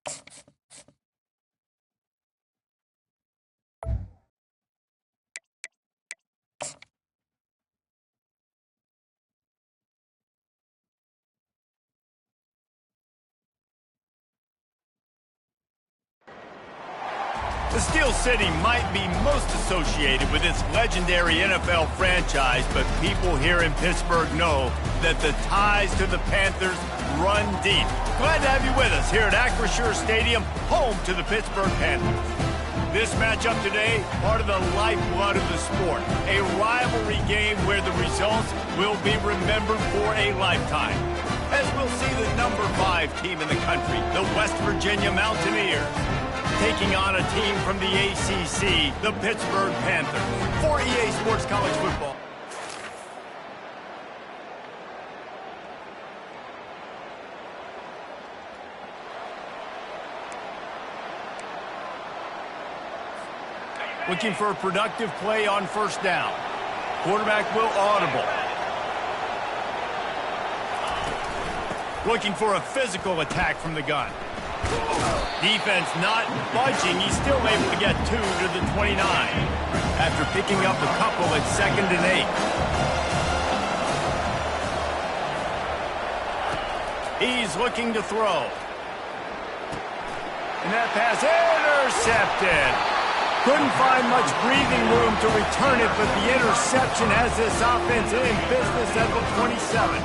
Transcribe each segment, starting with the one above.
The Steel City might be most associated with its legendary NFL franchise, but people here in Pittsburgh know that the ties to the Panthers run deep. Glad to have you with us here at Acrisure Stadium, home to the Pittsburgh Panthers. This matchup today, part of the lifeblood of the sport. A rivalry game where the results will be remembered for a lifetime. As we'll see the number 5 team in the country, the West Virginia Mountaineers, taking on a team from the ACC, the Pittsburgh Panthers, for EA Sports College Football. Looking for a productive play on first down. Quarterback will audible. Looking for a physical attack from the gun. Defense not budging. He's still able to get 2 to the 29 after picking up a couple at 2nd and 8. He's looking to throw. And that pass intercepted. Couldn't find much breathing room to return it, but the interception has this offense in business at the 27.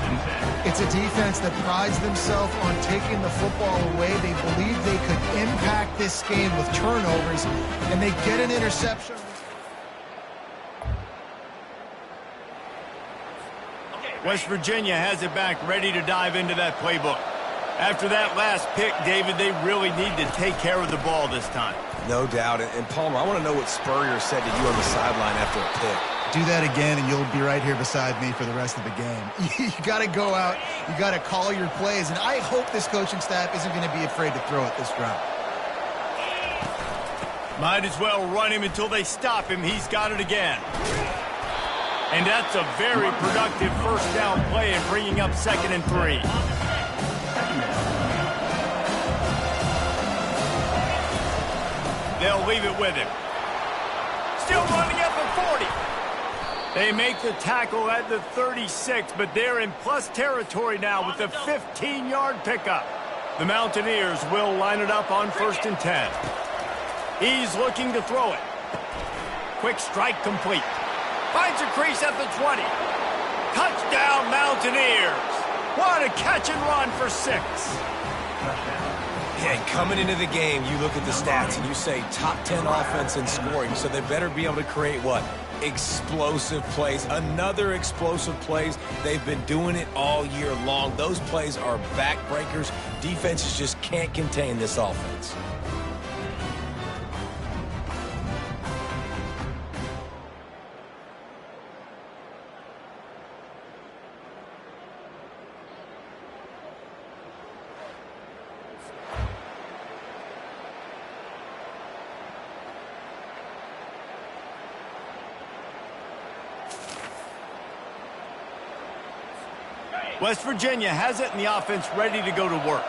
It's a defense that prides themselves on taking the football away. They believe they could impact this game with turnovers, and they get an interception. West Virginia has it back, ready to dive into that playbook. After that last pick, David, they really need to take care of the ball this time. No doubt. And Palmer, I want to know what Spurrier said to you on the sideline after a pick. Do that again, and you'll be right here beside me for the rest of the game. You got to go out. You got to call your plays, and I hope this coaching staff isn't going to be afraid to throw it this drive. Might as well run him until they stop him. He's got it again. And that's a very productive first down play and bringing up 2nd and 3. They'll leave it with him. Still running at the 40. They make the tackle at the 36, but they're in plus territory now with the 15-yard pickup. The Mountaineers will line it up on 1st and 10. He's looking to throw it. Quick strike complete. Finds a crease at the 20. Touchdown, Mountaineers. What a catch and run for 6. And coming into the game, you look at the stats and you say top 10 offense in scoring, so they better be able to create what? Explosive plays. Another explosive plays. They've been doing it all year long. Those plays are backbreakers. Defenses just can't contain this offense. West Virginia has it and the offense ready to go to work.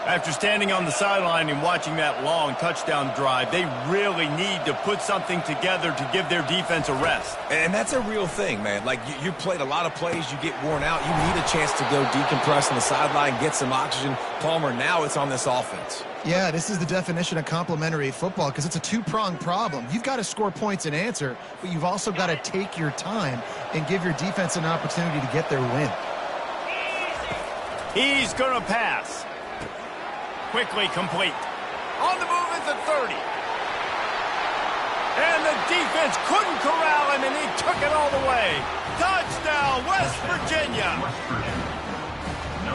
After standing on the sideline and watching that long touchdown drive, they really need to put something together to give their defense a rest. And that's a real thing, man. Like, you played a lot of plays, you get worn out, you need a chance to go decompress on the sideline, get some oxygen. Palmer, now it's on this offense. Yeah, this is the definition of complementary football because it's a two-pronged problem. You've got to score points and answer, but you've also got to take your time and give your defense an opportunity to get their win. He's going to pass. Quickly complete. On the move at the 30. And the defense couldn't corral him, and he took it all the way. Touchdown, West Virginia.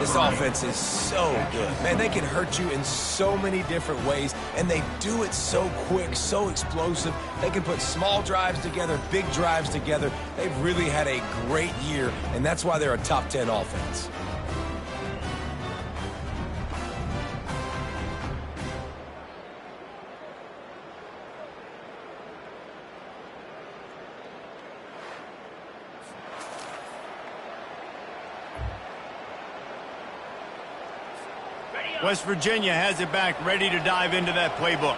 This offense is so good. Man, they can hurt you in so many different ways, and they do it so quick, so explosive. They can put small drives together, big drives together. They've really had a great year, and that's why they're a top 10 offense. Ready West Virginia has it back, ready to dive into that playbook.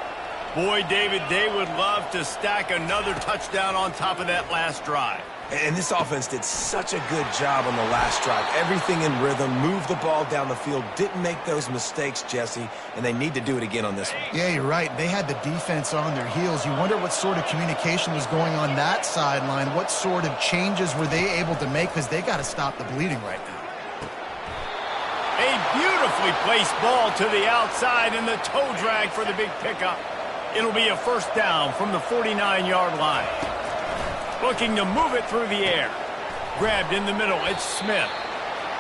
Boy, David, they would love to stack another touchdown on top of that last drive. And this offense did such a good job on the last drive. Everything in rhythm, moved the ball down the field, didn't make those mistakes, Jesse, and they need to do it again on this one. Yeah, you're right. They had the defense on their heels. You wonder what sort of communication was going on that sideline. What sort of changes were they able to make, because they got to stop the bleeding right now. A beautifully placed ball to the outside and the toe drag for the big pickup. It'll be a first down from the 49-yard line. Looking to move it through the air. Grabbed in the middle, it's Smith.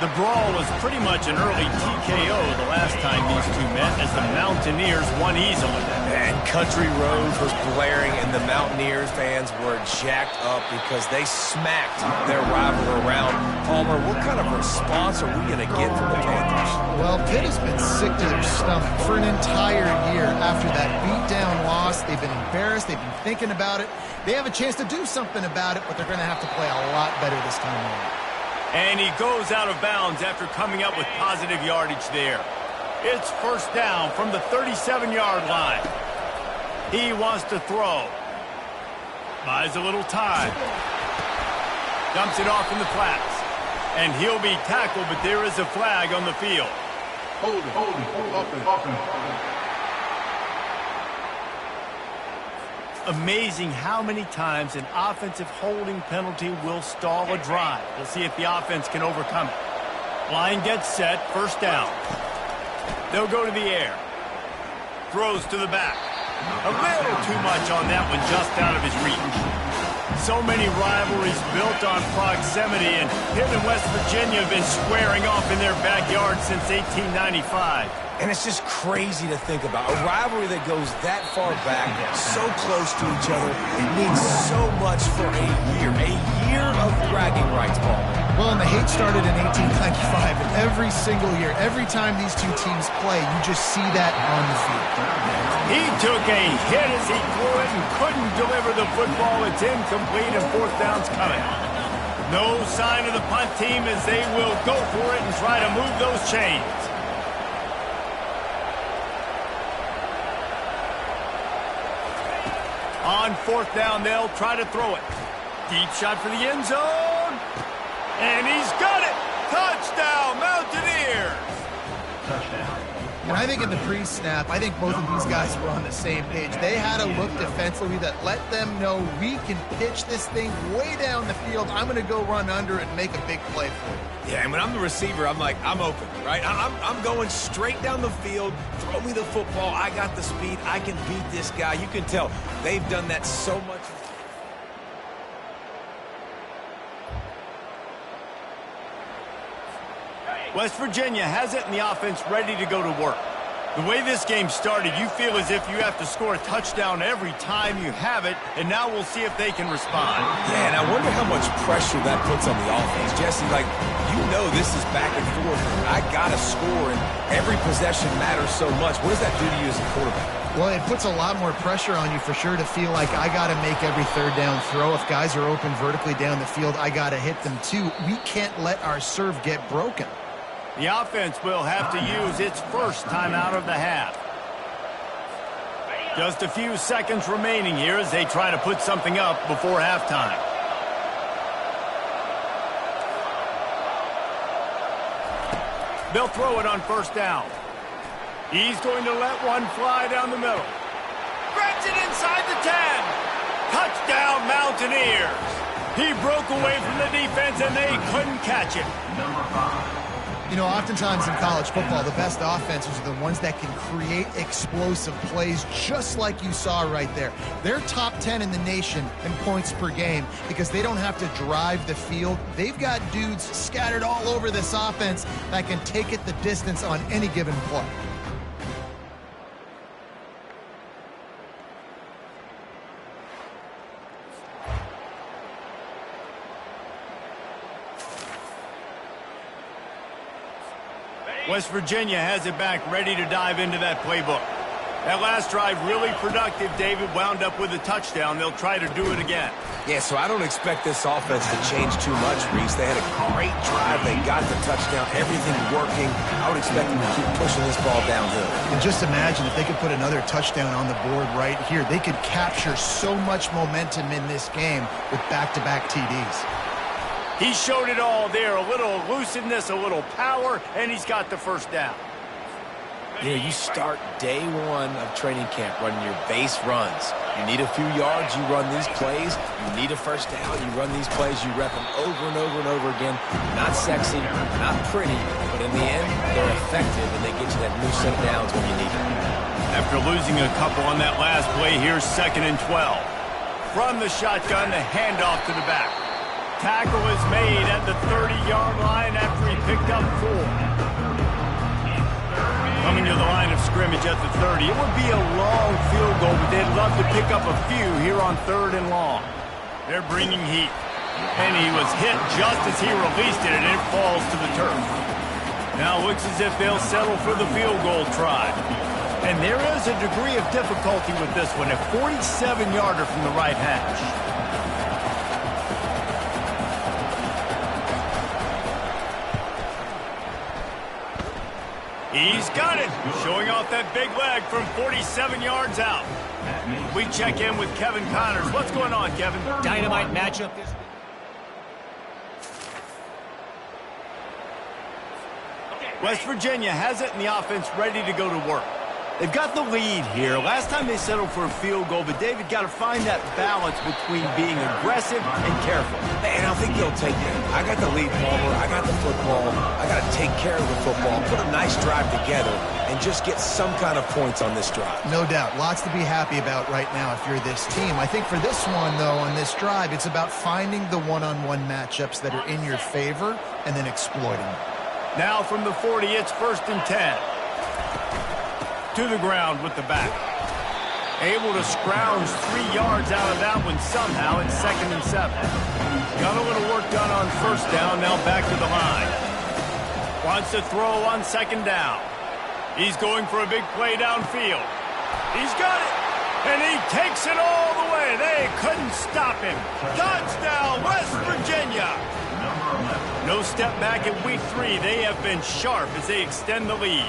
The brawl was pretty much an early TKO the last time these two met, as the Mountaineers won easily. And Country Roads was blaring, and the Mountaineers fans were jacked up because they smacked their rival around. Palmer, what kind of response are we going to get from the Panthers? Well, Pitt has been sick to their stomach for an entire year after that beatdown loss. They've been embarrassed. They've been thinking about it. They have a chance to do something about it, but they're going to have to play a lot better this time around. And he goes out of bounds after coming up with positive yardage there. It's first down from the 37-yard line. He wants to throw. Buys a little time. Dumps it off in the flats. And he'll be tackled, but there is a flag on the field. Hold it. Amazing how many times an offensive holding penalty will stall a drive. We'll see if the offense can overcome it. Line gets set, first down. They'll go to the air. Throws to the back. A little too much on that one, just out of his reach. So many rivalries built on proximity, and Pitt and West Virginia have been squaring off in their backyard since 1895. And it's just crazy to think about. A rivalry that goes that far back, so close to each other, it means so much for a year. A year of bragging rights, Paul. Well, and the hate started in 1895, and every single year, every time these two teams play, you just see that on the field. He took a hit as he threw it and couldn't deliver the football. It's incomplete and fourth down's coming. No sign of the punt team as they will go for it and try to move those chains. On fourth down, they'll try to throw it. Deep shot for the end zone. And he's got it. Touchdown, Mountaineers. Touchdown. And I think in the pre-snap, I think both of these guys were on the same page. They had a look defensively that let them know we can pitch this thing way down the field. I'm going to go run under it and make a big play for you. Yeah, and when I'm the receiver, I'm like, I'm open, right? I'm going straight down the field. Throw me the football. I got the speed. I can beat this guy. You can tell they've done that so much. West Virginia has it and the offense ready to go to work. The way this game started, you feel as if you have to score a touchdown every time you have it, and now we'll see if they can respond. Yeah, and I wonder how much pressure that puts on the offense. Jesse, like, you know this is back and forth. I got to score, and every possession matters so much. What does that do to you as a quarterback? Well, it puts a lot more pressure on you for sure to feel like I got to make every third down throw. If guys are open vertically down the field, I got to hit them too. We can't let our serve get broken. The offense will have to use its first timeout of the half. Just a few seconds remaining here as they try to put something up before halftime. They'll throw it on first down. He's going to let one fly down the middle. Grabs it inside the 10. Touchdown, Mountaineers. He broke away from the defense and they couldn't catch him. Number 5. You know, oftentimes in college football, the best offenses are the ones that can create explosive plays, just like you saw right there. They're top 10 in the nation in points per game because they don't have to drive the field. They've got dudes scattered all over this offense that can take it the distance on any given play. West Virginia has it back, ready to dive into that playbook. That last drive really productive. David wound up with a touchdown. They'll try to do it again. Yeah, so I don't expect this offense to change too much, Reese. They had a great drive. They got the touchdown. Everything working. I would expect them to keep pushing this ball downhill. And just imagine if they could put another touchdown on the board right here. They could capture so much momentum in this game with back-to-back TDs. He showed it all there. A little elusiveness, a little power, and he's got the first down. You know, you start day one of training camp running your base runs. You need a few yards, you run these plays. You need a first down, you run these plays. You rep them over and over and over again. Not sexy, not pretty, but in the end, they're effective, and they get you that new set of downs when you need it. After losing a couple on that last play, here's 2nd and 12. From the shotgun, the handoff to the back. Tackle is made at the 30-yard line after he picked up 4. Coming to the line of scrimmage at the 30. It would be a long field goal, but they'd love to pick up a few here on 3rd and long. They're bringing heat. And he was hit just as he released it, and it falls to the turf. Now it looks as if they'll settle for the field goal try. And there is a degree of difficulty with this one, a 47-yarder from the right hash. He's got it, showing off that big leg from 47 yards out. We check in with Kevin Connors. What's going on, Kevin? Dynamite matchup this week. West Virginia has it, and the offense ready to go to work. They've got the lead here. Last time they settled for a field goal, but David got to find that balance between being aggressive and careful. And I think they'll take it. I got the lead, Palmer. I got the football. I got to take care of the football, put a nice drive together, and just get some kind of points on this drive. No doubt. Lots to be happy about right now if you're this team. I think for this one, though, on this drive, it's about finding the one-on-one matchups that are in your favor and then exploiting them. Now from the 40, it's 1st and 10. To the ground with the back. Able to scrounge 3 yards out of that one somehow. It's 2nd and 7. Got a little work done on 1st down. Now back to the line. Wants to throw on 2nd down. He's going for a big play downfield. He's got it. And he takes it all the way. They couldn't stop him. Touchdown, West Virginia. No step back in week 3. They have been sharp as they extend the lead.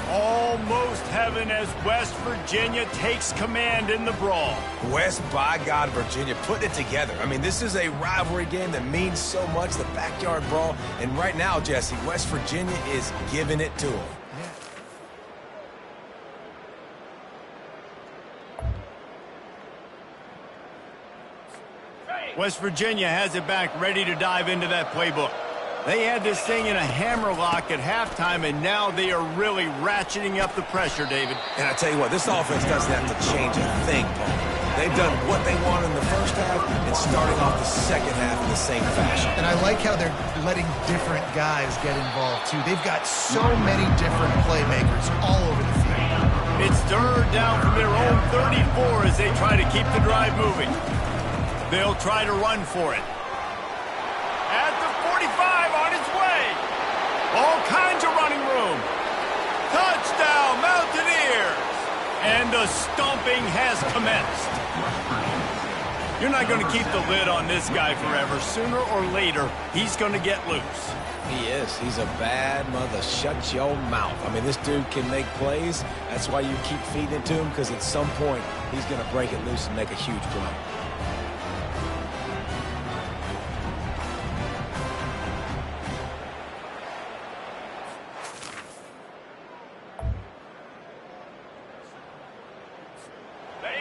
Almost heaven as West Virginia takes command in the brawl. West, by God, Virginia, putting it together. I mean, this is a rivalry game that means so much, the backyard brawl. And right now, Jesse, West Virginia is giving it to them. West Virginia has it back, ready to dive into that playbook. They had this thing in a hammerlock at halftime, and now they are really ratcheting up the pressure, David. And I tell you what, this offense doesn't have to change a thing, Paul. They've done what they want in the first half and starting off the second half in the same fashion. And I like how they're letting different guys get involved, too. They've got so many different playmakers all over the field. It's 3rd down from their own 34 as they try to keep the drive moving. They'll try to run for it. At the 45 on its way. All kinds of running room. Touchdown, Mountaineers. And the stomping has commenced. You're not going to keep the lid on this guy forever. Sooner or later, he's going to get loose. He is. He's a bad mother. Shut your mouth. I mean, this dude can make plays. That's why you keep feeding it to him, because at some point, he's going to break it loose and make a huge play.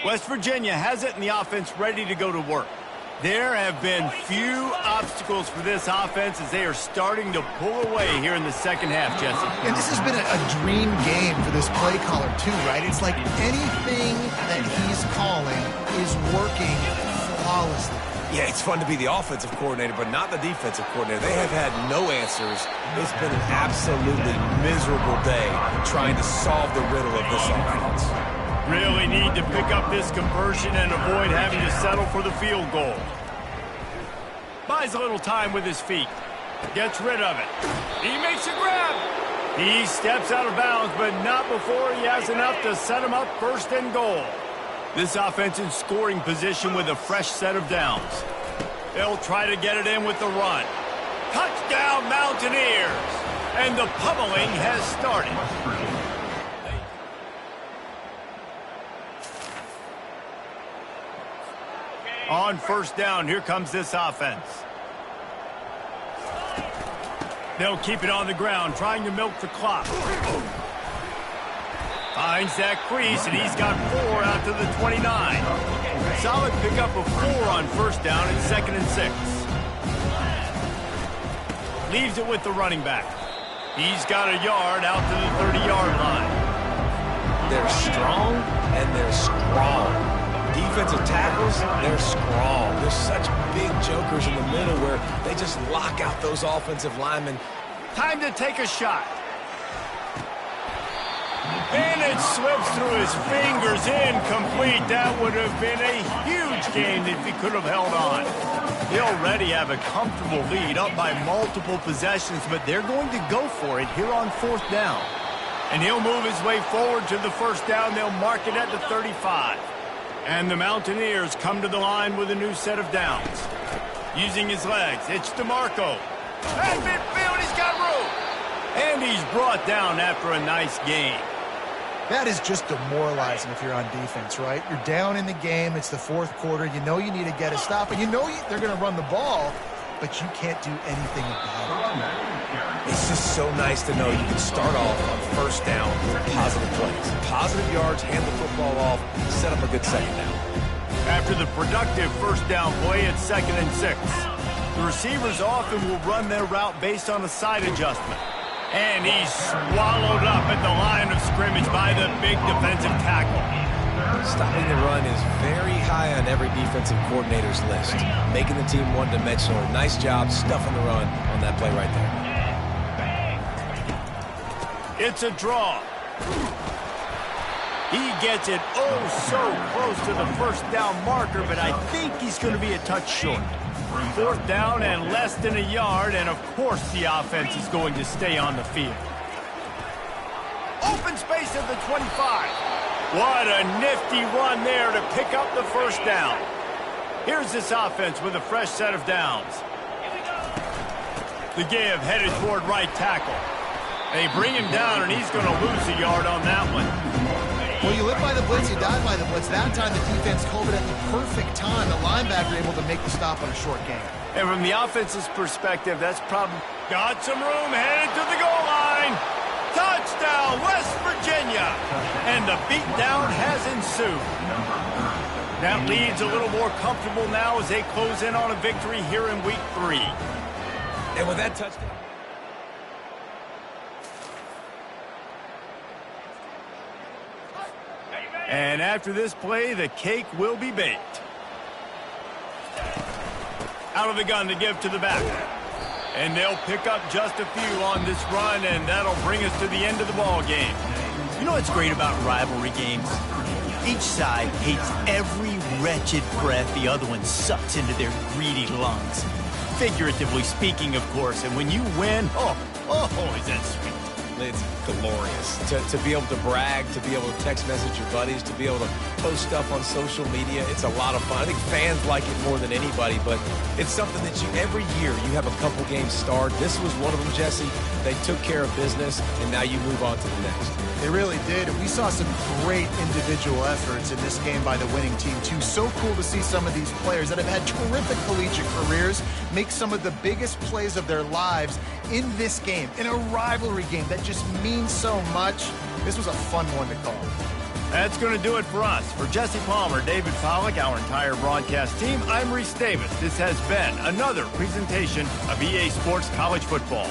West Virginia has it, and the offense ready to go to work. There have been few obstacles for this offense as they are starting to pull away here in the second half, Jesse. And this has been a dream game for this play caller, too, right? It's like anything that he's calling is working flawlessly. Yeah, it's fun to be the offensive coordinator, but not the defensive coordinator. They have had no answers. It's been an absolutely miserable day trying to solve the riddle of this offense. Really need to pick up this conversion and avoid having to settle for the field goal. Buys a little time with his feet. Gets rid of it. He makes a grab. He steps out of bounds, but not before he has enough to set him up first and goal. This offense in scoring position with a fresh set of downs. They'll try to get it in with the run. Touchdown, Mountaineers! And the pummeling has started. On first down, here comes this offense. They'll keep it on the ground, trying to milk the clock. Finds that crease, and he's got 4 out to the 29. Solid pickup of 4 on first down and 2nd and 6. Leaves it with the running back. He's got a yard out to the 30-yard line. They're strong, and they're strong. Defensive tackles, they're strong. There's such big jokers in the middle where they just lock out those offensive linemen. Time to take a shot. And it slips through his fingers, incomplete. That would have been a huge gain if he could have held on. They already have a comfortable lead, up by multiple possessions, but they're going to go for it here on 4th down. And he'll move his way forward to the first down. They'll mark it at the 35. And the Mountaineers come to the line with a new set of downs. Using his legs, it's DeMarco. At midfield, he's got room. And he's brought down after a nice gain. That is just demoralizing if you're on defense, right? You're down in the game. It's the 4th quarter. You know you need to get a stop, and you know they're going to run the ball, but you can't do anything about it. It's just so nice to know you can start off on first down with positive plays. Positive yards, hand the football off, set up a good second down. After the productive first down play, it's 2nd and 6. The receivers often will run their route based on a side adjustment. And he's swallowed up at the line of scrimmage by the big defensive tackle. Stopping the run is very high on every defensive coordinator's list. Making the team one-dimensional. Nice job stuffing the run on that play right there. It's a draw. He gets it oh so close to the first down marker, but I think he's going to be a touch short. 4th down and less than a yard, and of course the offense is going to stay on the field. Open space at the 25. What a nifty run there to pick up the first down. Here's this offense with a fresh set of downs. The give headed toward right tackle. They bring him down, and he's going to lose a yard on that one. Well, you live by the blitz, you die by the blitz. That time the defense called it at the perfect time. The linebacker able to make the stop on a short gain. And from the offense's perspective, that's probably got some room, headed to the goal line. Touchdown, West Virginia. And the beatdown has ensued. That lead's a little more comfortable now as they close in on a victory here in week 3. And with that touchdown. And after this play, the cake will be baked. Out of the gun to give to the back. And they'll pick up just a few on this run, and that'll bring us to the end of the ball game. You know what's great about rivalry games? Each side hates every wretched breath the other one sucks into their greedy lungs. Figuratively speaking, of course, and when you win, oh, is that sweet. It's glorious to be able to brag, to be able to text message your buddies, to be able to post stuff on social media. It's a lot of fun. I think fans like it more than anybody, but it's something that every year you have a couple games starred. This was one of them, Jesse. They took care of business, and now you move on to the next. They really did. We saw some great individual efforts in this game by the winning team, too. So cool to see some of these players that have had terrific collegiate careers make some of the biggest plays of their lives in this game, in a rivalry game that just means so much. This was a fun one to call. That's going to do it for us. For Jesse Palmer, David Pollack, our entire broadcast team, I'm Reese Davis. This has been another presentation of EA Sports College Football.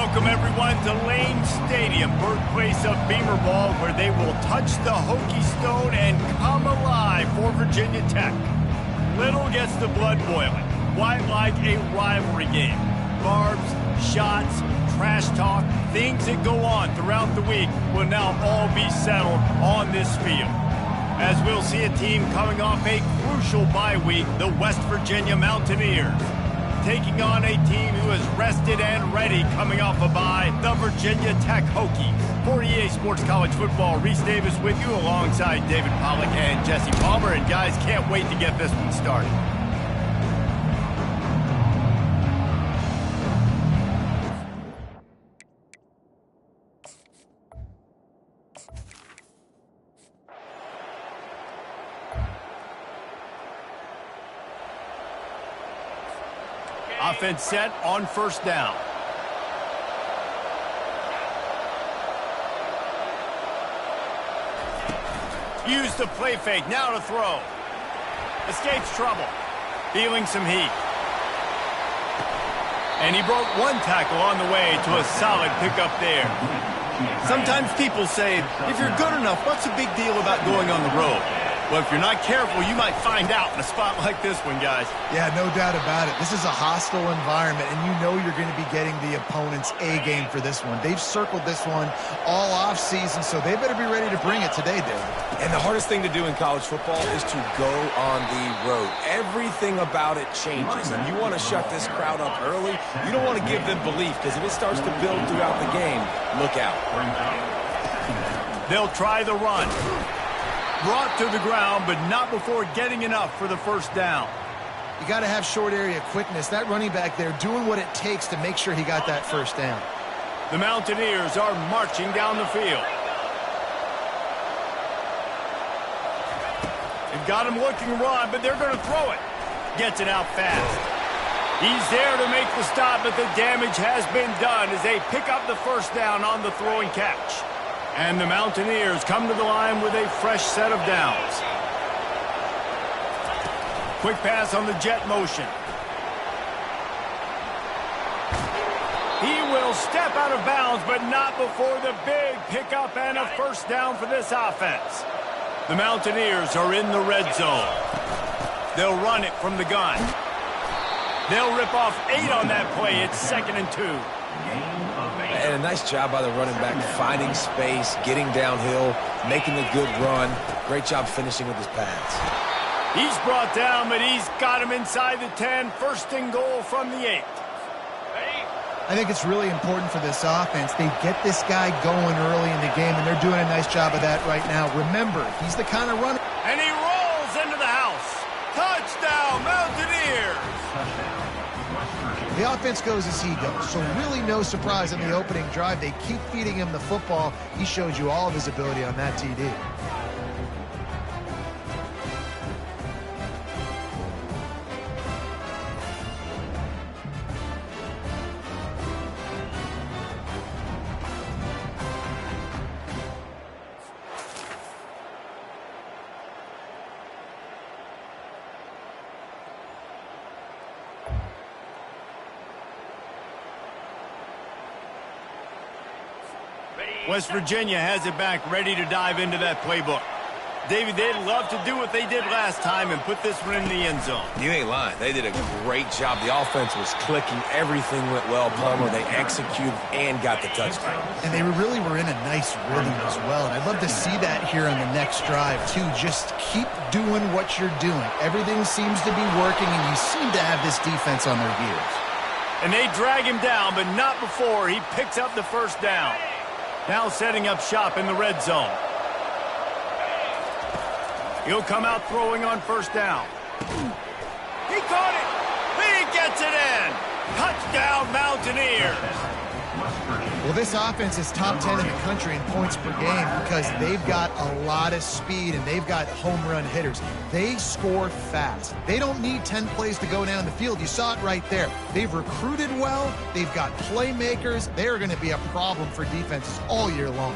Welcome, everyone, to Lane Stadium, birthplace of Beamer Ball, where they will touch the Hokie Stone and come alive for Virginia Tech. Little gets the blood boiling, quite like a rivalry game. Barbs, shots, trash talk, things that go on throughout the week will now all be settled on this field. As we'll see a team coming off a crucial bye week, the West Virginia Mountaineers, taking on a team who is rested and ready coming off a bye, the Virginia Tech Hokies. For EA Sports College Football, Reese Davis with you alongside David Pollack and Jesse Palmer. And guys, can't wait to get this one started. Offense set on first down. Use the play fake, now to throw. Escapes trouble. Feeling some heat. And he broke one tackle on the way to a solid pickup there. Sometimes people say, if you're good enough, what's the big deal about going on the road? Well, if you're not careful, you might find out in a spot like this one, guys. Yeah, no doubt about it. This is a hostile environment, and you know you're going to be getting the opponent's A-game for this one. They've circled this one all off-season, so they better be ready to bring it today, David. And the hardest thing to do in college football is to go on the road. Everything about it changes, and you want to shut this crowd up early. You don't want to give them belief, because if it starts to build throughout the game, look out. They'll try the run. Brought to the ground, but not before getting enough for the first down. You got to have short area quickness. That running back there doing what it takes to make sure he got that first down. The Mountaineers are marching down the field. They've got him looking to run, but they're going to throw it. Gets it out fast. He's there to make the stop, but the damage has been done as they pick up the first down on the throwing catch. And the Mountaineers come to the line with a fresh set of downs. Quick pass on the jet motion. He will step out of bounds, but not before the big pickup and a first down for this offense. The Mountaineers are in the red zone. They'll run it from the gun. They'll rip off 8 on that play. It's 2nd and 2. And a nice job by the running back, finding space, getting downhill, making a good run. Great job finishing with his pads. He's brought down, but he's got him inside the 10. 1st and goal from the 8. I think it's really important for this offense. They get this guy going early in the game, and they're doing a nice job of that right now. Remember, he's the kind of runner. And he rolls into the house. Touchdown, Mountaineers! The offense goes as he goes, so really no surprise in the opening drive. They keep feeding him the football. He showed you all of his ability on that TD. West Virginia has it back, ready to dive into that playbook. David, they'd love to do what they did last time and put this one in the end zone. You ain't lying. They did a great job. The offense was clicking. Everything went well, Palmer. They executed and got the touchdown. And they really were in a nice rhythm as well. And I'd love to see that here on the next drive, too. Just keep doing what you're doing. Everything seems to be working, and you seem to have this defense on their heels. And they drag him down, but not before he picks up the first down. Now setting up shop in the red zone. He'll come out throwing on first down. He caught it. He gets it in. Touchdown, Mountaineers. Well, this offense is top 10 in the country in points per game because they've got a lot of speed and they've got home run hitters. They score fast. They don't need 10 plays to go down the field. You saw it right there. They've recruited well. They've got playmakers. They are going to be a problem for defenses all year long.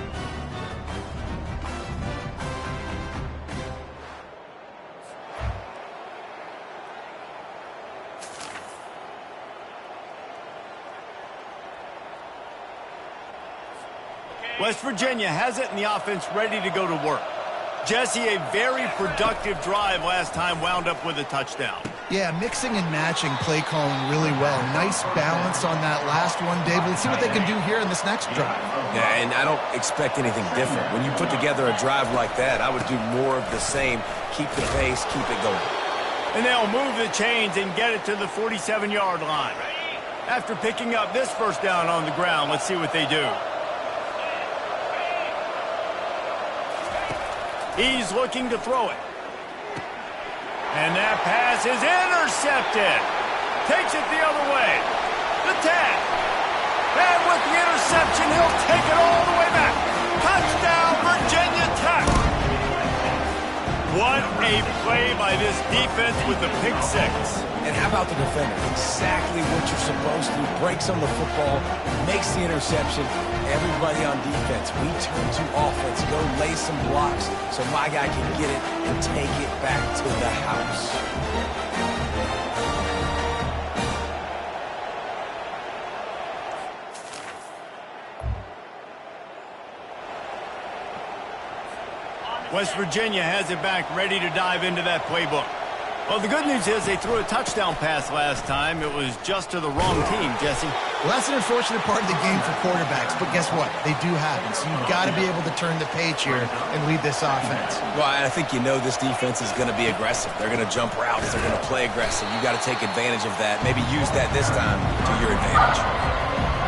West Virginia has it and the offense ready to go to work. Jesse, a very productive drive last time wound up with a touchdown. Yeah, mixing and matching play calling really well. Nice balance on that last one, Dave. Let's see what they can do here in this next drive. Yeah, and I don't expect anything different. When you put together a drive like that, I would do more of the same. Keep the pace, keep it going. And they'll move the chains and get it to the 47-yard line. After picking up this first down on the ground, let's see what they do. He's looking to throw it. And that pass is intercepted. Takes it the other way. The 10. And with the interception, he'll take it all the way back. Touchdown, Virginia Tech. What a play by this defense with the pick six. And how about the defender? Exactly what you're supposed to. Breaks on the football, makes the interception. Everybody on defense, we turn to offense. Go lay some blocks so my guy can get it and take it back to the house. West Virginia has it back, ready to dive into that playbook. Well, the good news is they threw a touchdown pass last time. It was just to the wrong team, Jesse. Well, that's an unfortunate part of the game for quarterbacks, but guess what? They do happen, so you've got to be able to turn the page here and lead this offense. Well, I think you know this defense is going to be aggressive. They're going to jump routes. They're going to play aggressive. You got to take advantage of that. Maybe use that this time to your advantage.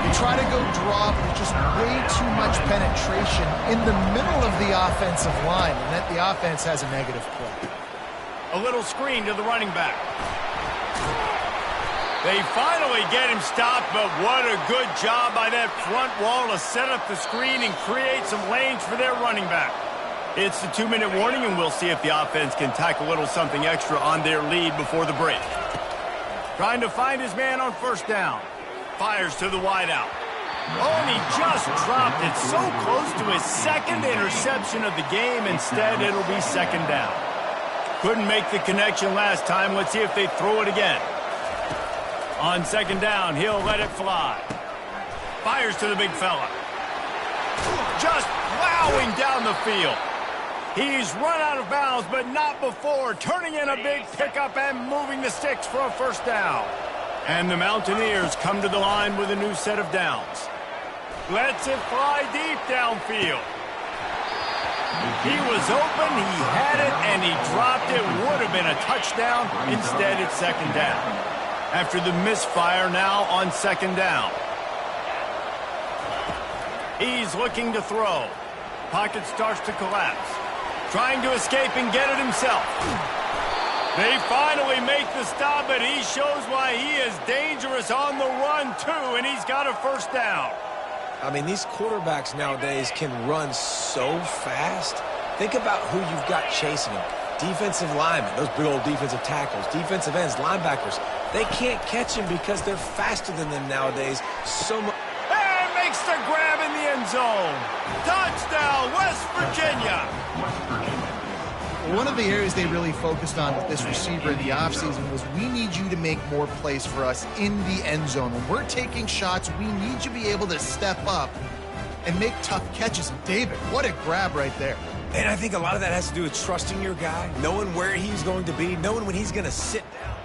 You try to go draw, but there's just way too much penetration in the middle of the offensive line, and that the offense has a negative play. A little screen to the running back. They finally get him stopped, but what a good job by that front wall to set up the screen and create some lanes for their running back. It's the 2-minute warning, and we'll see if the offense can tack a little something extra on their lead before the break. Trying to find his man on first down. Fires to the wideout. Oh, and he just dropped it so close to his second interception of the game. Instead, it'll be second down. Couldn't make the connection last time. Let's see if they throw it again. On second down, he'll let it fly. Fires to the big fella. Just plowing down the field. He's run out of bounds, but not before turning in a big pickup and moving the sticks for a first down. And the Mountaineers come to the line with a new set of downs. Lets it fly deep downfield. He was open, he had it, and he dropped it. Would have been a touchdown. Instead, it's second down. After the misfire, now on second down. He's looking to throw. Pocket starts to collapse. Trying to escape and get it himself. They finally make the stop, but he shows why he is dangerous on the run, too, and he's got a first down. I mean, these quarterbacks nowadays can run so fast. Think about who you've got chasing them. Defensive linemen, those big old defensive tackles, defensive ends, linebackers. They can't catch him because they're faster than them nowadays. So much. And makes the grab in the end zone. Touchdown, West Virginia. One of the areas they really focused on with this receiver in the offseason was we need you to make more plays for us in the end zone. When we're taking shots, we need you to be able to step up and make tough catches. And David, what a grab right there. And I think a lot of that has to do with trusting your guy, knowing where he's going to be, knowing when he's going to sit down.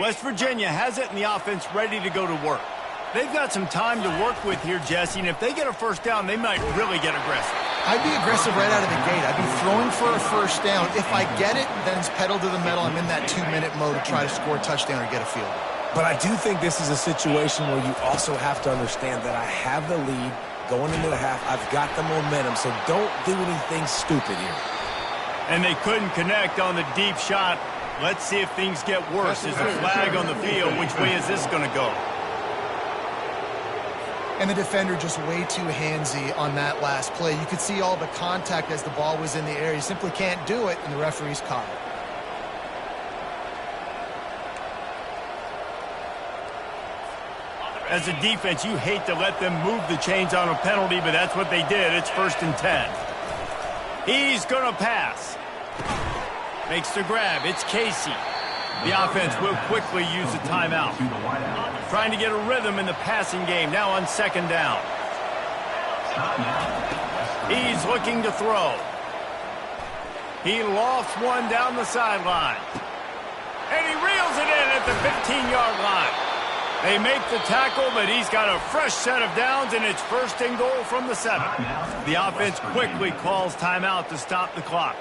West Virginia has it and the offense ready to go to work. They've got some time to work with here, Jesse, and if they get a first down, they might really get aggressive. I'd be aggressive right out of the gate. I'd be throwing for a first down. If I get it, then it's pedal to the metal. I'm in that 2-minute mode to try to score a touchdown or get a field. But I do think this is a situation where you also have to understand that I have the lead going into the half. I've got the momentum, so don't do anything stupid here. And they couldn't connect on the deep shot. Let's see if things get worse. There's a flag on the field. Which way is this going to go? And the defender just way too handsy on that last play. You could see all the contact as the ball was in the air. You simply can't do it, and the referee's caught it. As a defense, you hate to let them move the chains on a penalty, but that's what they did. It's 1st and 10. He's going to pass. Makes the grab. It's Casey. The offense will quickly use a timeout. Trying to get a rhythm in the passing game now on second down. He's looking to throw. He lofts one down the sideline. And he reels it in at the 15-yard line. They make the tackle, but he's got a fresh set of downs, and it's first and goal from the 7. The offense quickly calls timeout to stop the clock.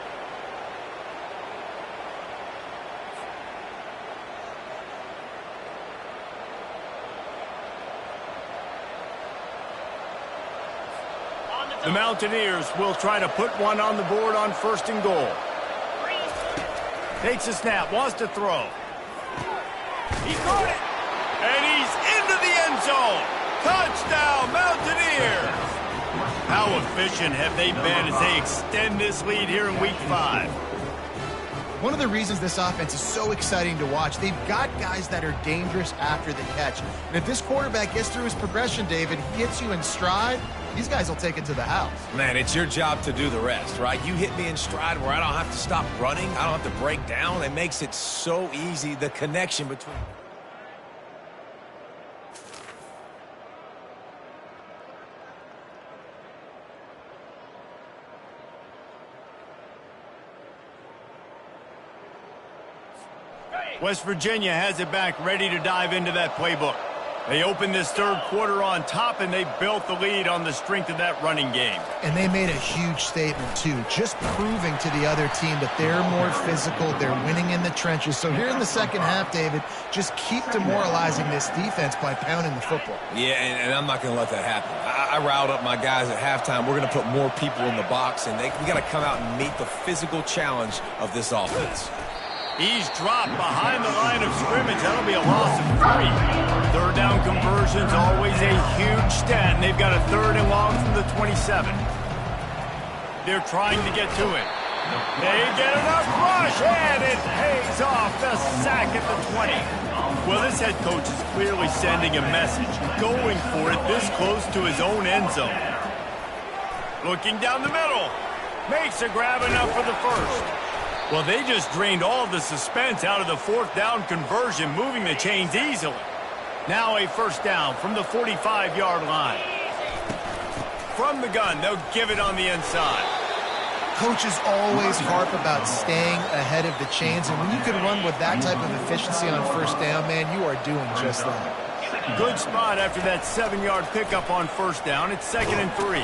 The Mountaineers will try to put one on the board on first and goal. Takes a snap, wants to throw. He caught it, and he's into the end zone. Touchdown, Mountaineers! How efficient have they been as they extend this lead here in Week 5? One of the reasons this offense is so exciting to watch, they've got guys that are dangerous after the catch. And if this quarterback gets through his progression, David, he hits you in stride, these guys will take it to the house. Man, it's your job to do the rest, right? You hit me in stride where I don't have to stop running. I don't have to break down. It makes it so easy, the connection between... West Virginia has it back, ready to dive into that playbook. They opened this third quarter on top, and they built the lead on the strength of that running game. And they made a huge statement, too, just proving to the other team that they're more physical, they're winning in the trenches. So here in the second half, David, just keep demoralizing this defense by pounding the football. Yeah, and I'm not going to let that happen. I riled up my guys at halftime. We're going to put more people in the box, and we got to come out and meet the physical challenge of this offense. He's dropped behind the line of scrimmage. That'll be a loss of 3. Third down conversion's always a huge stat, and they've got a third and long from the 27. They're trying to get to it. They get enough rush, and it pays off the sack at the 20. Well, this head coach is clearly sending a message, going for it this close to his own end zone. Looking down the middle. Makes a grab enough for the first. Well, they just drained all the suspense out of the fourth down conversion, moving the chains easily. Now a first down from the 45-yard line. From the gun, they'll give it on the inside. Coaches always harp about staying ahead of the chains, and when you can run with that type of efficiency on first down, man, you are doing just that. Good spot after that 7-yard pickup on first down. It's 2nd and 3.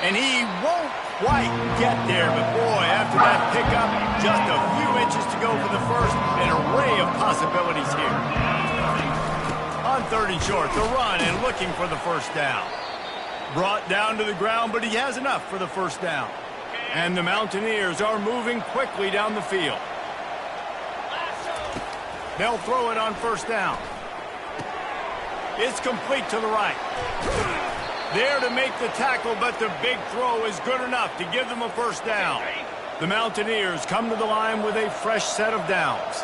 And he won't quite get there, but boy, after that pickup, just a few inches to go for the first. An array of possibilities here. On 3rd and short, the run and looking for the first down. Brought down to the ground, but he has enough for the first down. And the Mountaineers are moving quickly down the field. They'll throw it on first down. It's complete to the right. There to make the tackle, but the big throw is good enough to give them a first down. The Mountaineers come to the line with a fresh set of downs.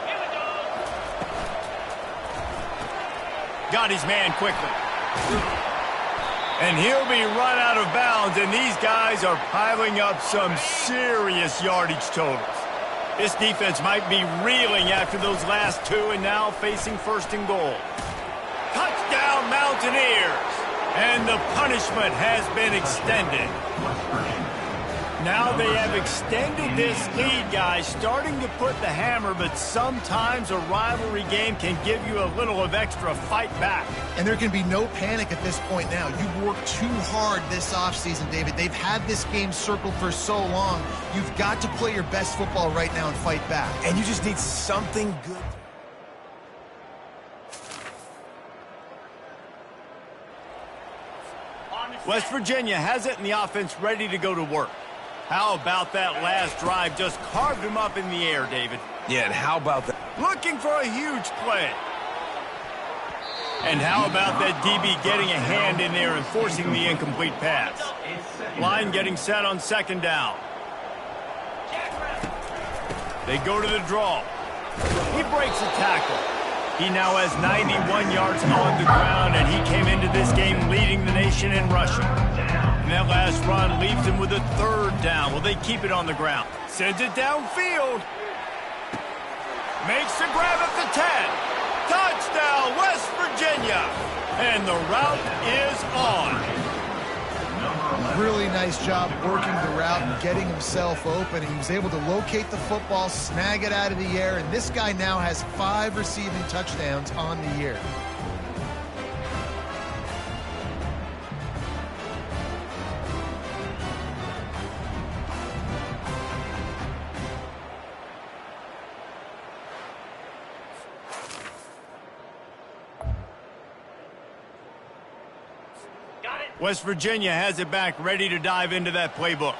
Got his man quickly. And he'll be run out of bounds, and these guys are piling up some serious yardage totals. This defense might be reeling after those last 2 and now facing first and goal. Touchdown, Mountaineers! And the punishment has been extended. Now they have extended this lead, guys, starting to put the hammer, but sometimes a rivalry game can give you a little of extra fight back. And there can be no panic at this point now. You've worked too hard this offseason, David. They've had this game circled for so long. You've got to play your best football right now and fight back. And you just need something good. West Virginia has it, and the offense ready to go to work. How about that last drive? Just carved him up in the air, David. Yeah, and how about that? Looking for a huge play. And how about that DB getting a hand in there and forcing the incomplete pass? Line getting set on 2nd down. They go to the draw. He breaks a tackle. He now has 91 yards on the ground, and he came into this game leading the nation in rushing. And that last run leaves him with a 3rd down. Well, they keep it on the ground. Sends it downfield. Makes the grab at the 10. Touchdown, West Virginia. And the route is on. Really nice job working the route and getting himself open. He was able to locate the football, snag it out of the air, and this guy now has 5 receiving touchdowns on the year. West Virginia has it back, ready to dive into that playbook.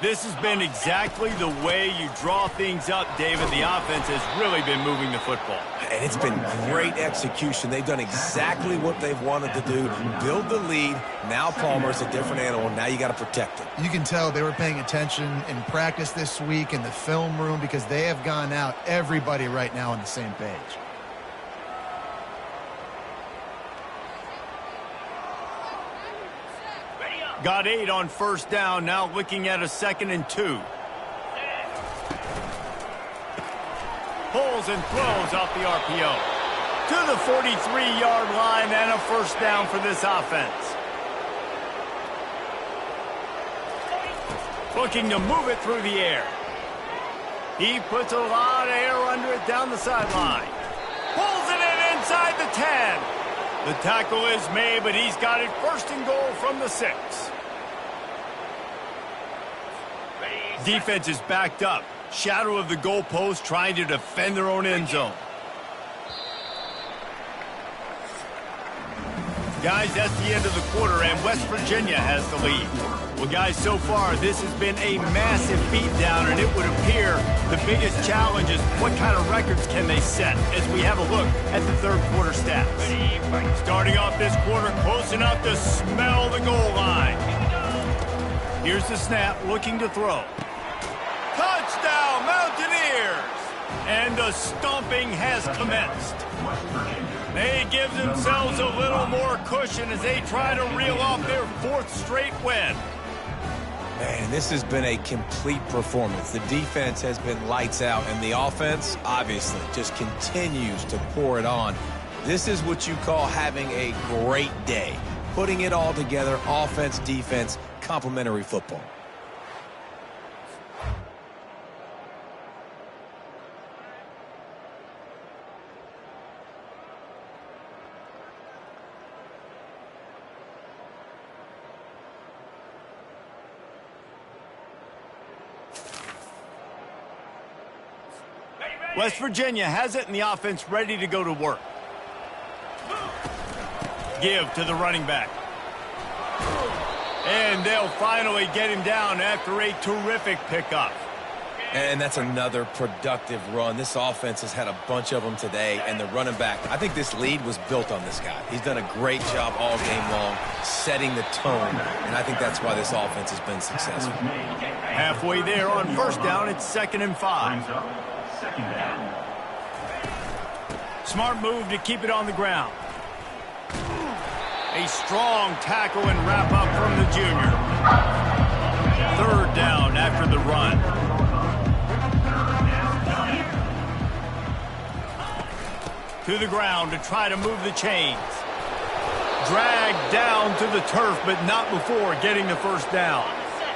This has been exactly the way you draw things up, David. The offense has really been moving the football. And it's been great execution. They've done exactly what they've wanted to do. Build the lead. Now Palmer's a different animal. Now you got to protect it. You can tell they were paying attention in practice this week in the film room because they have gone out, everybody right now on the same page. Got 8 on first down, now looking at a 2nd and 2. Pulls and throws off the RPO. To the 43-yard line and a first down for this offense. Looking to move it through the air. He puts a lot of air under it down the sideline. Pulls it in inside the 10. The tackle is made, but he's got it 1st and goal from the 6. Defense is backed up. Shadow of the goalpost trying to defend their own end zone. Guys, that's the end of the quarter, and West Virginia has the lead. Well, guys, so far, this has been a massive beatdown, and it would appear the biggest challenge is what kind of records can they set as we have a look at the third quarter stats. Starting off this quarter, close enough to smell the goal line. Here's the snap, looking to throw. Touchdown, Mountaineers! And the stomping has commenced. They give themselves a little more cushion as they try to reel off their 4th straight win. Man, this has been a complete performance. The defense has been lights out, and the offense, obviously, just continues to pour it on. This is what you call having a great day. Putting it all together, offense, defense, complementary football. West Virginia has it and the offense ready to go to work. Give to the running back. And they'll finally get him down after a terrific pickup. And that's another productive run. This offense has had a bunch of them today, and the running back, I think this lead was built on this guy. He's done a great job all game long, setting the tone, and I think that's why this offense has been successful. Halfway there on first down, it's 2nd and 5. Smart move to keep it on the ground. A strong tackle and wrap up from the junior. 3rd down after the run. To the ground to try to move the chains. Dragged down to the turf, but not before getting the first down.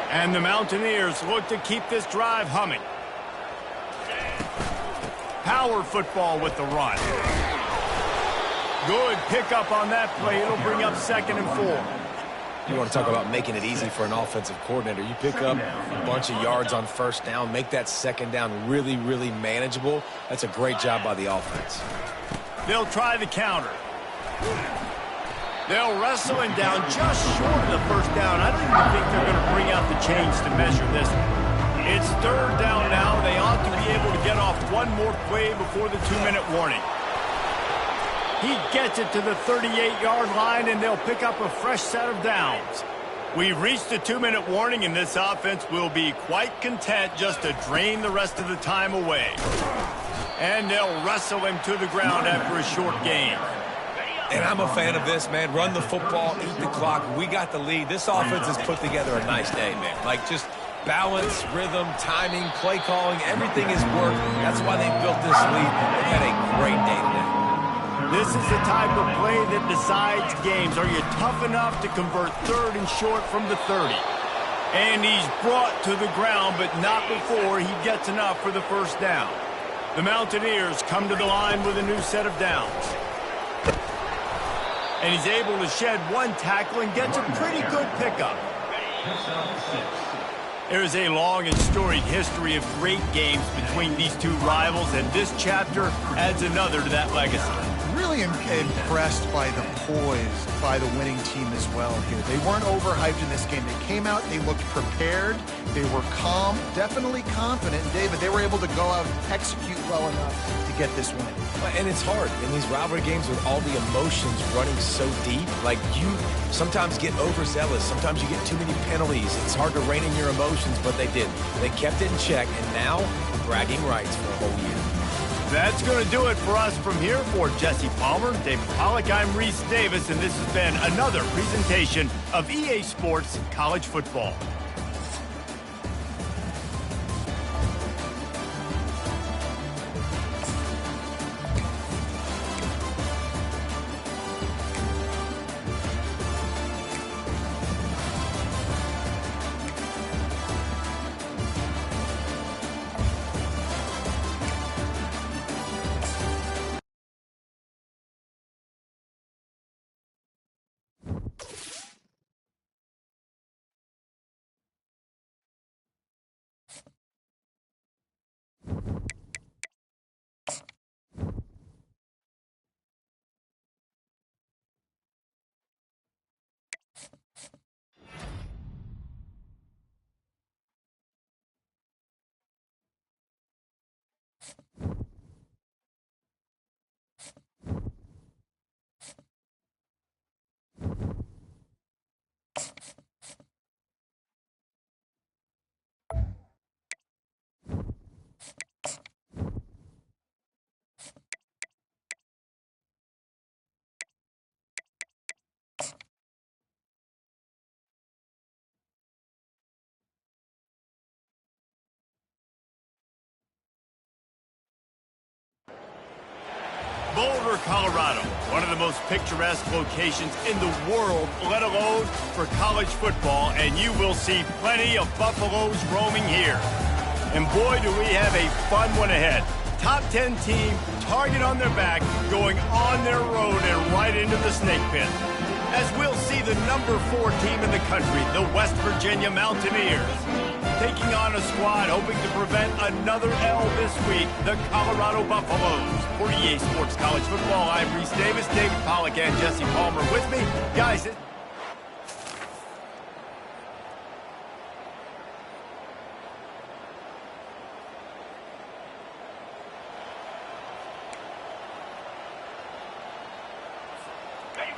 And the Mountaineers look to keep this drive humming. Power football with the run. Good pickup on that play. It'll bring up 2nd and 4. You want to talk about making it easy for an offensive coordinator. You pick up a bunch of yards on first down, make that 2nd down really, really manageable. That's a great job by the offense. They'll try the counter. They'll wrestle him down just short of the first down. I don't even think they're going to bring out the chains to measure this one. It's 3rd down now. They ought to be able to get off one more play before the 2-minute warning. He gets it to the 38-yard line, and they'll pick up a fresh set of downs. We've reached the 2-minute warning, and this offense will be quite content just to drain the rest of the time away. And they'll wrestle him to the ground after a short gain. And I'm a fan of this, man. Run the football, eat the clock. We got the lead. This offense has put together a nice day, man. Like, just Balance, rhythm, timing, play calling, everything has worked. That's why they built this lead. They've had a great day today. This is the type of play that decides games. Are you tough enough to convert 3rd and short from the 30? And he's brought to the ground, but not before he gets enough for the first down. The Mountaineers come to the line with a new set of downs. And he's able to shed one tackle and gets a pretty good pickup. There is a long and storied history of great games between these two rivals, and this chapter adds another to that legacy. Really impressed by the poise by the winning team as well here. They weren't overhyped in this game. They came out, they looked prepared, they were calm, definitely confident. And David, they were able to go out and execute well enough to get this win. And it's hard in these rivalry games with all the emotions running so deep. Like, you sometimes get overzealous. Sometimes you get too many penalties. It's hard to rein in your emotions, but they did. They kept it in check, and now bragging rights for a whole year. That's going to do it for us from here. For Jesse Palmer, David Pollack, I'm Reese Davis, and this has been another presentation of EA Sports College Football. Boulder, Colorado, one of the most picturesque locations in the world, let alone for college football, and you will see plenty of Buffaloes roaming here. And boy, do we have a fun one ahead. Top 10 team, target on their back, going on their road and right into the snake pit. As we'll see the number 4 team in the country, the West Virginia Mountaineers, taking on a squad hoping to prevent another L this week, the Colorado Buffaloes. For EA Sports College Football, I'm Reese Davis, David Pollack, and Jesse Palmer with me. Guys,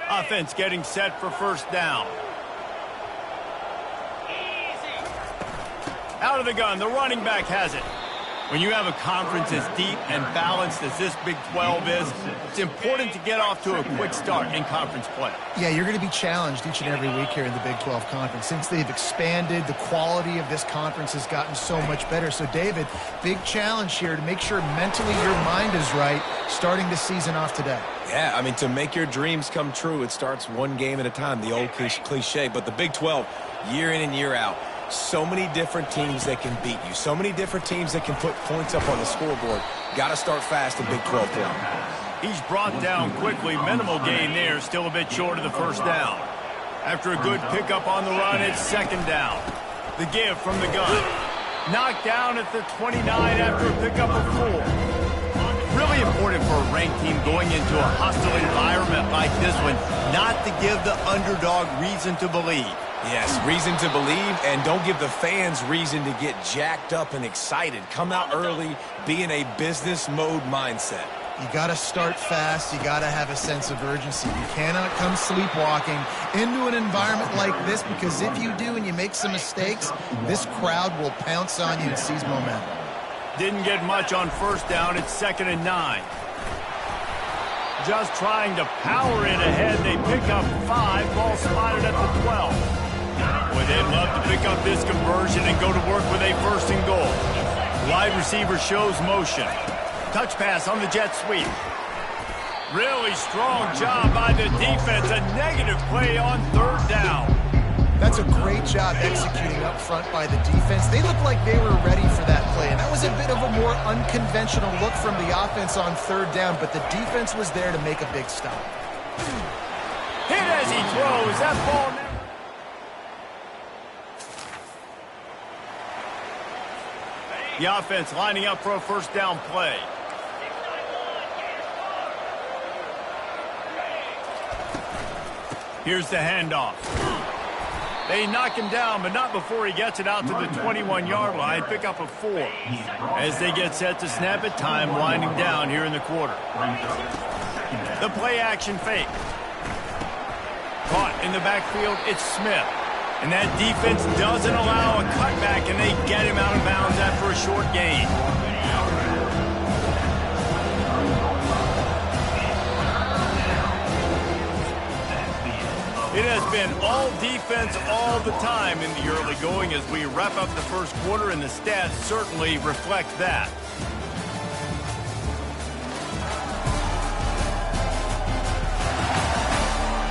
offense getting set for first down. Out of the gun, the running back has it. When you have a conference as deep and balanced as this Big 12 is, it's important to get off to a quick start in conference play. Yeah, you're going to be challenged each and every week here in the Big 12 Conference. Since they've expanded, the quality of this conference has gotten so much better. So, David, big challenge here to make sure mentally your mind is right starting the season off today. Yeah, I mean, to make your dreams come true, it starts one game at a time, the old cliche. But the Big 12, year in and year out, so many different teams that can beat you. So many different teams that can put points up on the scoreboard. Got to start fast in Big 12 play. He's brought down quickly. Minimal gain there. Still a bit short of the first down. After a good pickup on the run, it's second down. The give from the gun. Knocked down at the 29 after a pickup of 4. Really important for a ranked team going into a hostile environment like this one not to give the underdog reason to believe. Yes, reason to believe, and don't give the fans reason to get jacked up and excited. Come out early, be in a business mode mindset. You got to start fast. You got to have a sense of urgency. You cannot come sleepwalking into an environment like this, because if you do and you make some mistakes, this crowd will pounce on you and seize momentum. Didn't get much on first down. It's 2nd and 9. Just trying to power it ahead. They pick up 5. Ball spotted at the 12. Boy, they'd love to pick up this conversion and go to work with a 1st and goal. Wide receiver shows motion. Touch pass on the jet sweep. Really strong job by the defense. A negative play on 3rd down. That's a great job executing up front by the defense. They looked like they were ready for that play, and that was a bit of a more unconventional look from the offense on 3rd down, but the defense was there to make a big stop. Hit as he throws. That ball never... The offense lining up for a 1st down play. Here's the handoff. They knock him down, but not before he gets it out to the 21-yard line. Pick up a 4. As they get set to snap it, time winding down here in the quarter. The play action fake. Caught in the backfield, it's Smith. And that defense doesn't allow a cutback, and they get him out of bounds after a short gain. It has been all defense all the time in the early going as we wrap up the 1st quarter, and the stats certainly reflect that.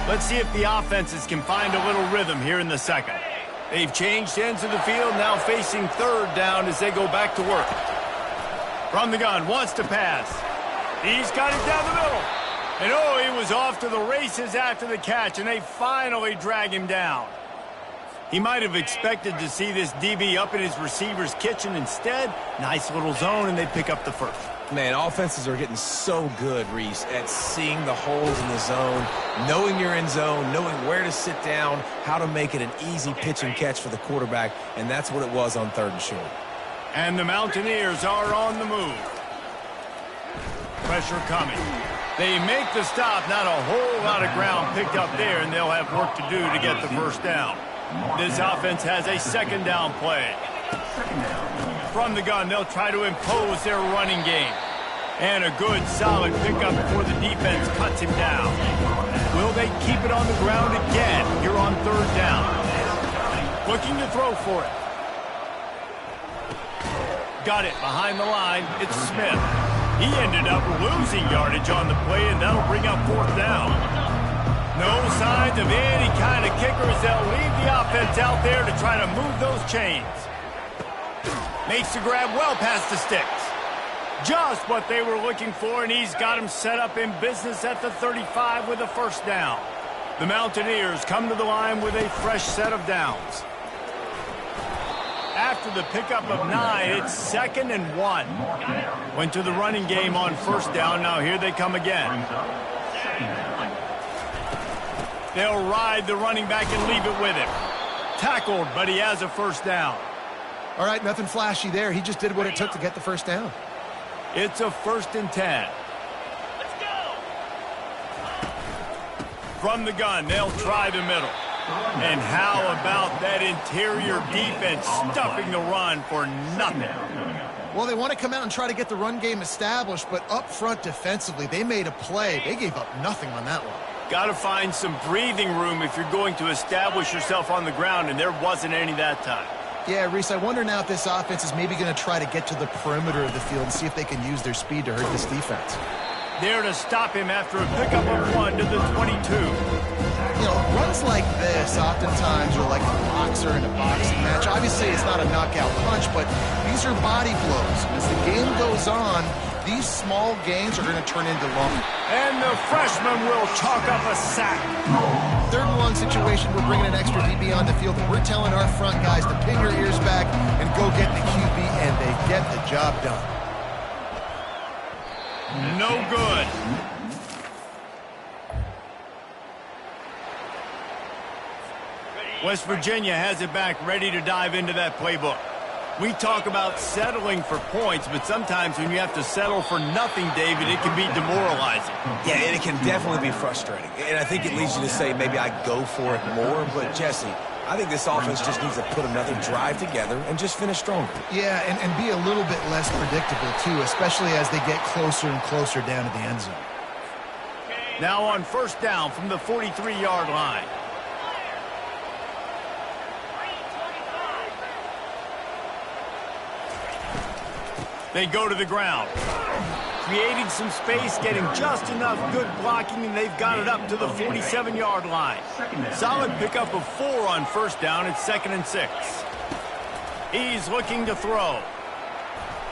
Let's see if the offenses can find a little rhythm here in the 2nd. They've changed ends of the field, now facing 3rd down as they go back to work. From the gun, wants to pass. He's got it down the middle. And oh, he was off to the races after the catch, and they finally drag him down. He might have expected to see this DB up in his receiver's kitchen. Instead, nice little zone, and they pick up the 1st. Man, offenses are getting so good, Reese, at seeing the holes in the zone, knowing you're in zone, knowing where to sit down, how to make it an easy pitch and catch for the quarterback, and that's what it was on 3rd and short. And the Mountaineers are on the move. Pressure coming. They make the stop, not a whole lot of ground picked up there, and they'll have work to do to get the 1st down. This offense has a 2nd down play. From the gun, they'll try to impose their running game. And a good, solid pickup before the defense cuts him down. Will they keep it on the ground again here on 3rd down? Looking to throw for it. Got it behind the line. It's Smith. He ended up losing yardage on the play, and that'll bring up 4th down. No signs of any kind of kickers. They'll leave the offense out there to try to move those chains. Makes the grab well past the sticks. Just what they were looking for, and he's got him set up in business at the 35 with a 1st down. The Mountaineers come to the line with a fresh set of downs. After the pickup of 9, it's 2nd and 1. Went to the running game on 1st down. Now here they come again. They'll ride the running back and leave it with him. Tackled, but he has a 1st down. All right, nothing flashy there. He just did what it took to get the 1st down. It's a 1st and 10. Let's go. From the gun, they'll try the middle. And how about that interior defense stuffing the run for nothing? Well, they want to come out and try to get the run game established, but up front defensively, they made a play. They gave up nothing on that one. Got to find some breathing room if you're going to establish yourself on the ground, and there wasn't any that time. Yeah, Reese, I wonder now if this offense is maybe going to try to get to the perimeter of the field and see if they can use their speed to hurt this defense. There to stop him after a pickup of 1 to the 22. You know, runs like this oftentimes are like a boxer in a boxing match. Obviously, it's not a knockout punch, but these are body blows. As the game goes on, these small gains are going to turn into long. And the freshman will chalk up a sack. 3rd and long situation, we're bringing an extra DB on the field, and we're telling our front guys to pin your ears back and go get the QB, and they get the job done. No good. West Virginia has it back, ready to dive into that playbook. We talk about settling for points, but sometimes when you have to settle for nothing, David, it can be demoralizing. Yeah, and it can definitely be frustrating. And I think it leads you to say maybe I go for it more. But, Jesse, I think this offense just needs to put another drive together and just finish stronger. Yeah, and be a little bit less predictable, too, especially as they get closer and closer down to the end zone. Now on 1st down from the 43-yard line. They go to the ground. Creating some space, getting just enough good blocking, and they've got it up to the 47-yard line. Solid pickup of 4 on first down. It's 2nd and 6. He's looking to throw.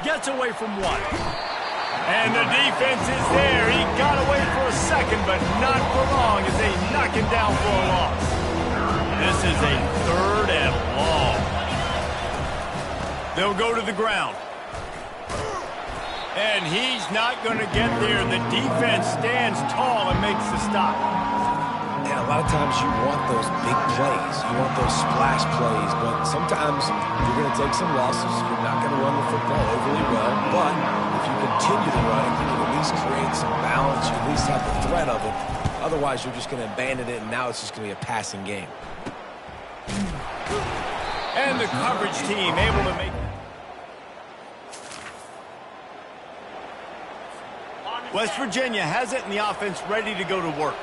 Gets away from 1. And the defense is there. He got away for a second, but not for long as they knock him down for a loss. This is a 3rd and long. They'll go to the ground. And he's not going to get there. The defense stands tall and makes the stop. And a lot of times you want those big plays. You want those splash plays. But sometimes you're going to take some losses. You're not going to run the football overly well. But if you continue to run it, you can at least create some balance. You at least have the threat of it. Otherwise, you're just going to abandon it, and now it's just going to be a passing game. And the coverage team able to make... West Virginia has it, and the offense ready to go to work.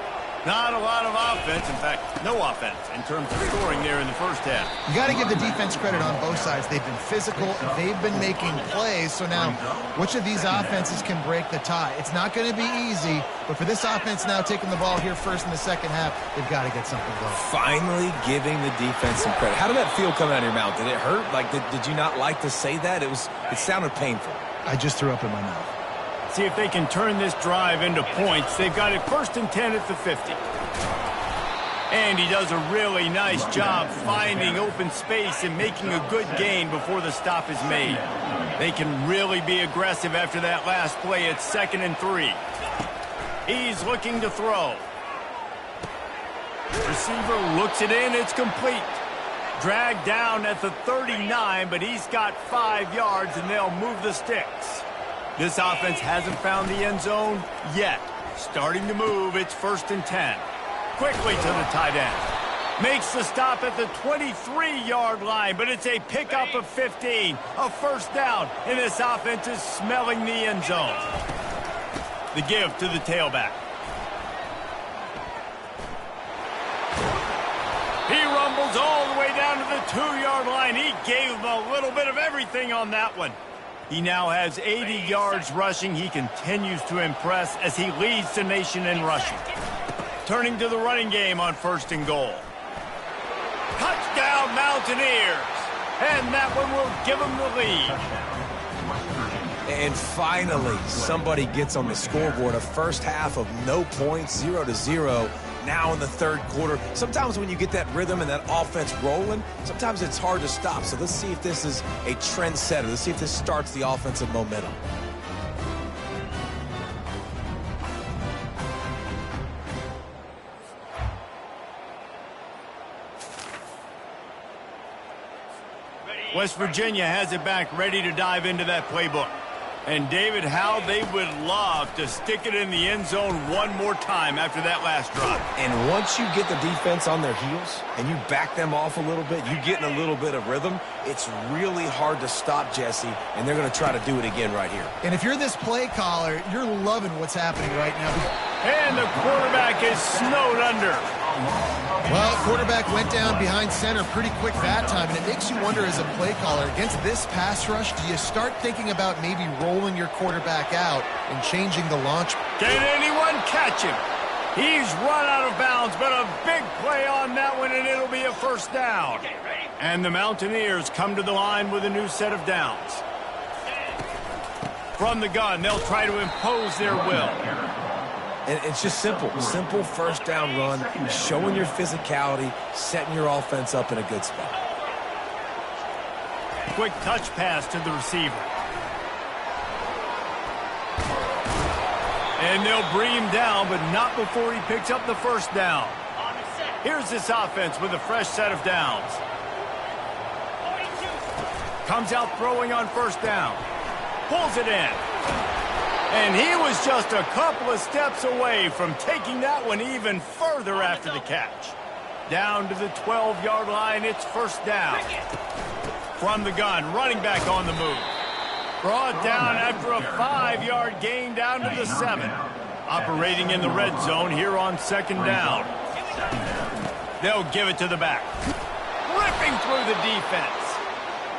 Not a lot of offense, in fact, no offense in terms of scoring there in the first half. You got to give the defense credit on both sides. They've been physical. They've been making plays. So now, which of these offenses can break the tie? It's not going to be easy, but for this offense now taking the ball here first in the second half, they've got to get something going. Finally giving the defense some credit. How did that feel coming out of your mouth? Did it hurt? Like, did you not like to say that? It sounded painful. I just threw up in my mouth. See if they can turn this drive into points. They've got it 1st and 10 at the 50. And he does a really nice job finding open space and making a good gain before the stop is made. They can really be aggressive after that last play. It's 2nd and 3. He's looking to throw. Receiver looks it in. It's complete. Dragged down at the 39, but he's got 5 yards, and they'll move the sticks. This offense hasn't found the end zone yet. Starting to move, it's 1st and 10. Quickly to the tight end. Makes the stop at the 23-yard line, but it's a pickup of 15. A 1st down, and this offense is smelling the end zone. The give to the tailback. He rumbles all the way down to the 2-yard line. He gave them a little bit of everything on that one. He now has 80 yards rushing. He continues to impress as he leads the nation in rushing. Turning to the running game on 1st and goal. Touchdown, Mountaineers! And that one will give them the lead. And finally, somebody gets on the scoreboard. A first half of no points, 0-0. Now in the 3rd quarter. Sometimes when you get that rhythm and that offense rolling, sometimes it's hard to stop. So let's see if this is a trendsetter. Let's see if this starts the offensive momentum. West Virginia has it back, ready to dive into that playbook. And, David, how they would love to stick it in the end zone one more time after that last drive. And once you get the defense on their heels and you back them off a little bit, you get in a little bit of rhythm, it's really hard to stop, Jesse, and they're going to try to do it again right here. And if you're this play caller, you're loving what's happening right now. And the quarterback is snowed under. Well, quarterback went down behind center pretty quick that time, and it makes you wonder as a play caller, against this pass rush, do you start thinking about maybe rolling your quarterback out and changing the launch? Can anyone catch him? He's run out of bounds, but a big play on that one, and it'll be a 1st down. And the Mountaineers come to the line with a new set of downs. From the gun, they'll try to impose their will. And it's just simple 1st down run, showing your physicality, setting your offense up in a good spot. Quick touch pass to the receiver. And they'll bring him down, but not before he picks up the 1st down. Here's this offense with a fresh set of downs. Comes out throwing on 1st down. Pulls it in. And he was just a couple of steps away from taking that one even further after the catch. Down to the 12-yard line, it's 1st down. From the gun, running back on the move. Brought down after a 5-yard gain down to the 7. Operating in the red zone here on 2nd down. They'll give it to the back. Ripping through the defense.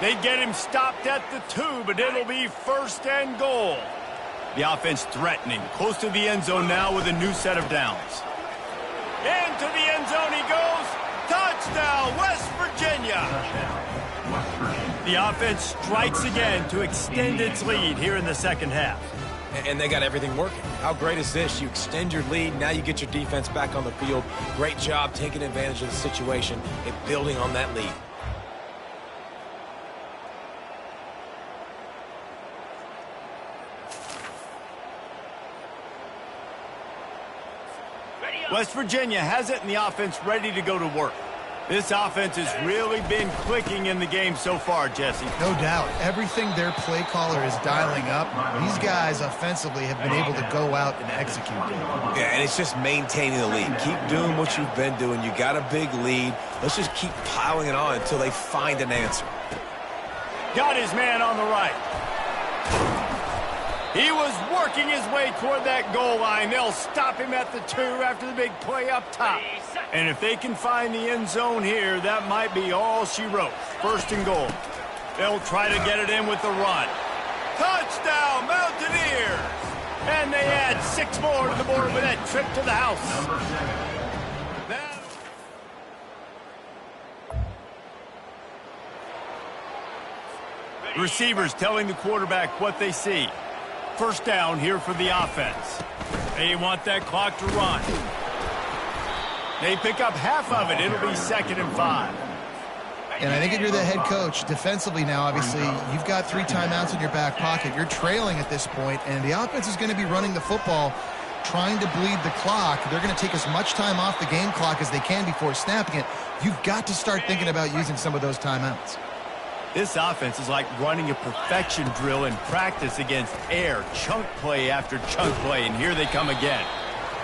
They get him stopped at the 2, but it'll be 1st and goal. The offense threatening, close to the end zone now with a new set of downs. Into the end zone he goes. Touchdown, West Virginia. Touchdown, West Virginia. The offense strikes again to extend its lead here in the second half. And they got everything working. How great is this? You extend your lead, now you get your defense back on the field. Great job taking advantage of the situation and building on that lead. West Virginia has it in the offense ready to go to work. This offense has really been clicking in the game so far, Jesse. No doubt. Everything their play caller is dialing up, these guys offensively have been able to go out and execute. Yeah, and it's just maintaining the lead. Keep doing what you've been doing. You got a big lead. Let's just keep piling it on until they find an answer. Got his man on the right. He was working his way toward that goal line. They'll stop him at the 2 after the big play up top. And if they can find the end zone here, that might be all she wrote. 1st and goal. They'll try to get it in with the run. Touchdown, Mountaineers! And they add 6 more to the board with that trip to the house. Number 7. Receivers telling the quarterback what they see. 1st down here for the offense. They want that clock to run. They pick up half of it. It'll be 2nd and 5. And I think if you're the head coach, defensively now, obviously, you've got 3 timeouts in your back pocket. You're trailing at this point, and the offense is going to be running the football, trying to bleed the clock. They're going to take as much time off the game clock as they can before snapping it. You've got to start thinking about using some of those timeouts. This offense is like running a perfection drill in practice against air, chunk play after chunk play, and here they come again.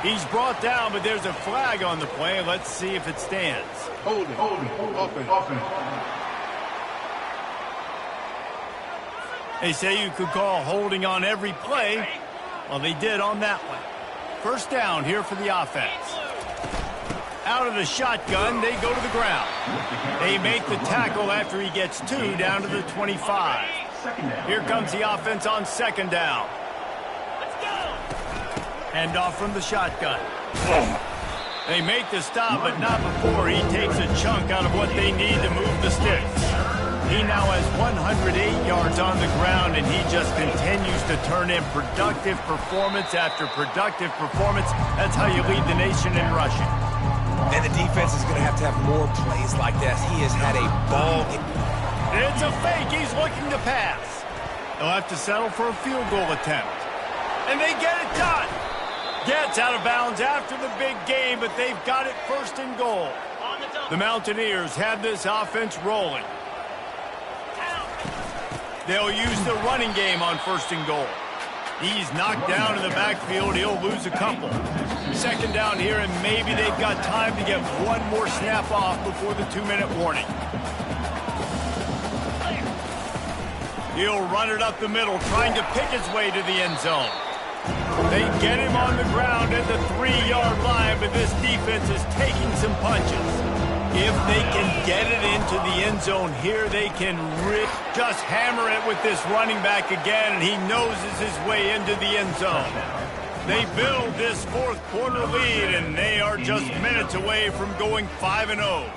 He's brought down, but there's a flag on the play. Let's see if it stands. Holding, offense. They say you could call holding on every play. Well, they did on that one. 1st down here for the offense. Out of the shotgun, they go to the ground. They make the tackle after he gets 2 down to the 25. Here comes the offense on 2nd down. Hand off from the shotgun. They make the stop, but not before he takes a chunk out of what they need to move the sticks. He now has 108 yards on the ground, and he just continues to turn in productive performance after productive performance. That's how you lead the nation in rushing. And the defense is going to have more plays like this. He has had a ball. It's a fake. He's looking to pass. They'll have to settle for a field goal attempt. And they get it done. Gets out of bounds after the big game, but they've got it 1st and goal. The Mountaineers have this offense rolling. They'll use the running game on 1st and goal. He's knocked down in the backfield. He'll lose a couple. 2nd down here, and maybe they've got time to get 1 more snap off before the 2-minute warning. He'll run it up the middle, trying to pick his way to the end zone. They get him on the ground at the 3-yard line, but this defense is taking some punches. If they can get it into the end zone here, they can just hammer it with this running back again, and he noses his way into the end zone. They build this 4th quarter lead, and they are just minutes away from going 5-0.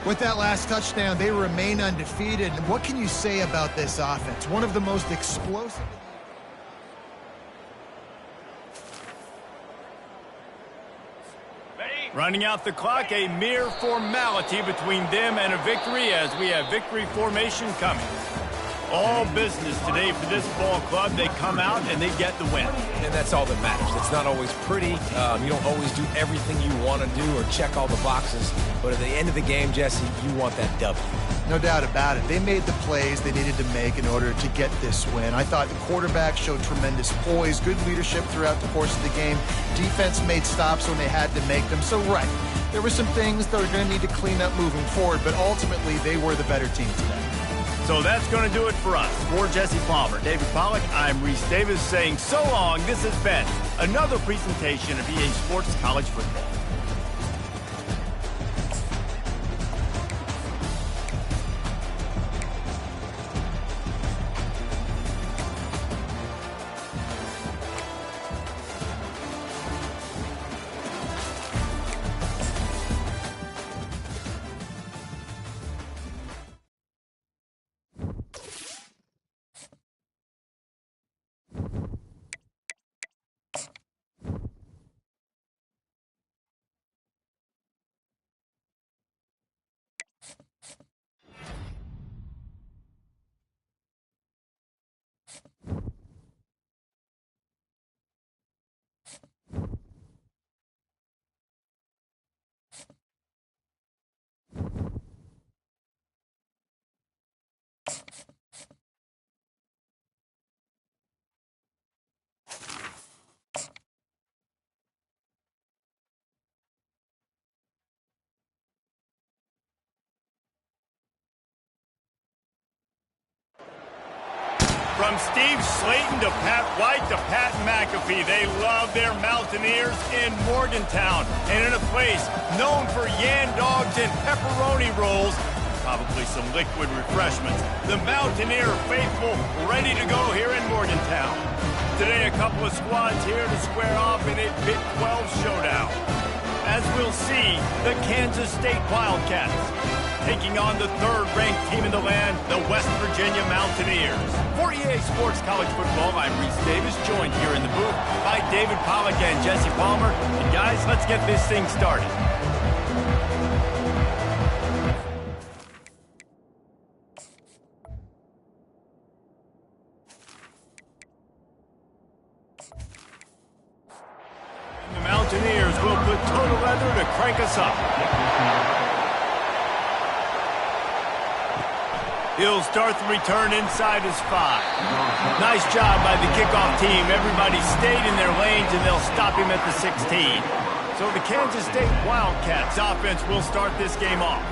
With that last touchdown, they remain undefeated. And what can you say about this offense? One of the most explosive. Running out the clock, a mere formality between them and a victory as we have victory formation coming. All business today for this ball club. They come out and they get the win. And that's all that matters. It's not always pretty. You don't always do everything you want to do or check all the boxes. But at the end of the game, Jesse, you want that W. No doubt about it. They made the plays they needed to make in order to get this win. I thought the quarterback showed tremendous poise, good leadership throughout the course of the game. Defense made stops when they had to make them. So, right, there were some things that are going to need to clean up moving forward, but ultimately they were the better team today. So that's going to do it for us. For Jesse Palmer, David Pollack, I'm Reese Davis saying so long. This has been another presentation of EA Sports College Football. From Steve Slayton to Pat White to Pat McAfee, they love their Mountaineers in Morgantown. And in a place known for yan dogs and pepperoni rolls, probably some liquid refreshments, the Mountaineer faithful ready to go here in Morgantown. Today, a couple of squads here to square off in a Big 12 showdown. As we'll see, the Kansas State Wildcats taking on the third-ranked team in the land, the West Virginia Mountaineers. For EA Sports College Football, I'm Reese Davis, joined here in the booth by David Pollack and Jesse Palmer. And guys, let's get this thing started. The Mountaineers will put total leather to crank us up. He'll start the return inside his 5. Nice job by the kickoff team. Everybody stayed in their lanes, and they'll stop him at the 16. So the Kansas State Wildcats offense will start this game off.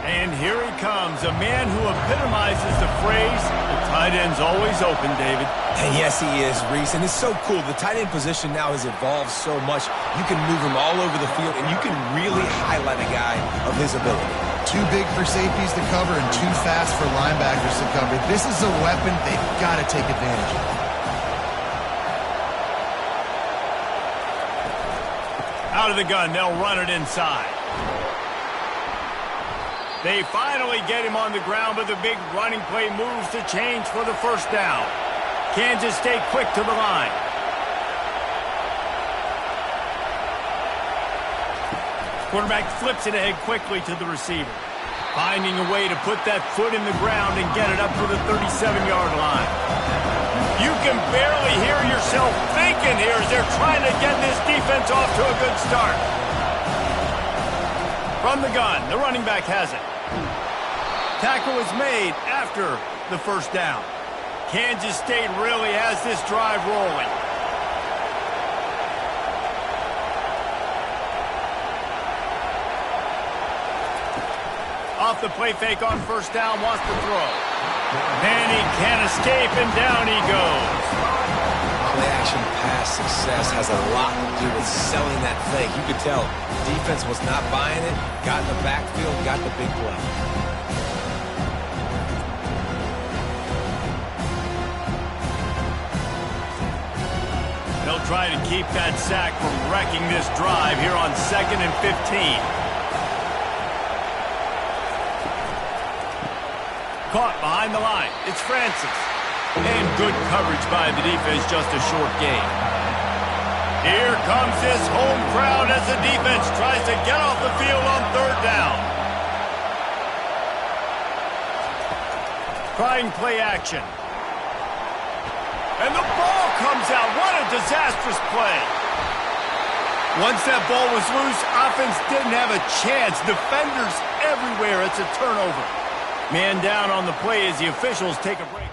And here he comes, a man who epitomizes the phrase, the tight end's always open, David. And yes, he is, Reese, and it's so cool. The tight end position now has evolved so much. You can move him all over the field, and you can really highlight a guy of his ability. Too big for safeties to cover and too fast for linebackers to cover. This is a weapon they've got to take advantage of. Out of the gun, they'll run it inside. They finally get him on the ground, but the big running play moves to change for the first down. Kansas State quick to the line. Quarterback flips it ahead quickly to the receiver. Finding a way to put that foot in the ground and get it up to the 37-yard line. You can barely hear yourself thinking here as they're trying to get this defense off to a good start. From the gun, the running back has it. Tackle is made after the first down. Kansas State really has this drive rolling. Off the play fake on first down, wants to throw. And he can't escape, and down he goes. Play-action pass success has a lot to do with selling that fake. You could tell defense was not buying it, got in the backfield, got the big play. They'll try to keep that sack from wrecking this drive here on 2nd and 15. Caught behind the line. It's Francis. And good coverage by the defense, just a short gain. Here comes this home crowd as the defense tries to get off the field on third down. Trying play action. And the ball comes out. What a disastrous play. Once that ball was loose, offense didn't have a chance. Defenders everywhere. It's a turnover. Man down on the play as the officials take a break.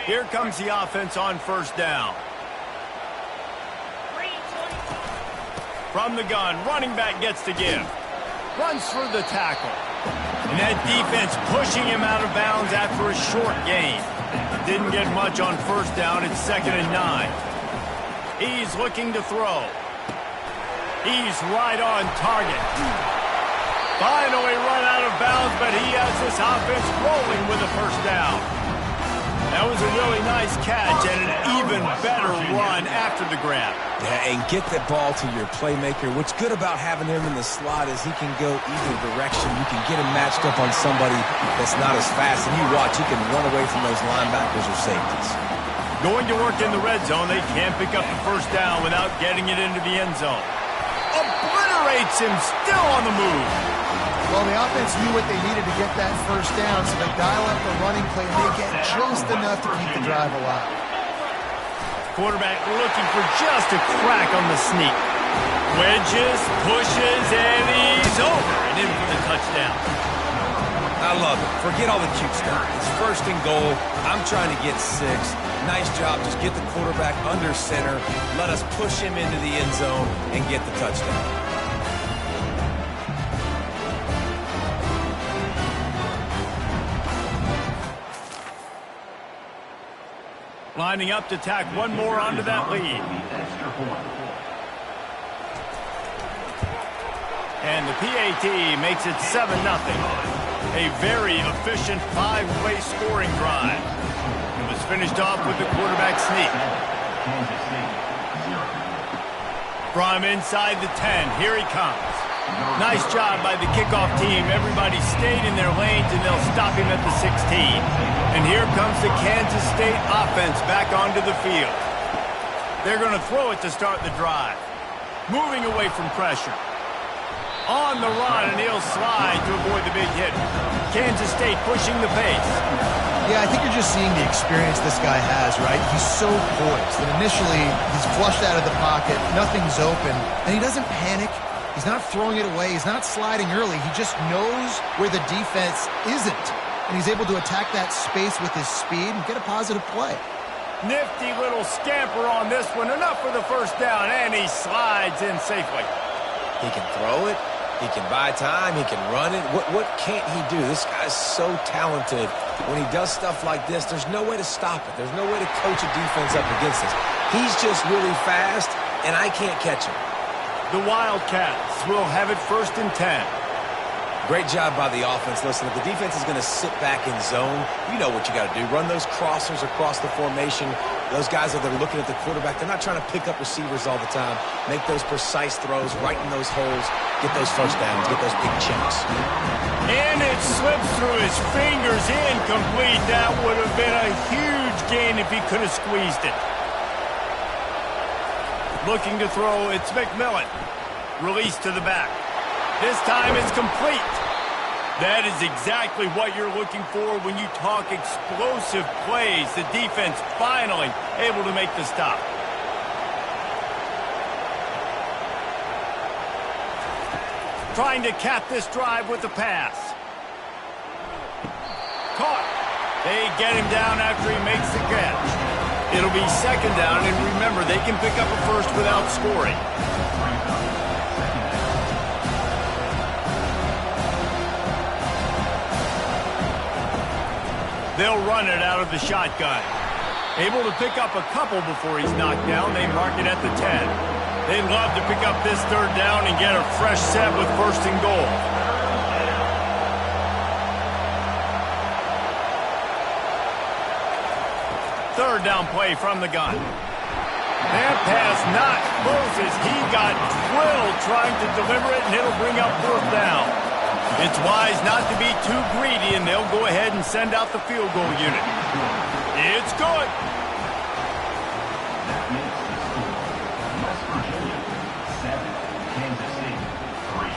Here comes the offense on first down. From the gun, running back gets to give. Runs through the tackle. And that defense pushing him out of bounds after a short gain. Didn't get much on first down. It's 2nd and 9. He's looking to throw. He's right on target. Finally run out of bounds, but he has this offense rolling with a first down. That was a really nice catch and an even better run after the grab. Yeah, and get the ball to your playmaker. What's good about having him in the slot is he can go either direction. You can get him matched up on somebody that's not as fast, and you watch, he can run away from those linebackers or safeties. Going to work in the red zone, they can't pick up the first down without getting it into the end zone. Obliterates him, still on the move. Well, the offense knew what they needed to get that first down, so they dial up the running play, and they get just enough to keep the drive alive. Quarterback looking for just a crack on the sneak. Wedges, pushes, and he's over and in for the touchdown. I love it. Forget all the cute stuff. It's 1st and goal. I'm trying to get 6. Nice job. Just get the quarterback under center. Let us push him into the end zone and get the touchdown. Lining up to tack one more onto that lead. And the PAT makes it 7-0. A very efficient 5-play scoring drive. It was finished off with the quarterback sneak. From inside the 10, here he comes. Nice job by the kickoff team. Everybody stayed in their lanes, and they'll stop him at the 16. And here comes the Kansas State offense back onto the field. They're going to throw it to start the drive. Moving away from pressure. On the run, and he'll slide to avoid the big hit. Kansas State pushing the pace. Yeah, I think you're just seeing the experience this guy has, right? He's so poised that initially he's flushed out of the pocket, nothing's open, and he doesn't panic. He's not throwing it away. He's not sliding early. He just knows where the defense isn't, and he's able to attack that space with his speed and get a positive play. Nifty little scamper on this one. Enough for the first down, and he slides in safely. He can throw it. He can buy time. He can run it. What can't he do? This guy's so talented. When he does stuff like this, there's no way to stop it. There's no way to coach a defense up against this. He's just really fast, and I can't catch him. The Wildcats will have it 1st and 10. Great job by the offense. Listen, if the defense is going to sit back in zone, you know what you got to do. Run those crossers across the formation. Those guys that are looking at the quarterback, they're not trying to pick up receivers all the time. Make those precise throws right in those holes. Get those first downs. Get those big chunks. And it slips through his fingers, incomplete. That would have been a huge gain if he could have squeezed it. Looking to throw, it's McMillan. Release to the back. This time it's complete. That is exactly what you're looking for when you talk explosive plays. The defense finally able to make the stop. Trying to cap this drive with the pass. Caught. They get him down after he makes the catch. It'll be 2nd down, and remember, they can pick up a first without scoring. They'll run it out of the shotgun. Able to pick up a couple before he's knocked down. They mark it at the 10. They'd love to pick up this 3rd down and get a fresh set with 1st and goal. Third down play from the gun. That pass not closes. He got thrilled trying to deliver it, and it'll bring up 4th down. It's wise not to be too greedy, and they'll go ahead and send out the field goal unit. It's good. West Virginia 7, Kansas State 3.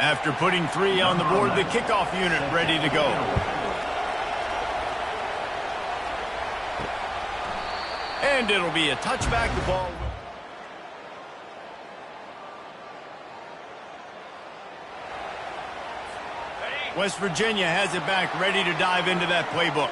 After putting 3 on the board, the kickoff unit ready to go. And it'll be a touchback. The ball. West Virginia has it back, ready to dive into that playbook.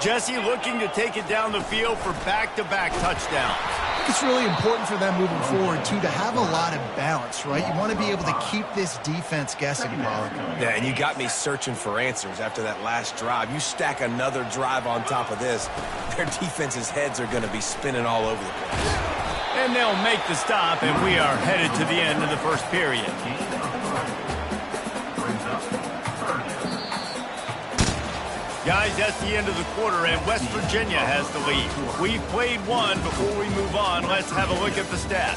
Jesse looking to take it down the field for back-to-back touchdowns. I think it's really important for them moving forward, too, to have a lot of balance, right? You want to be able to keep this defense guessing, Pollard. Yeah, and you got me searching for answers after that last drive. You stack another drive on top of this, their defense's heads are going to be spinning all over the place. And they'll make the stop, and we are headed to the end of the first period. Guys, that's the end of the quarter, and West Virginia has the lead. We've played one. Before we move on, let's have a look at the stats.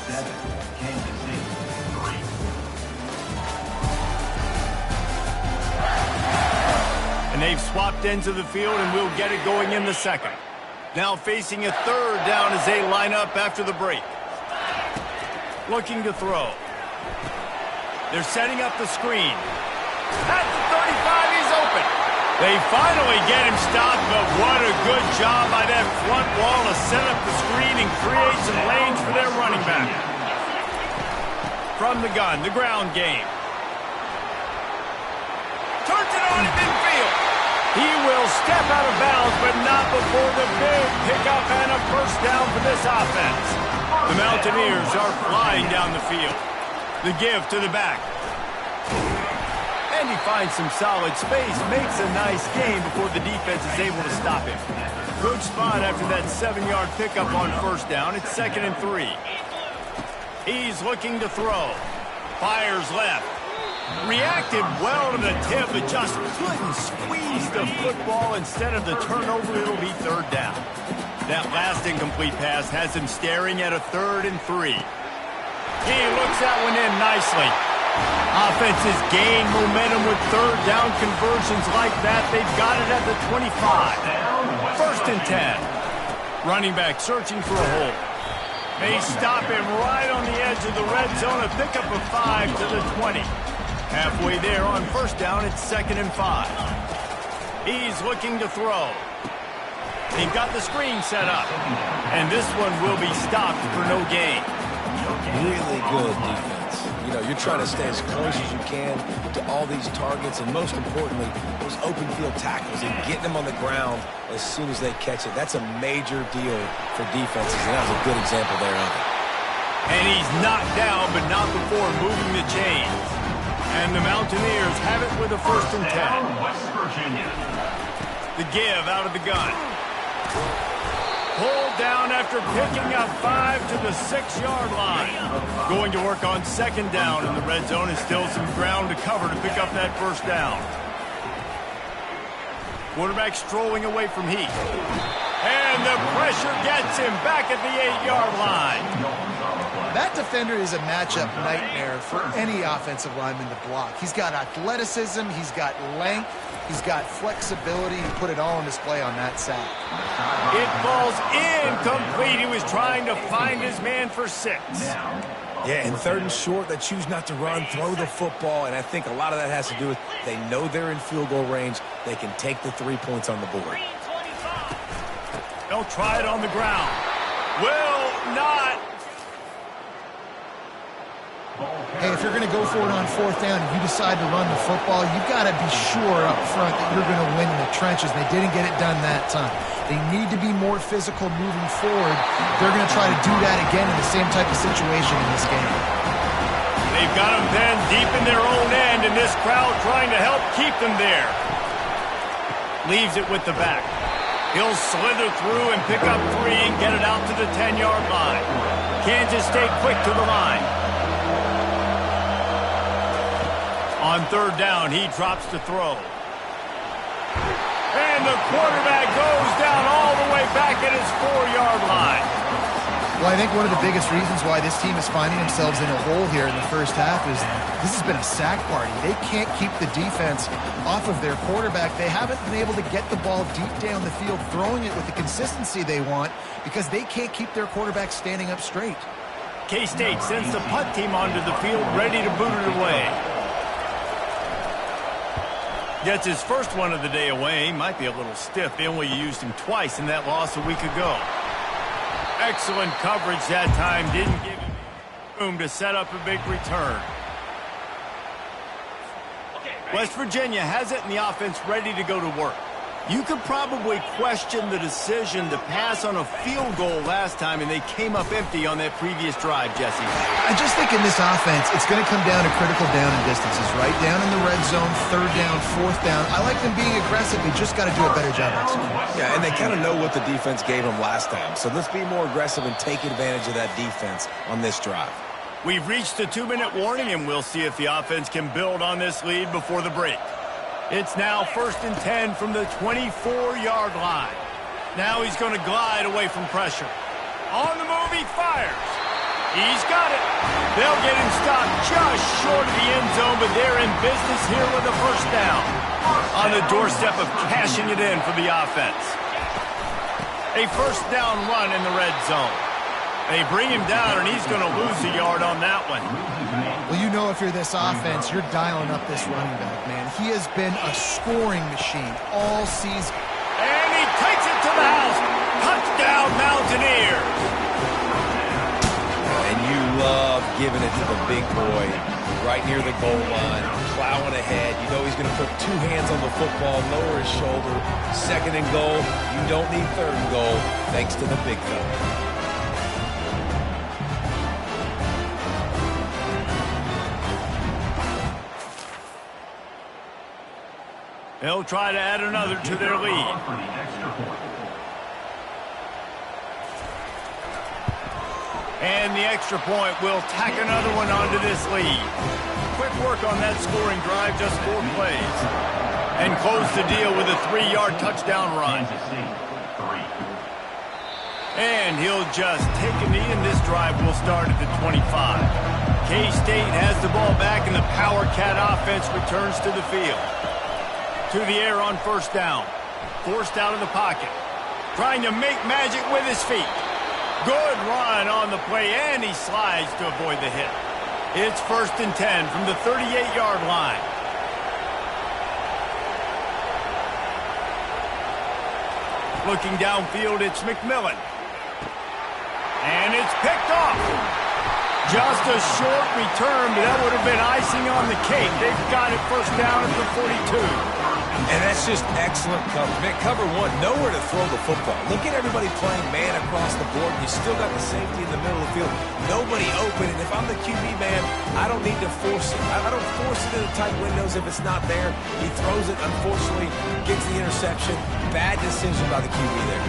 And they've swapped ends of the field, and we'll get it going in the second. Now facing a 3rd down as they line up after the break. Looking to throw. They're setting up the screen. At the 35, he's open. They finally get him stopped, but what a good job by that front wall to set up the screen and create some lanes for their running back. From the gun, the ground game. Turns it on at midfield. He step out of bounds, but not before the big pickup and a first down for this offense. The Mountaineers are flying down the field. The give to the back. And he finds some solid space, makes a nice gain before the defense is able to stop him. Good spot after that 7-yard pickup on first down. It's 2nd and 3. He's looking to throw. Fires left. Reacted well to the tip, but just couldn't squeeze the football. Instead of the turnover, it'll be 3rd down. That last incomplete pass has him staring at a 3rd and 3. He looks that one in nicely. Offenses gain momentum with 3rd down conversions like that. They've got it at the 25. 1st and 10. Running back searching for a hole. They stop him right on the edge of the red zone. A pickup of 5 to the 20. Halfway there on first down, it's 2nd and 5. He's looking to throw. They've got the screen set up. And this one will be stopped for no gain. Really good defense. You know, you're trying to stay as close as you can to all these targets, and most importantly, those open field tackles and getting them on the ground as soon as they catch it. That's a major deal for defenses, and that was a good example there of it. And he's knocked down, but not before moving the chains. And the Mountaineers have it with a 1st and 10. West Virginia. The give out of the gun. Pulled down after picking up 5 to the 6-yard line. Going to work on 2nd down in the red zone, and still some ground to cover to pick up that first down. Quarterback strolling away from Heath. And the pressure gets him back at the 8-yard line. That defender is a matchup nightmare for any offensive lineman to block. He's got athleticism, he's got length, he's got flexibility. He put it all on display on that sack. It falls incomplete. He was trying to find his man for 6. Yeah, and 3rd and short, they choose not to run, throw the football, and I think a lot of that has to do with they know they're in field goal range. They can take the 3 points on the board. They'll try it on the ground. Will not. Hey, if you're going to go for it on 4th down and you decide to run the football, you've got to be sure up front that you're going to win in the trenches. They didn't get it done that time. They need to be more physical moving forward. They're going to try to do that again in the same type of situation in this game. They've got them then deep in their own end, and this crowd trying to help keep them there. Leaves it with the back. He'll slither through and pick up 3 and get it out to the 10-yard line. Kansas State quick to the line. On 3rd down, he drops to throw. And the quarterback goes down all the way back at his 4-yard line. Well, I think one of the biggest reasons why this team is finding themselves in a hole here in the first half is this has been a sack party. They can't keep the defense off of their quarterback. They haven't been able to get the ball deep down the field, throwing it with the consistency they want because they can't keep their quarterback standing up straight. K-State sends the punt team onto the field, ready to boot it away. Gets his first one of the day away. Might be a little stiff. They only used him twice in that loss a week ago. Excellent coverage that time. Didn't give him room to set up a big return. West Virginia has it in the offense ready to go to work. You could probably question the decision to pass on a field goal last time, and they came up empty on that previous drive, Jesse. I just think in this offense, it's going to come down to critical down and distances, right? Down in the red zone, 3rd down, 4th down. I like them being aggressive. They just got to do a better job executing. Yeah, and they kind of know what the defense gave them last time. So let's be more aggressive and take advantage of that defense on this drive. We've reached the 2-minute warning, and we'll see if the offense can build on this lead before the break. It's now 1st and 10 from the 24-yard line. Now he's going to glide away from pressure. On the move, he fires. He's got it. They'll get him stopped just short of the end zone, but they're in business here with a first down. On the doorstep of cashing it in for the offense. A first down run in the red zone. They bring him down, and he's going to lose a yard on that one. Well, you know if you're this offense, you're dialing up this running back, man. He has been a scoring machine all season. And he takes it to the house. Touchdown, Mountaineers. And you love giving it to the big boy right near the goal line. plowing ahead. You know he's going to put two hands on the football, lower his shoulder. Second and goal. You don't need third and goal, thanks to the big fella. They'll try to add another to their lead. And the extra point will tack another one onto this lead. Quick work on that scoring drive, just 4 plays. And close the deal with a 3-yard touchdown run. And he'll just take a knee, and this drive will start at the 25. K-State has the ball back, and the Power Cat offense returns to the field. To the air on first down. Forced out of the pocket. Trying to make magic with his feet. Good run on the play, and he slides to avoid the hit. It's 1st and 10 from the 38-yard line. Looking downfield, it's McMillan. And it's picked off. Just a short return, but that would have been icing on the cake. They've got it first down at the 42. And that's just excellent coverage. Man, cover one, nowhere to throw the football. Look at everybody playing man across the board. You still got the safety in the middle of the field. Nobody open. And if I'm the QB, man, I don't need to force it. I don't force it into tight windows if it's not there. He throws it, unfortunately, gets the interception. Bad decision by the QB there.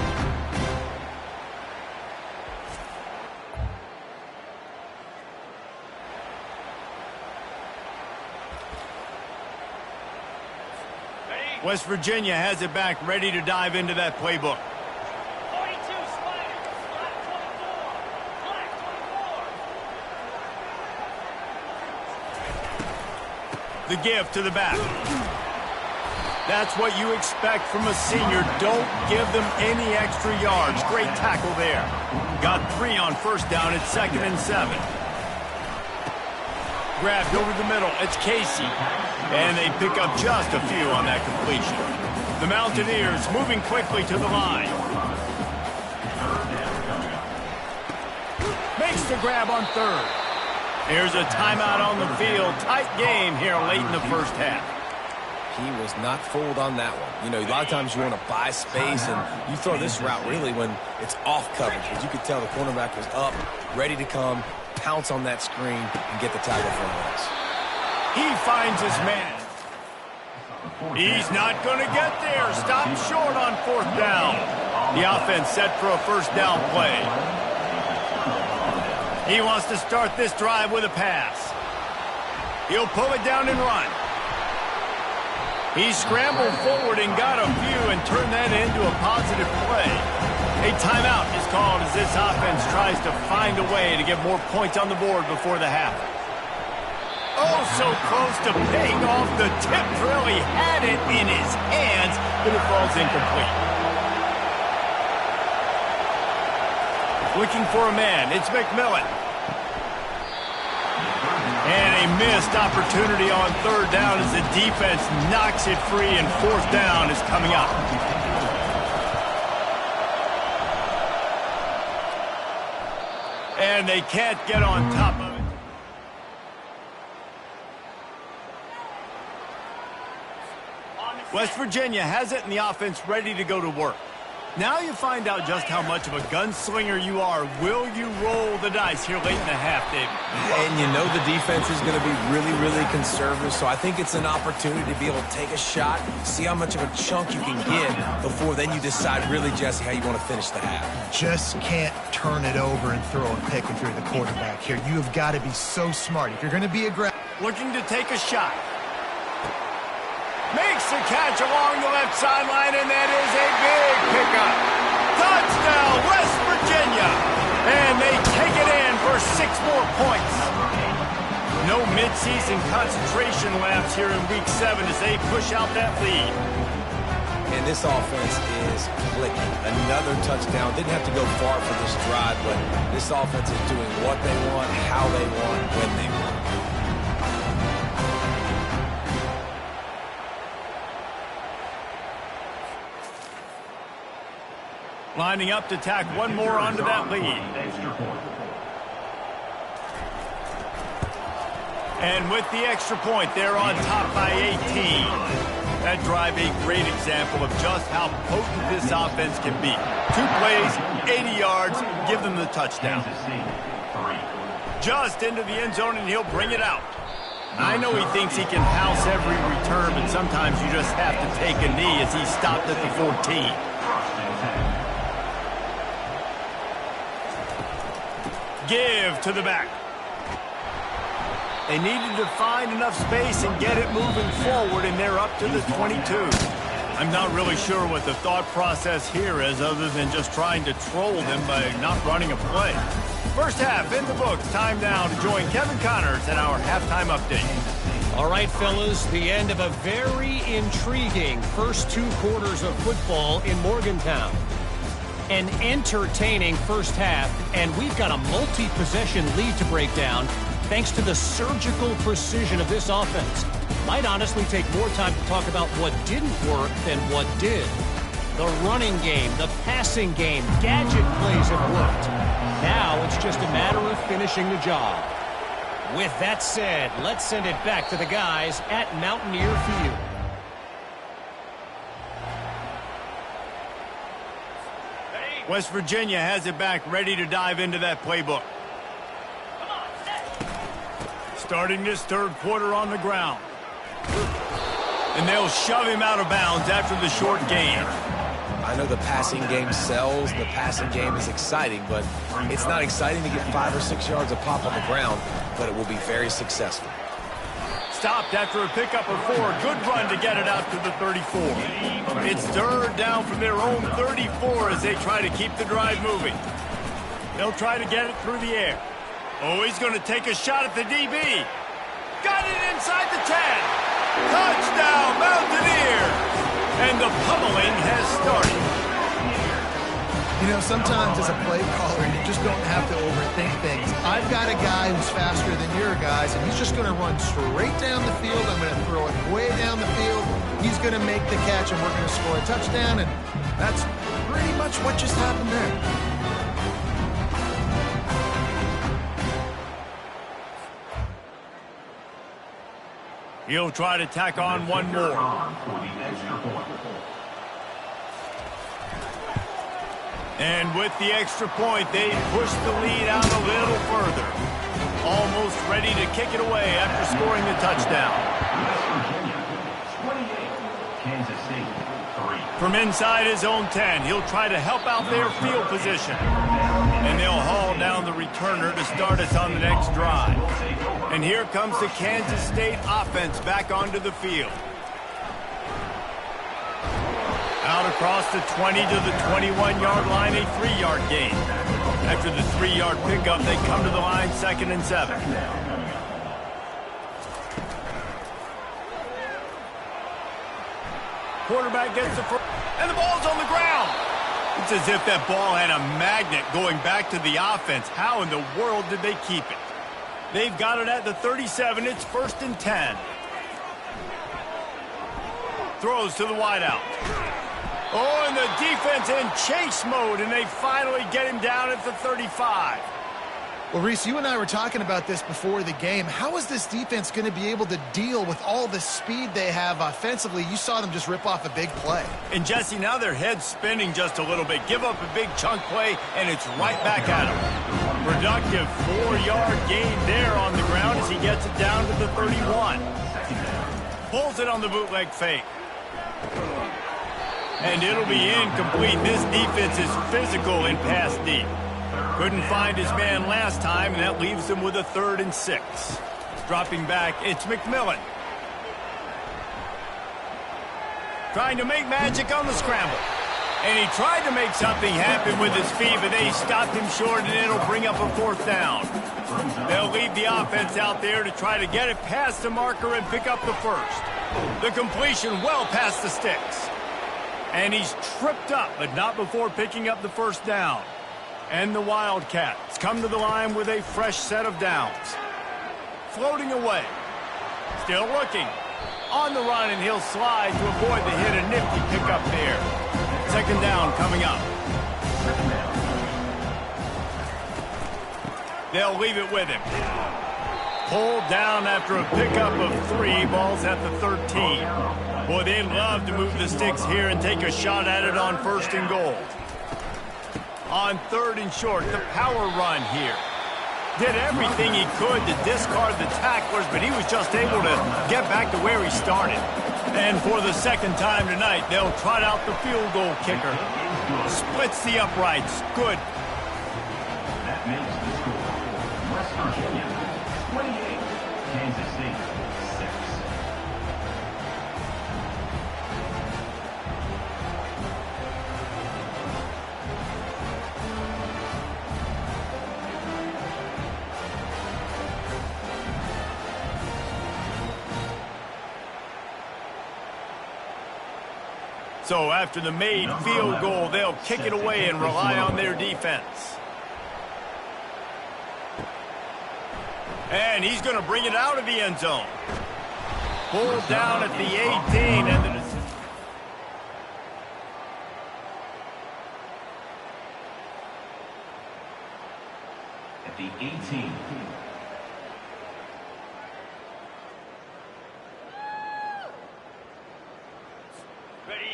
West Virginia has it back, ready to dive into that playbook. 42, Spider. Black 24. The give to the back. That's what you expect from a senior. Don't give them any extra yards. Great tackle there. Got 3 on first down at 2nd and 7. Grabbed over the middle. It's Casey. And they pick up just a few on that completion. The Mountaineers moving quickly to the line. Makes the grab on 3rd. Here's a timeout on the field. Tight game here late in the first half. He was not fooled on that one. You know, a lot of times you want to buy space, and you throw this route really when it's off coverage. Because you could tell the cornerback was up, ready to come, pounce on that screen, and get the tackle for a loss. He finds his man. He's not going to get there. Stop short on 4th down. The offense set for a first down play. He wants to start this drive with a pass. He'll pull it down and run. He scrambled forward and got a few and turned that into a positive play. A timeout is called as this offense tries to find a way to get more points on the board before the half. Oh, so close to paying off the tip drill. He had it in his hands, but it falls incomplete. Looking for a man. It's McMillan. And a missed opportunity on 3rd down as the defense knocks it free, and 4th down is coming up. And they can't get on top of it. West Virginia has it, and the offense ready to go to work. Now you find out just how much of a gunslinger you are. Will you roll the dice here late in the half, David? And you know the defense is going to be really, really conservative, so I think it's an opportunity to be able to take a shot, see how much of a chunk you can get before then you decide really, Jesse, how you want to finish the half. Just can't turn it over and throw a pick if you're the quarterback here. You have got to be so smart. If you're going to be aggressive. Looking to take a shot. Makes the catch along the left sideline, and that is a big pickup. Touchdown, West Virginia. And they take it in for 6 more points. No midseason concentration lapse here in Week 7 as they push out that lead. And this offense is clicking. Another touchdown. Didn't have to go far for this drive, but this offense is doing what they want, how they want, when they want. Lining up to tack one more onto that lead. And with the extra point, they're on top by 18. That drive a great example of just how potent this offense can be. 2 plays, 80 yards, give them the touchdown. Just into the end zone, and he'll bring it out. I know he thinks he can house every return, but sometimes you just have to take a knee as he stopped at the 14. Give to the back. They needed to find enough space and get it moving forward, and they're up to the 22. I'm not really sure what the thought process here is other than just trying to troll them by not running a play. First half in the books. Time now to join Kevin Connors in our halftime update. All right, fellas, the end of a very intriguing first 2 quarters of football in Morgantown. An entertaining first half, and we've got a multi-possession lead to break down thanks to the surgical precision of this offense. Might honestly take more time to talk about what didn't work than what did. The running game, the passing game, gadget plays have worked. Now it's just a matter of finishing the job. With that said, let's send it back to the guys at Mountaineer Field. West Virginia has it back, ready to dive into that playbook. Starting this third quarter on the ground. And they'll shove him out of bounds after the short gain. I know the passing game sells, the passing game is exciting, but it's not exciting to get 5 or 6 yards of pop on the ground, but it will be very successful. Stopped after a pickup of 4. Good run to get it out to the 34. It's third down from their own 34 as they try to keep the drive moving. They'll try to get it through the air. Oh, he's going to take a shot at the DB. Got it inside the 10. Touchdown, Mountaineers. And the pummeling has started. You know, sometimes as a play caller, you just don't have to overthink things. I've got a guy who's faster than your guys, and he's just going to run straight down the field. I'm going to throw it way down the field. He's going to make the catch, and we're going to score a touchdown, and that's pretty much what just happened there. He'll try to tack on one more. And with the extra point, they push the lead out a little further. Almost ready to kick it away after scoring the touchdown. Kansas State, 3. From inside his own 10, he'll try to help out their field position. And they'll haul down the returner to start us on the next drive. And here comes the Kansas State offense back onto the field. Out across the 20 to the 21-yard line, a 3-yard gain. After the 3-yard pickup, they come to the line 2nd and 7. Quarterback gets the first, and the ball's on the ground. It's as if that ball had a magnet going back to the offense. How in the world did they keep it? They've got it at the 37. It's 1st and 10. Throws to the wideout. Oh, and the defense in chase mode, and they finally get him down at the 35. Well, Reese, you and I were talking about this before the game. How is this defense going to be able to deal with all the speed they have offensively? You saw them just rip off a big play. And, Jesse, now their head's spinning just a little bit. Give up a big chunk play, and it's right back at him. Productive 4-yard gain there on the ground as he gets it down to the 31. Pulls it on the bootleg fake. And it'll be incomplete. This defense is physical in pass deep. Couldn't find his man last time, and that leaves him with a 3rd and 6. Dropping back, it's McMillan. Trying to make magic on the scramble. And he tried to make something happen with his feet, but they stopped him short, and it'll bring up a 4th down. They'll leave the offense out there to try to get it past the marker and pick up the 1st. The completion well past the sticks. And he's tripped up, but not before picking up the 1st down. And the Wildcats come to the line with a fresh set of downs. Floating away. Still looking. On the run, and he'll slide to avoid the hit. A nifty pickup there. 2nd down coming up. They'll leave it with him. Pulled down after a pickup of 3, balls at the 13. Boy, they'd love to move the sticks here and take a shot at it on 1st and goal. On 3rd and short, the power run here. Did everything he could to discard the tacklers, but he was just able to get back to where he started. And for the 2nd time tonight, they'll trot out the field goal kicker. Splits the uprights. Good. That makes the score. West Virginia, 28. Kansas State, 6. So after the made field goal, they'll kick it away and rely on their defense. And he's going to bring it out of the end zone. Pulled down at the 18. And At the 18.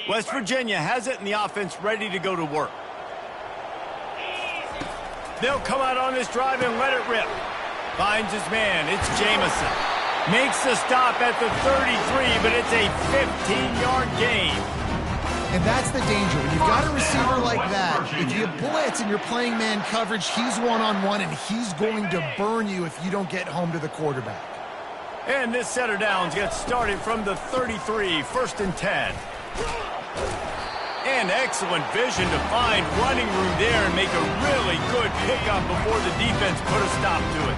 West Virginia has it, and the offense ready to go to work. They'll come out on this drive and let it rip. Finds his man. It's Jamison. Makes the stop at the 33, but it's a 15-yard gain. And that's the danger. When you've got a receiver like that, if you blitz and you're playing man coverage, he's one-on-one, and he's going to burn you if you don't get home to the quarterback. And this set of downs gets started from the 33, 1st and 10. And excellent vision to find running room there and make a really good pickup before the defense put a stop to it.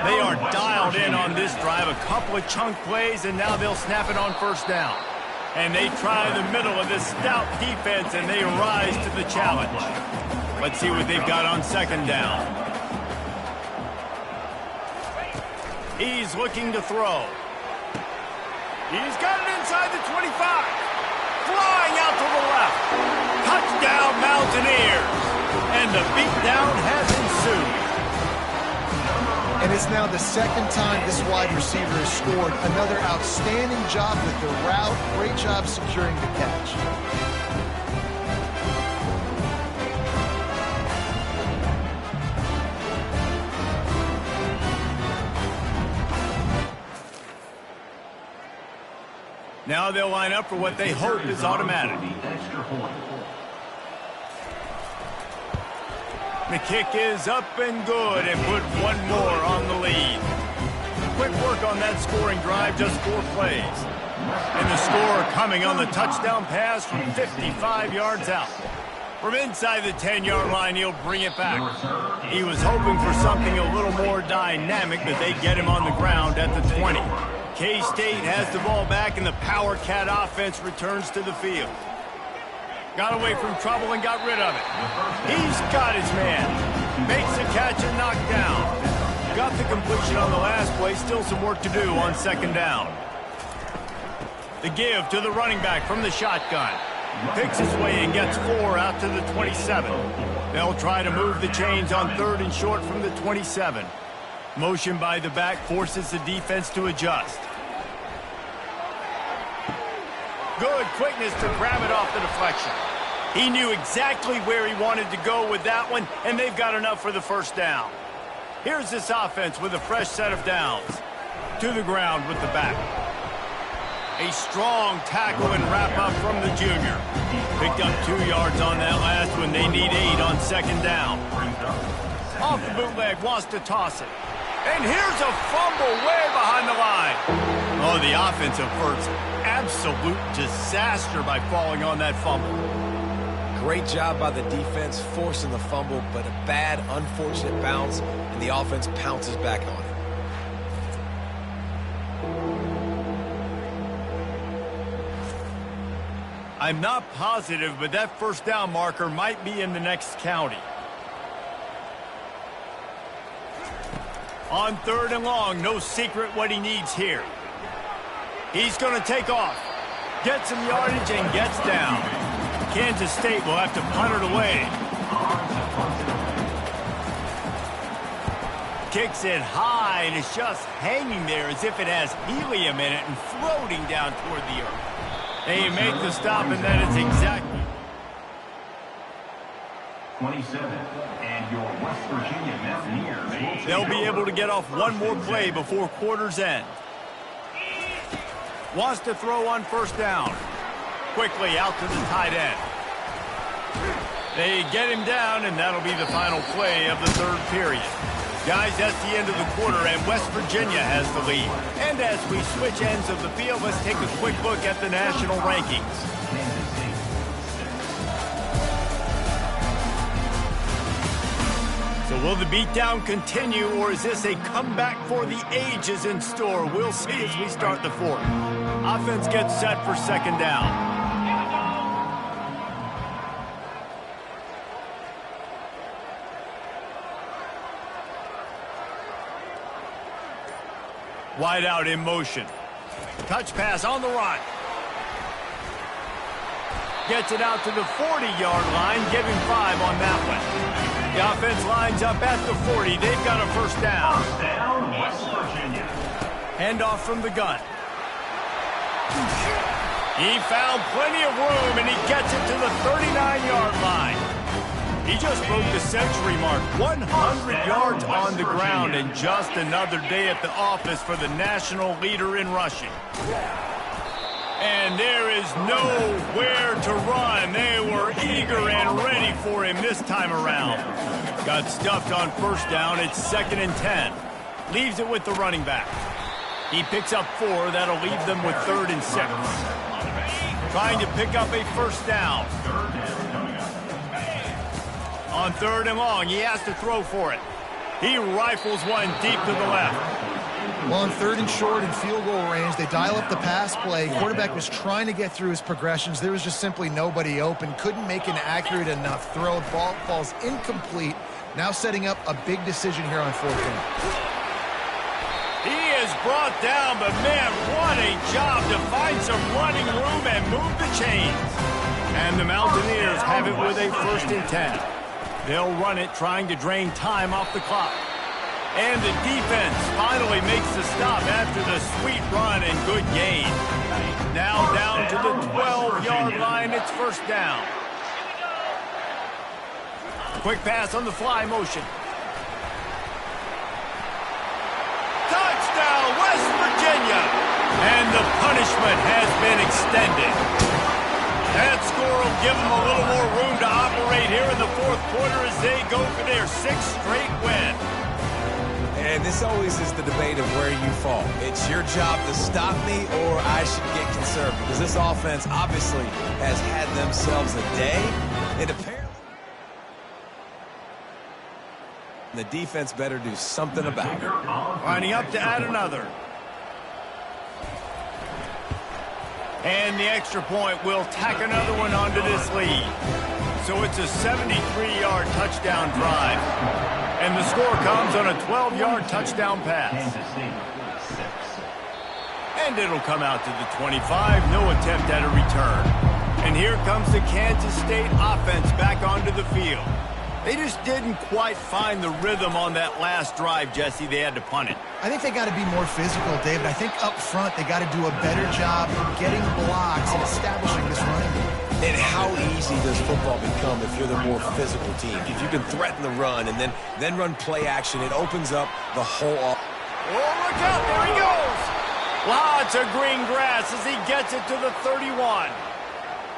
They are dialed in on this drive, a couple of chunk plays, and now they'll snap it on 1st down. And they try the middle of this stout defense, and they rise to the challenge. Let's see what they've got on 2nd down. He's looking to throw. He's got it inside the 25. Flying out to the left. Touchdown, Mountaineers. And the beatdown has ensued. And it's now the 2nd time this wide receiver has scored. Another outstanding job with the route. Great job securing the catch. Now they'll line up for what they hope is automatic. The kick is up and good, and put one more on the lead. Quick work on that scoring drive, just 4 plays. And the score coming on the touchdown pass from 55 yards out. From inside the 10-yard line, he'll bring it back. He was hoping for something a little more dynamic, but they get him on the ground at the 20. K-State has the ball back, and the Power Cat offense returns to the field. Got away from trouble and got rid of it. He's got his man. Makes the catch and knocked down. Got the completion on the last play. Still some work to do on 2nd down. The give to the running back from the shotgun. Picks his way and gets 4 out to the 27. They'll try to move the chains on 3rd and short from the 27. Motion by the back forces the defense to adjust. Good quickness to grab it off the deflection. He knew exactly where he wanted to go with that one, and they've got enough for the 1st down. Here's this offense with a fresh set of downs. To the ground with the back. A strong tackle and wrap up from the junior. Picked up 2 yards on that last one. They need 8 on 2nd down. Off the bootleg, wants to toss it. And here's a fumble way behind the line. Oh, the offense averts absolute disaster by falling on that fumble. Great job by the defense forcing the fumble, but a bad, unfortunate bounce, and the offense pounces back on it. I'm not positive, but that 1st down marker might be in the next county. On 3rd and long, no secret what he needs here. He's going to take off. Gets some yardage and gets down. Kansas State will have to punt it away. Kicks it high, and it's just hanging there as if it has helium in it and floating down toward the earth. They make the stop, and that is exactly 27, and your West Virginia Mountaineers. They'll be able to get off one more play before quarter's end. Wants to throw on first down. Quickly out to the tight end. They get him down, and that'll be the final play of the third period. Guys, that's the end of the quarter, and West Virginia has the lead. And as we switch ends of the field, let's take a quick look at the national rankings. So will the beatdown continue, or is this a comeback for the ages in store? We'll see as we start the fourth. Offense gets set for second down. Wide out in motion. Touch pass on the run. Gets it out to the 40-yard line, giving 5 on that one. The offense lines up at the 40. They've got a first down. First down, West Virginia. Handoff from the gun. He found plenty of room, and he gets it to the 39-yard line. He just broke the century mark, 100 yards on the ground, and just another day at the office for the national leader in rushing. And there is nowhere to run. They were eager and ready for him this time around. Got stuffed on first down. It's 2nd and 10. Leaves it with the running back. He picks up 4. That'll leave them with 3rd and 6. Trying to pick up a first down. On 3rd and long, he has to throw for it. He rifles one deep to the left. Well, on 3rd and short and field goal range, they dial up the pass play. Quarterback was trying to get through his progressions. There was just simply nobody open. Couldn't make an accurate enough throw. Ball falls incomplete. Now setting up a big decision here on 4th down. He is brought down, but man, what a job to find some running room and move the chains. And the Mountaineers have it with a 1st and 10. They'll run it, trying to drain time off the clock. And the defense finally makes the stop after the sweet run and good gain. Now down to the 12-yard line, it's first down. Quick pass on the fly motion. Touchdown, West Virginia! And the punishment has been extended. That score will give them a little more room to operate here in the fourth quarter as they go for their 6th straight win. And this always is the debate of where you fall. It's your job to stop me, or I should get conservative. Because this offense obviously has had themselves a day. And apparently the defense better do something about it. Lining up to add another. And the extra point will tack another one onto this lead. So it's a 73-yard touchdown drive. And the score comes on a 12-yard touchdown pass. And it'll come out to the 25. No attempt at a return. And here comes the Kansas State offense back onto the field. They just didn't quite find the rhythm on that last drive, Jesse. They had to punt it. I think they got to be more physical, David. I think up front they got to do a better job getting blocks and establishing this running game. And how easy does football become if you're the more physical team? If you can threaten the run and then run play action, it opens up the whole offense. Oh, look out. There he goes. Lots of green grass as he gets it to the 31.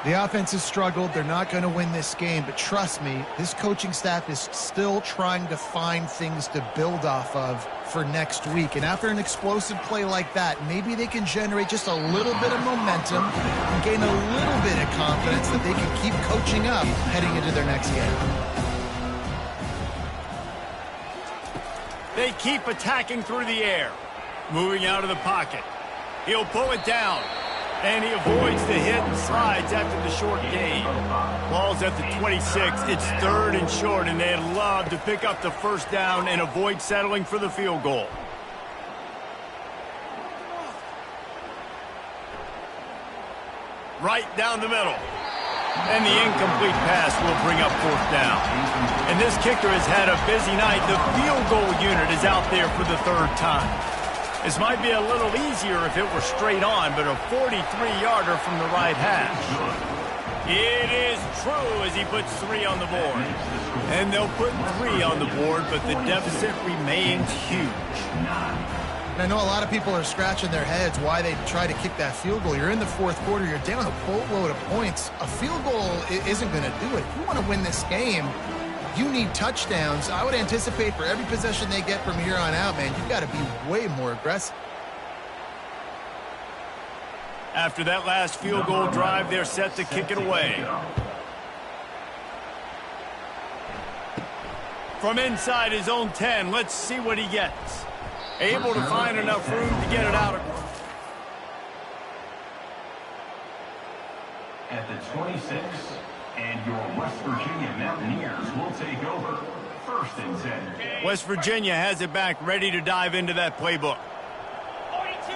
The offense has struggled. They're not going to win this game, but trust me, this coaching staff is still trying to find things to build off of for next week. And after an explosive play like that, maybe they can generate just a little bit of momentum and gain a little bit of confidence that they can keep coaching up heading into their next game. They keep attacking through the air. Moving out of the pocket. He'll pull it down. And he avoids the hit and slides after the short gain. Ball's at the 26. It's 3rd and short, and they'd love to pick up the first down and avoid settling for the field goal. Right down the middle. And the incomplete pass will bring up fourth down. And this kicker has had a busy night. The field goal unit is out there for the third time. This might be a little easier if it were straight on, but a 43-yarder from the right hash. It is true as he puts 3 on the board. And they'll put 3 on the board, but the deficit remains huge. And I know a lot of people are scratching their heads why they try to kick that field goal. You're in the fourth quarter. You're down a boatload of points. A field goal isn't going to do it. If you want to win this game, you need touchdowns. I would anticipate for every possession they get from here on out, man, you've got to be way more aggressive. After that last field goal drive, they're set to kick it away. From inside his own 10, let's see what he gets. Able to find enough room to get it out. At the 26, and your West Virginia Mountaineers will take over. 1st and 10. West Virginia has it back, ready to dive into that playbook. 42.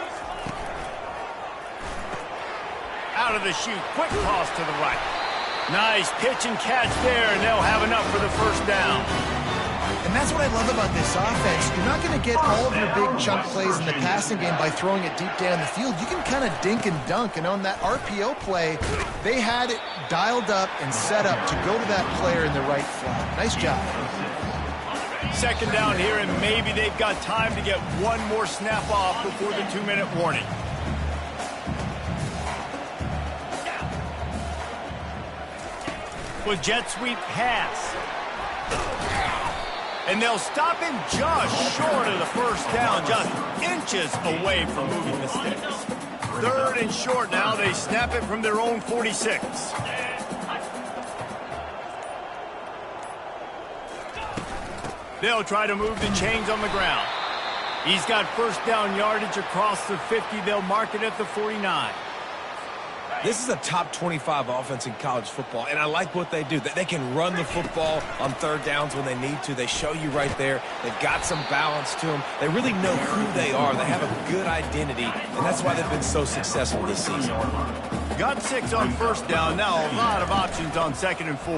Out of the chute, quick toss to the right. Nice pitch and catch there, and they'll have enough for the first down. And that's what I love about this offense. You're not going to get all of your big chunk plays in the passing game by throwing it deep down the field. You can kind of dink and dunk. And on that RPO play, they had it dialed up and set up to go to that player in the right flat. Nice job. 2nd down here, and maybe they've got time to get one more snap off before the 2-minute warning. With jet sweep pass. And they'll stop him just short of the first down, just inches away from moving the sticks. 3rd and short now. They snap it from their own 46. They'll try to move the chains on the ground. He's got first down yardage across the 50. They'll mark it at the 49. This is a top 25 offense in college football, and I like what they do. They can run the football on 3rd downs when they need to. They show you right there. They've got some balance to them. They really know who they are. They have a good identity, and that's why they've been so successful this season. Got 6 on first down. Now a lot of options on 2nd and 4.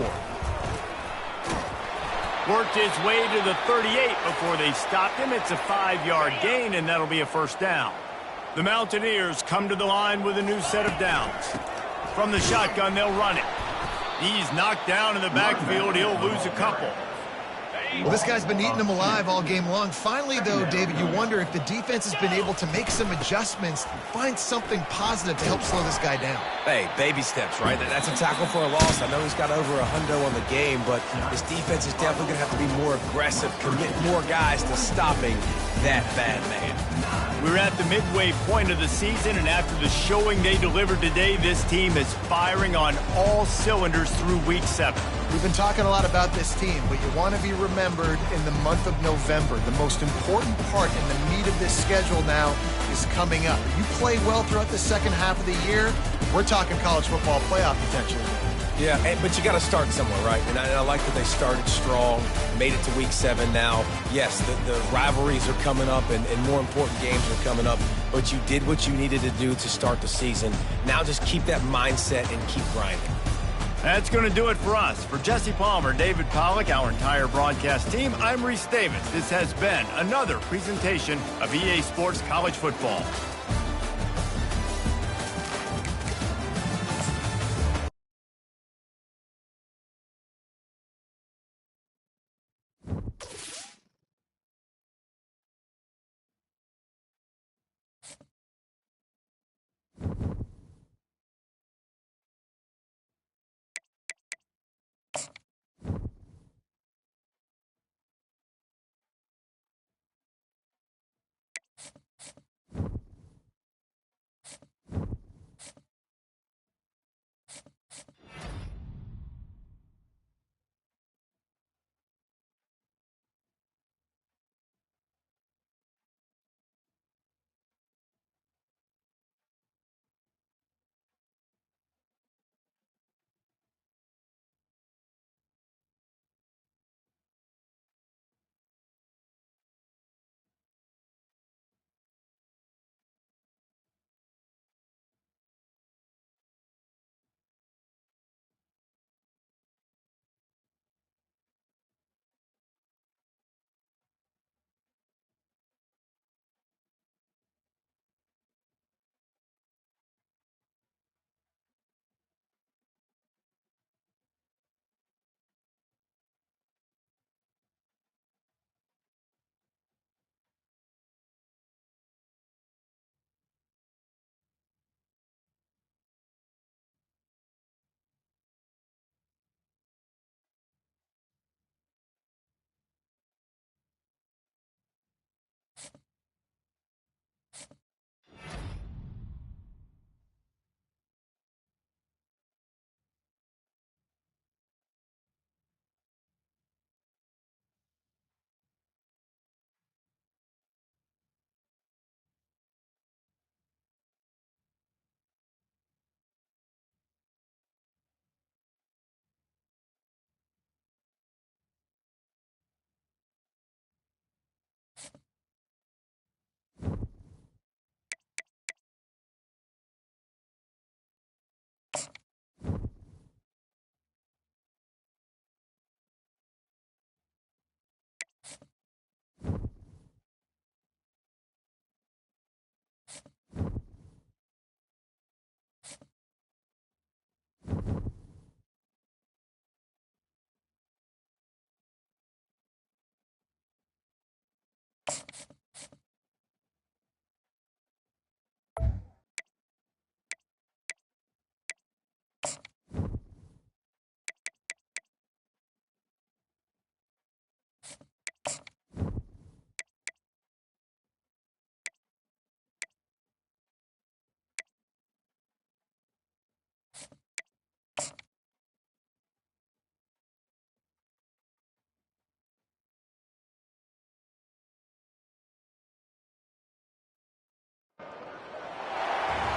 Worked his way to the 38 before they stopped him. It's a 5-yard gain, and that'll be a first down. The Mountaineers come to the line with a new set of downs. From the shotgun, they'll run it. He's knocked down in the backfield. He'll lose a couple. Well, this guy's been eating them alive all game long. Finally, though, David, you wonder if the defense has been able to make some adjustments, find something positive to help slow this guy down. Hey, baby steps, right? That's a tackle for a loss. I know he's got over $100 on the game, but this defense is definitely going to have to be more aggressive, commit more guys to stopping that bad man. We're at the midway point of the season, and after the showing they delivered today, this team is firing on all cylinders through Week 7. We've been talking a lot about this team, but you want to be remembered in the month of November. The most important part in the meat of this schedule now is coming up. If you play well throughout the second half of the year, we're talking college football playoff potentially. Yeah, but you got to start somewhere, right? And I like that they started strong, made it to Week 7 now. Yes, the rivalries are coming up, and more important games are coming up, but you did what you needed to do to start the season. Now just keep that mindset and keep grinding. That's going to do it for us. For Jesse Palmer, David Pollack, our entire broadcast team, I'm Reese Davis. This has been another presentation of EA Sports College Football.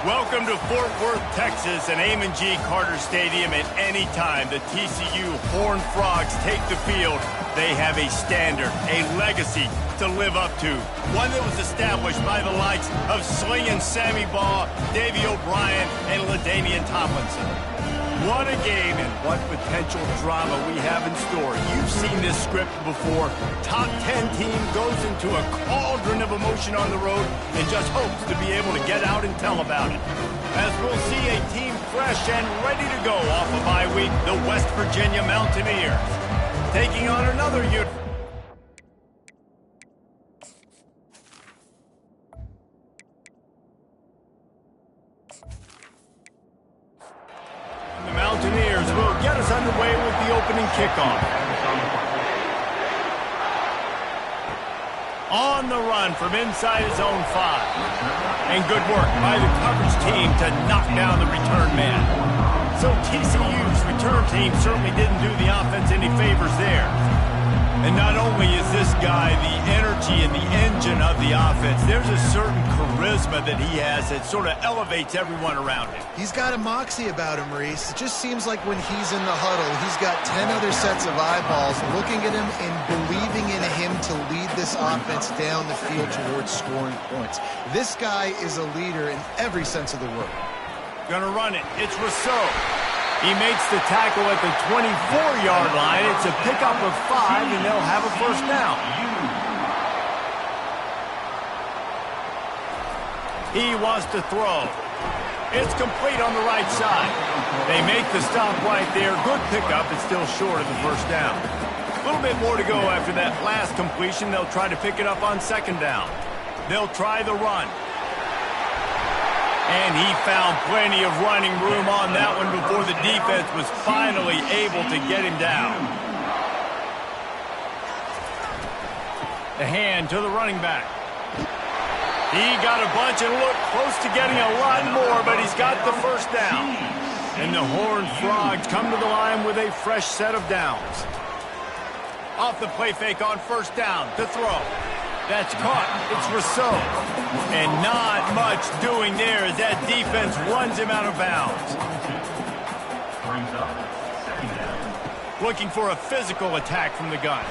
Welcome to Fort Worth, Texas, and Amon G. Carter Stadium. At any time the TCU Horned Frogs take the field, they have a standard, a legacy to live up to. One that was established by the likes of Slingin' Sammy Baugh, Davey O'Brien, and LaDainian Tomlinson. What a game and what potential drama we have in store. You've seen this script before. Top 10 team goes into a cauldron of emotion on the road and just hopes to be able to get out and tell about it. As we'll see a team fresh and ready to go off a bye week, the West Virginia Mountaineers taking on another unit. The Mountaineers will get us underway with the opening kickoff. On the run from inside his own 5. And good work by the coverage team to knock down the return man. So TCU's return team certainly didn't do the offense any favors there. And not only is this guy the energy and the engine of the offense, there's a certain charisma that he has that sort of elevates everyone around him. He's got a moxie about him, Reese. It just seems like when he's in the huddle, he's got 10 other sets of eyeballs looking at him and believing in him to lead this offense down the field towards scoring points. This guy is a leader in every sense of the word. Gonna run it. It's Rousseau. He makes the tackle at the 24-yard line. It's a pickup of 5, and they'll have a first down. He wants to throw. It's complete on the right side. They make the stop right there. Good pickup. It's still short of the first down. A little bit more to go after that last completion. They'll try to pick it up on second down. They'll try the run. And he found plenty of running room on that one before the defense was finally able to get him down. The hand to the running back. He got a bunch and looked close to getting a lot more, but he's got the first down. And the Horned Frogs come to the line with a fresh set of downs. Off the play fake on first down to throw. That's caught. It's Rousseau. And not much doing there as that defense runs him out of bounds. Looking for a physical attack from the gun.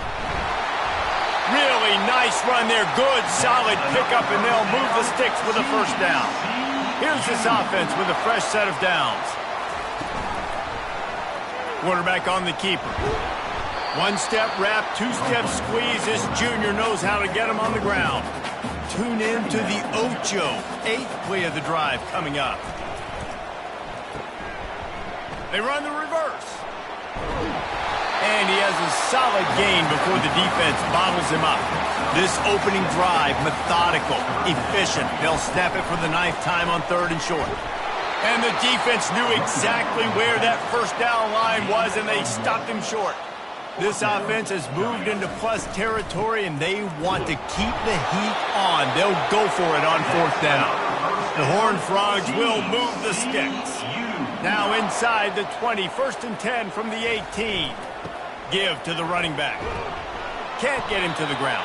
Really nice run there. Good, solid pickup, and they'll move the sticks with a first down. Here's this offense with a fresh set of downs. Quarterback on the keeper. One-step wrap, two-step squeeze. This junior knows how to get him on the ground. Tune in to the Ocho. 8th play of the drive coming up. They run the reverse. And he has a solid gain before the defense bottles him up. This opening drive, methodical, efficient. They'll snap it for the 9th time on 3rd and short. And the defense knew exactly where that first down line was, and they stopped him short. This offense has moved into plus territory, and they want to keep the heat on. They'll go for it on 4th down. The Horned Frogs will move the sticks. Now inside the 20, 1st and 10 from the 18. Give to the running back. Can't get him to the ground.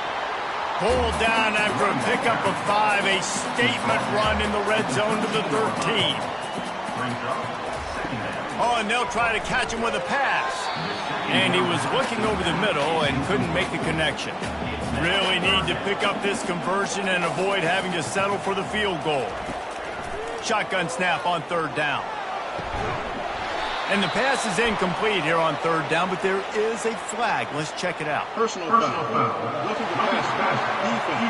Pulled down after a pickup of 5. A statement run in the red zone to the 13. Oh, and they'll try to catch him with a pass. And he was looking over the middle and couldn't make the connection. Really need to pick up this conversion and avoid having to settle for the field goal. Shotgun snap on 3rd down. And the pass is incomplete here on 3rd down, but there is a flag. Let's check it out. Personal foul. Looking to pass. Defense.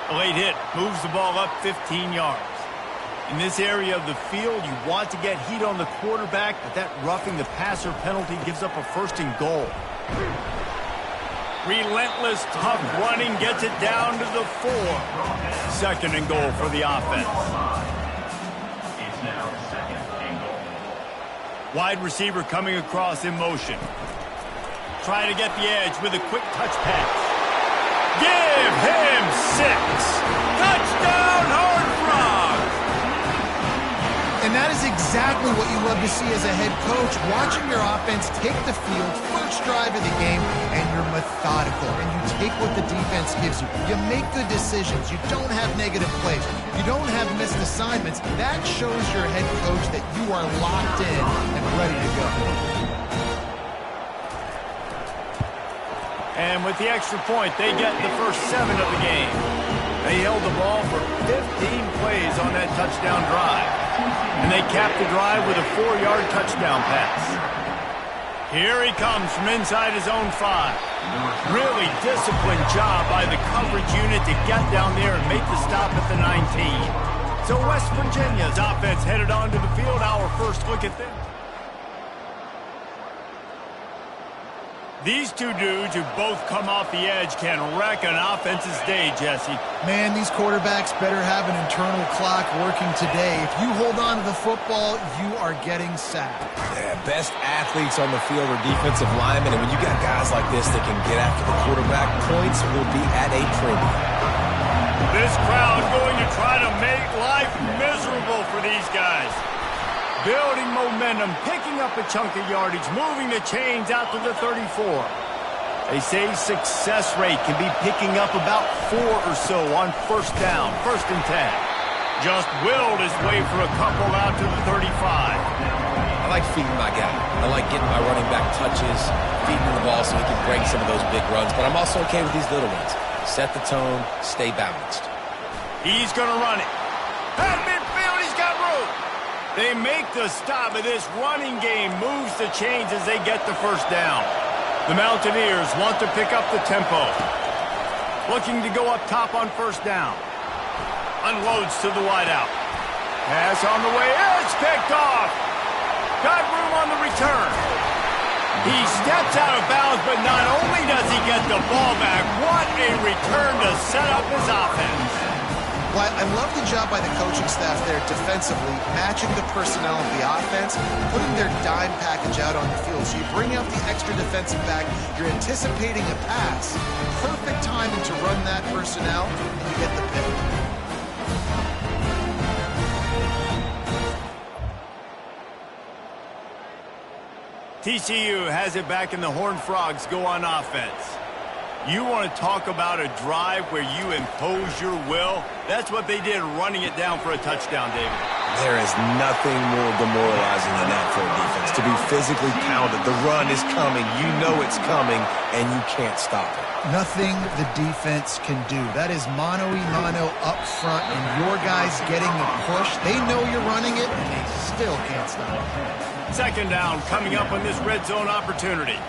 A late hit moves the ball up 15 yards. In this area of the field, you want to get heat on the quarterback, but that roughing the passer penalty gives up a 1st and goal. Relentless, tough running gets it down to the 4. 2nd and goal for the offense. It's now 2nd and goal. Wide receiver coming across in motion. Try to get the edge with a quick touch pass. Give him 6. Touchdown, Horned Frogs! And that is exactly what you love to see as a head coach, watching your offense take the field, first drive of the game, and you're methodical, and you take what the defense gives you. You make good decisions. You don't have negative plays. You don't have missed assignments. That shows your head coach that you are locked in and ready to go. And with the extra point, they get the first 7 of the game. They held the ball for 15 plays on that touchdown drive. And they capped the drive with a 4-yard touchdown pass. Here he comes from inside his own 5. Really disciplined job by the coverage unit to get down there and make the stop at the 19. So West Virginia's offense headed onto the field. Our first look at them. These two dudes who both come off the edge can wreck an offense's day, Jesse. Man, these quarterbacks better have an internal clock working today. If you hold on to the football, you are getting sacked. Yeah, best athletes on the field are defensive linemen, and when you got guys like this that can get after the quarterback, points will be at a premium. This crowd going to try to make life miserable for these guys. Building momentum, picking up a chunk of yardage, moving the chains out to the 34. They say success rate can be picking up about 4 or so on first down, 1st and 10. Just willed his way for a couple out to the 35. I like feeding my guy. I like getting my running back touches, feeding the ball so he can break some of those big runs, but I'm also okay with these little ones. Set the tone, stay balanced. He's going to run it. At midfield, he's got room. They make the stop, but this running game moves the chains as they get the first down. The Mountaineers want to pick up the tempo. Looking to go up top on first down. Unloads to the wideout. Pass on the way. It's picked off. Got room on the return. He steps out of bounds, but not only does he get the ball back, what a return to set up his offense. Well, I love the job by the coaching staff there defensively, matching the personnel of the offense, putting their dime package out on the field. So you bring out the extra defensive back, you're anticipating a pass, perfect timing to run that personnel, and you get the pick. TCU has it back, and the Horned Frogs go on offense. You want to talk about a drive where you impose your will? That's what they did, running it down for a touchdown, David. There is nothing more demoralizing than that for a defense. To be physically pounded, the run is coming, you know it's coming, and you can't stop it. Nothing the defense can do. That is mano-a-mano up front, and your guys getting the push. They know you're running it, and they still can't stop it. 2nd down coming up on this red zone opportunity.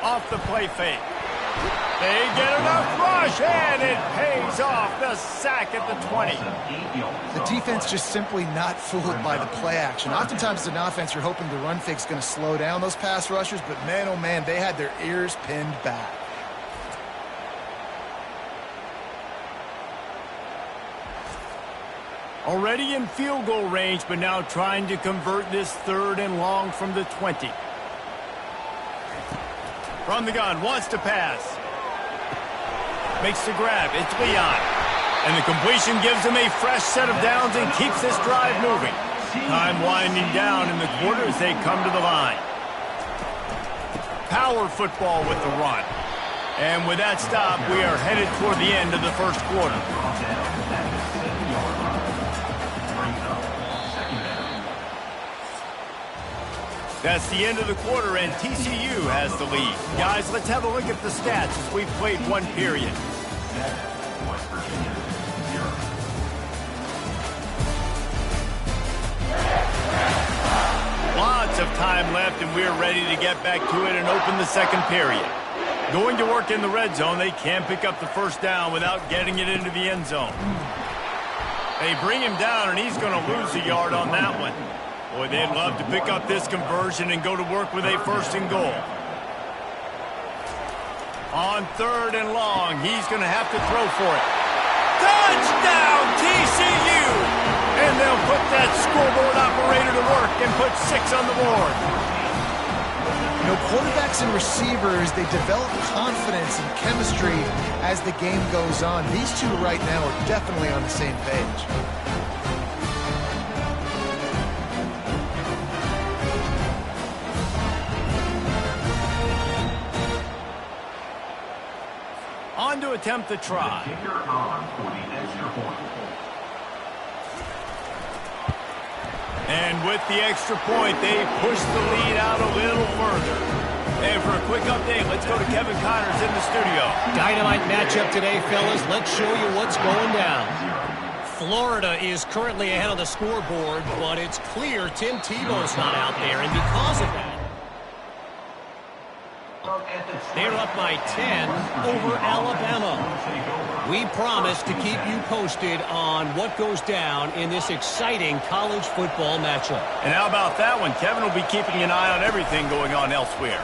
Off the play fake. They get enough rush, and it pays off. The sack at the 20. The defense just simply not fooled by the play action. Oftentimes, as an offense, you're hoping the run fake's going to slow down those pass rushers, but man, oh man, they had their ears pinned back. Already in field goal range, but now trying to convert this 3rd and long from the 20. From the gun, wants to pass. Makes the grab. It's Leon. And the completion gives him a fresh set of downs and keeps this drive moving. Time winding down in the quarter as they come to the line. Power football with the run. And with that stop, we are headed toward the end of the 1st quarter. That's the end of the quarter, and TCU has the lead. Guys, let's have a look at the stats as we've played 1 period. Lots of time left, and we're ready to get back to it and open the 2nd period. Going to work in the red zone, they can pick up the first down without getting it into the end zone. They bring him down, and he's going to lose a yard on that one. Boy, they'd love to pick up this conversion and go to work with a 1st and goal. On 3rd and long, he's going to have to throw for it. Touchdown, TCU! And they'll put that scoreboard operator to work and put 6 on the board. You know, quarterbacks and receivers, they develop confidence and chemistry as the game goes on. These two right now are definitely on the same page. to attempt the try. Kicker on for the extra point. And with the extra point, they push the lead out a little further. And for a quick update, let's go to Kevin Connors in the studio. Dynamite matchup today, fellas. Let's show you what's going down. Florida is currently ahead of the scoreboard, but it's clear Tim Tebow's not out there, and because of that, they're up by 10 over Alabama. We promise to keep you posted on what goes down in this exciting college football matchup. And how about that one? Kevin will be keeping an eye on everything going on elsewhere.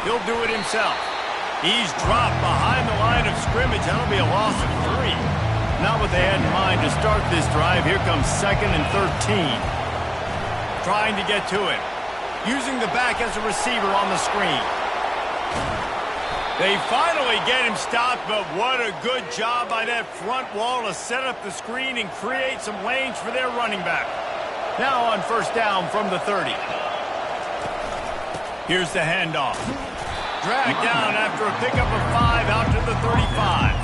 He'll do it himself. He's dropped behind the line of scrimmage. That'll be a loss of 3. Not what they had in mind to start this drive. Here comes 2nd and 13. Trying to get to it. Using the back as a receiver on the screen. They finally get him stopped, but what a good job by that front wall to set up the screen and create some lanes for their running back. Now on first down from the 30. Here's the handoff. Dragged down after a pickup of 5 out to the 35.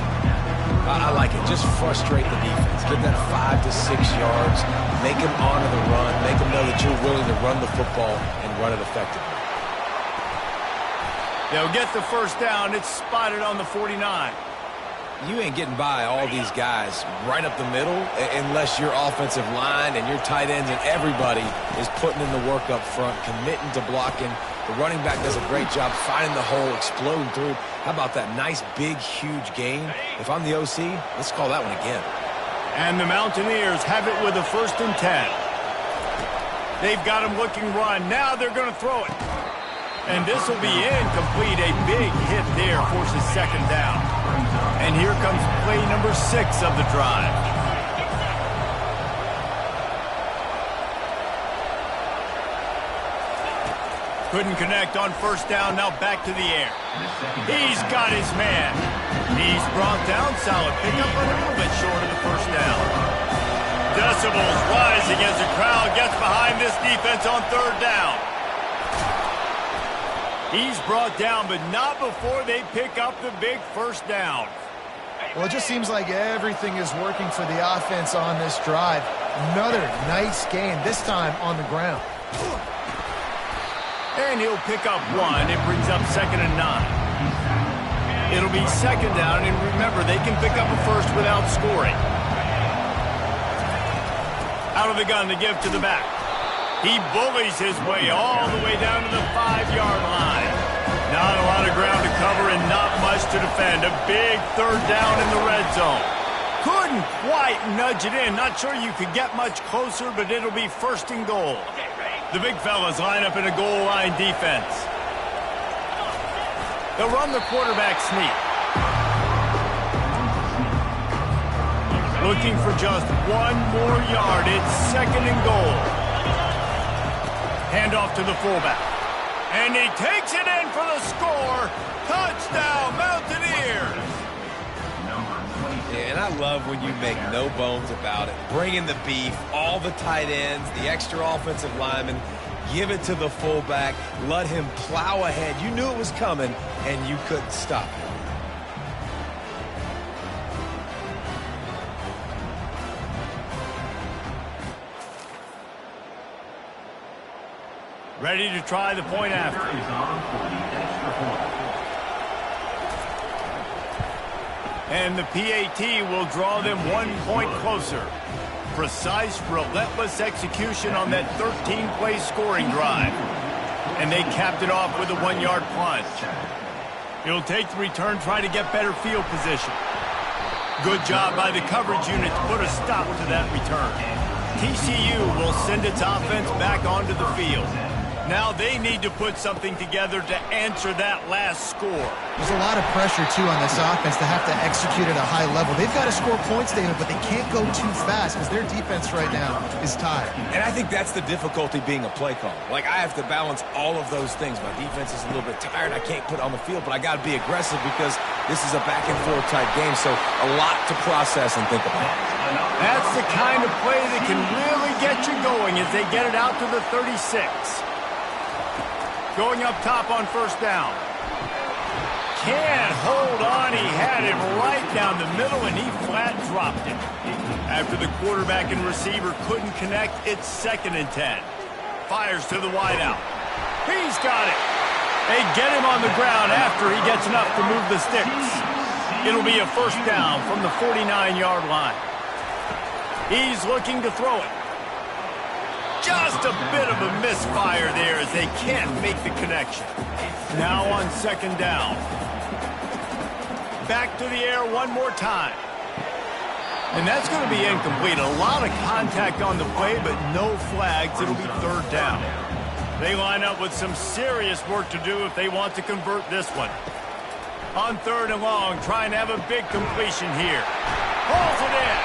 I like it. Just frustrate the defense. Give that 5 to 6 yards. Make them honor the run. Make them know that you're willing to run the football and run it effectively. They'll get the first down. It's spotted on the 49. You ain't getting by all these guys right up the middle unless your offensive line and your tight ends and everybody is putting in the work up front, committing to blocking. The running back does a great job finding the hole, exploding through. How about that nice, big, huge gain? If I'm the OC, let's call that one again. And the Mountaineers have it with a 1st and 10. They've got him looking run. Now they're going to throw it. And this will be incomplete. A big hit there forces 2nd down. And here comes play number 6 of the drive. Couldn't connect on first down. Now back to the air. He's got his man. He's brought down. Solid pickup, but a little bit short of the first down. Decibels rising as the crowd gets behind this defense on 3rd down. He's brought down, but not before they pick up the big first down. Well, it just seems like everything is working for the offense on this drive. Another nice gain, this time on the ground. And he'll pick up 1. It brings up 2nd and 9. It'll be 2nd down, and remember, they can pick up a first without scoring. Out of the gun to give to the back. He bullies his way all the way down to the 5-yard line. Not a lot of ground to cover and not much to defend. A big 3rd down in the red zone. Couldn't quite nudge it in. Not sure you could get much closer, but it'll be 1st and goal. The big fellas line up in a goal line defense. They'll run the quarterback sneak. Looking for just 1 more yard. It's 2nd and goal. Handoff to the fullback. And he takes it in for the score. Touchdown, Mountaineers. Yeah, and I love when you make no bones about it. Bring in the beef, all the tight ends, the extra offensive linemen. Give it to the fullback. Let him plow ahead. You knew it was coming, and you couldn't stop it. Ready to try the point after. And the PAT will draw them 1 point closer. Precise, relentless execution on that 13-play scoring drive. And they capped it off with a 1-yard plunge. He'll take the return, try to get better field position. Good job by the coverage unit to put a stop to that return. TCU will send its offense back onto the field. Now they need to put something together to answer that last score. There's a lot of pressure, too, on this offense to have to execute at a high level. They've got to score points, David, but they can't go too fast because their defense right now is tired. And I think that's the difficulty being a play caller. Like, I have to balance all of those things. My defense is a little bit tired. I can't put it on the field, but I got to be aggressive because this is a back-and-forth type game, so a lot to process and think about. That's the kind of play that can really get you going as they get it out to the 36. Going up top on first down. Can't hold on. He had Fed him right down the middle, and he flat dropped it. After the quarterback and receiver couldn't connect, it's 2nd and 10. Fires to the wideout. He's got it. They get him on the ground after he gets enough to move the sticks. It'll be a 1st down from the 49-yard line. He's looking to throw it. Just a bit of a misfire there as they can't make the connection. Now on 2nd down. Back to the air one more time. And that's going to be incomplete. A lot of contact on the play, but no flags. It'll be 3rd down. They line up with some serious work to do if they want to convert this one. On 3rd and long, trying to have a big completion here. Hauls it in.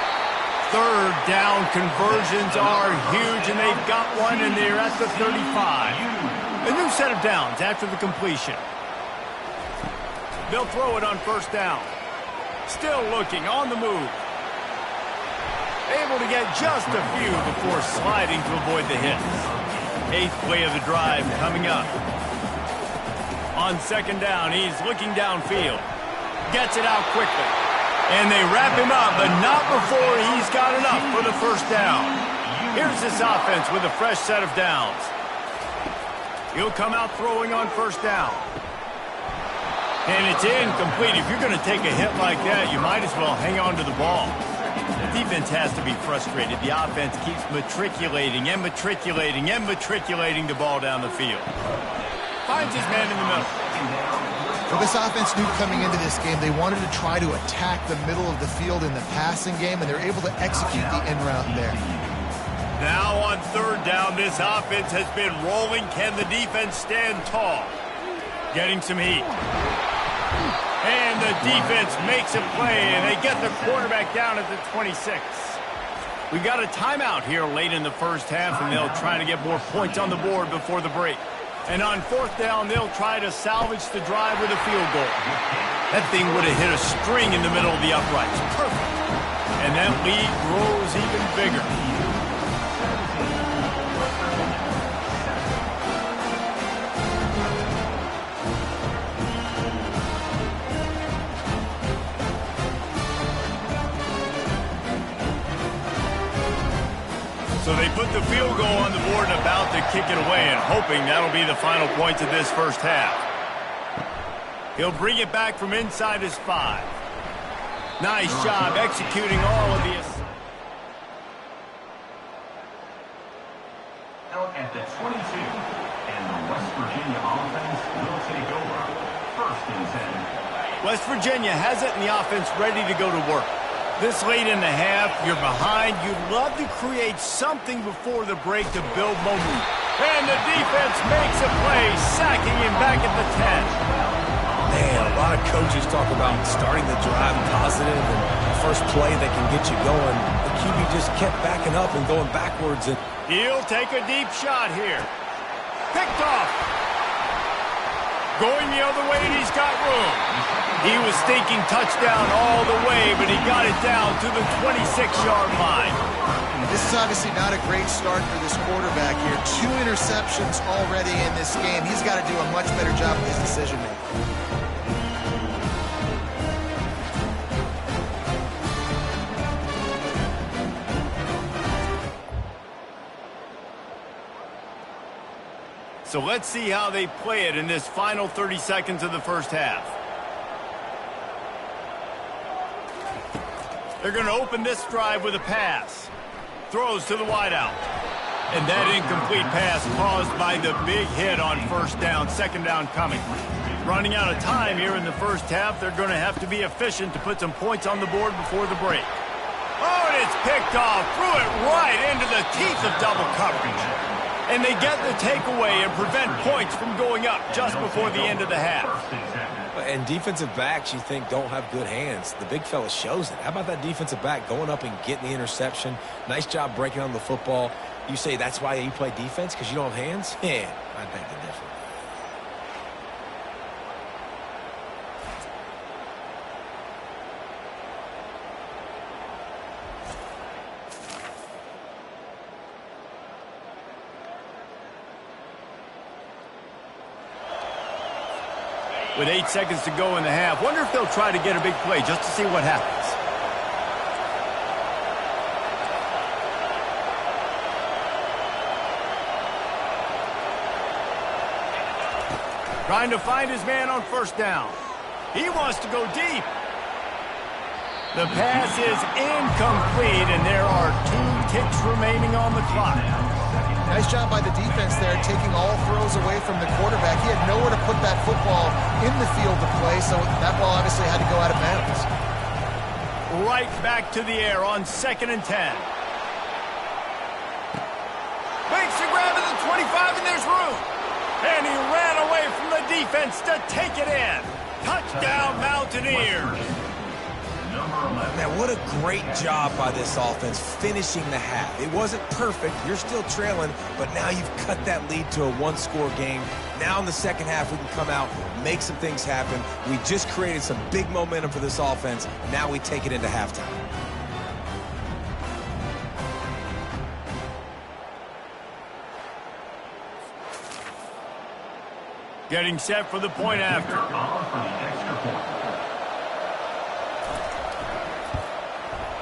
3rd down conversions are huge, and they've got one, and they're at the 35. A new set of downs after the completion. They'll throw it on 1st down. Still looking on the move. Able to get just a few before sliding to avoid the hits. 8th play of the drive coming up. On 2nd down, he's looking downfield. Gets it out quickly. And they wrap him up, but not before he's got enough for the 1st down. Here's this offense with a fresh set of downs. He'll come out throwing on 1st down. And it's incomplete. If you're going to take a hit like that, you might as well hang on to the ball. The defense has to be frustrated. The offense keeps matriculating and matriculating and matriculating the ball down the field. Finds his man in the middle. Well, this offense knew coming into this game they wanted to try to attack the middle of the field in the passing game, and they're able to execute the in route there. Now on 3rd down, this offense has been rolling. Can the defense stand tall? Getting some heat. And the defense makes a play, and they get the quarterback down at the 26. We've got a timeout here late in the 1st half, and they'll try to get more points on the board before the break. And on 4th down, they'll try to salvage the drive with a field goal. That thing would have hit a string in the middle of the uprights. Perfect. And that lead grows even bigger. So they put the field goal on the board and about to kick it away, and hoping that'll be the final points of this 1st half. He'll bring it back from inside his 5. Nice job executing all of this. Out at the 22, and the West Virginia offense will take over. 1st and 10. West Virginia has it, and the offense ready to go to work. This late in the half, you're behind. You'd love to create something before the break to build momentum. And the defense makes a play, sacking him back at the 10. Man, a lot of coaches talk about starting the drive positive and the first play that can get you going. The QB just kept backing up and going backwards. And he'll take a deep shot here. Picked off. Going the other way, and he's got room. He was thinking touchdown all the way, but he got it down to the 26-yard line. This is obviously not a great start for this quarterback here. 2 interceptions already in this game. He's got to do a much better job with his decision-making. So let's see how they play it in this final 30 seconds of the 1st half. They're going to open this drive with a pass. Throws to the wideout. And that incomplete pass caused by the big hit on 1st down, 2nd down coming. Running out of time here in the 1st half. They're going to have to be efficient to put some points on the board before the break. Oh, and it's picked off. Threw it right into the teeth of double coverage. And they get the takeaway and prevent points from going up just before the end of the half. And defensive backs, you think, don't have good hands. The big fella shows it. How about that defensive back going up and getting the interception? Nice job breaking on the football. You say that's why you play defense, because you don't have hands? Yeah, I beg to differ. With 8 seconds to go in the half, wonder if they'll try to get a big play just to see what happens. Trying to find his man on first down. He wants to go deep. The pass is incomplete, and there are 2 ticks remaining on the clock. Nice job by the defense there, taking all throws away from the quarterback. He had nowhere to put that football in the field to play, so that ball obviously had to go out of bounds. Right back to the air on 2nd and 10. Makes a grab at the 25, and there's room. And he ran away from the defense to take it in. Touchdown, Mountaineers. Man, what a great job by this offense finishing the half. It wasn't perfect. You're still trailing, but now you've cut that lead to a 1-score game. Now in the second half, we can come out, make some things happen. We just created some big momentum for this offense. Now we take it into halftime. Getting set for the point after.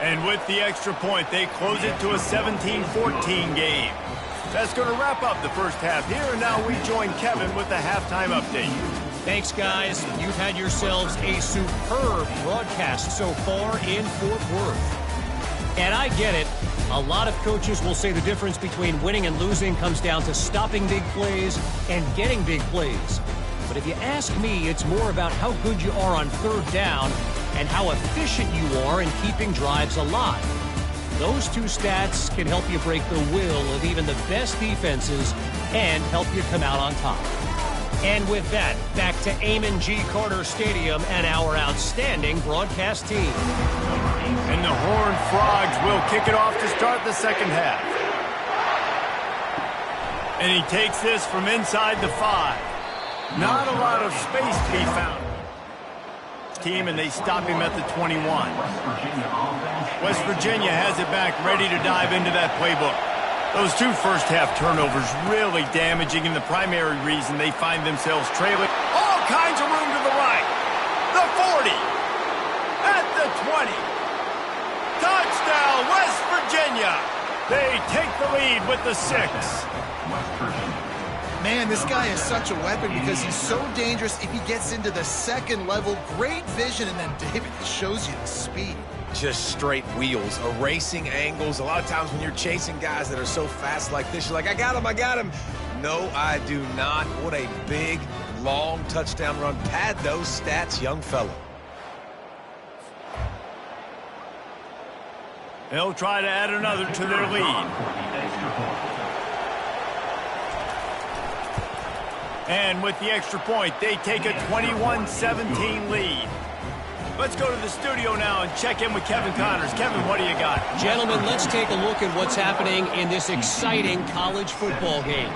And with the extra point, they close it to a 17-14 game. That's going to wrap up the first half here, and now we join Kevin with the halftime update. Thanks, guys. You've had yourselves a superb broadcast so far in Fort Worth. And I get it. A lot of coaches will say the difference between winning and losing comes down to stopping big plays and getting big plays. But if you ask me, it's more about how good you are on third down and how efficient you are in keeping drives alive. Those 2 stats can help you break the will of even the best defenses and help you come out on top. And with that, back to Amon G. Carter Stadium and our outstanding broadcast team. And the Horned Frogs will kick it off to start the second half. And he takes this from inside the 5. Not a lot of space to be found. Team, and they stop him at the 21. West Virginia has it back, ready to dive into that playbook. Those 2 first-half turnovers really damaging, and the primary reason they find themselves trailing. All kinds of room to the right. The 40. At the 20. Touchdown, West Virginia. They take the lead with the 6. Man, this guy is such a weapon because he's so dangerous if he gets into the second level. Great vision, and then David shows you the speed. Just straight wheels, erasing angles. A lot of times when you're chasing guys that are so fast like this, you're like, I got him. No, I do not. What a big, long touchdown run. Pad those stats, young fella. They'll try to add another to their lead. And with the extra point, they take a 21-17 lead. Let's go to the studio now and check in with Kevin Connors. Kevin, what do you got? Gentlemen, let's take a look at what's happening in this exciting college football game.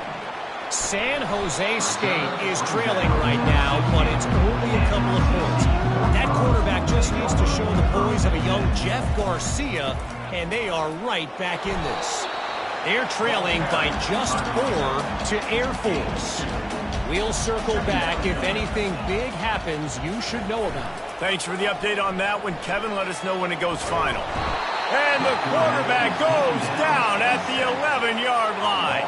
San Jose State is trailing right now, but it's only a couple of points. That quarterback just needs to show the poise of a young Jeff Garcia, and they are right back in this. They're trailing by just 4 to Air Force. We'll circle back. If anything big happens, you should know about it. Thanks for the update on that one, Kevin. Let us know when it goes final. And the quarterback goes down at the 11-yard line.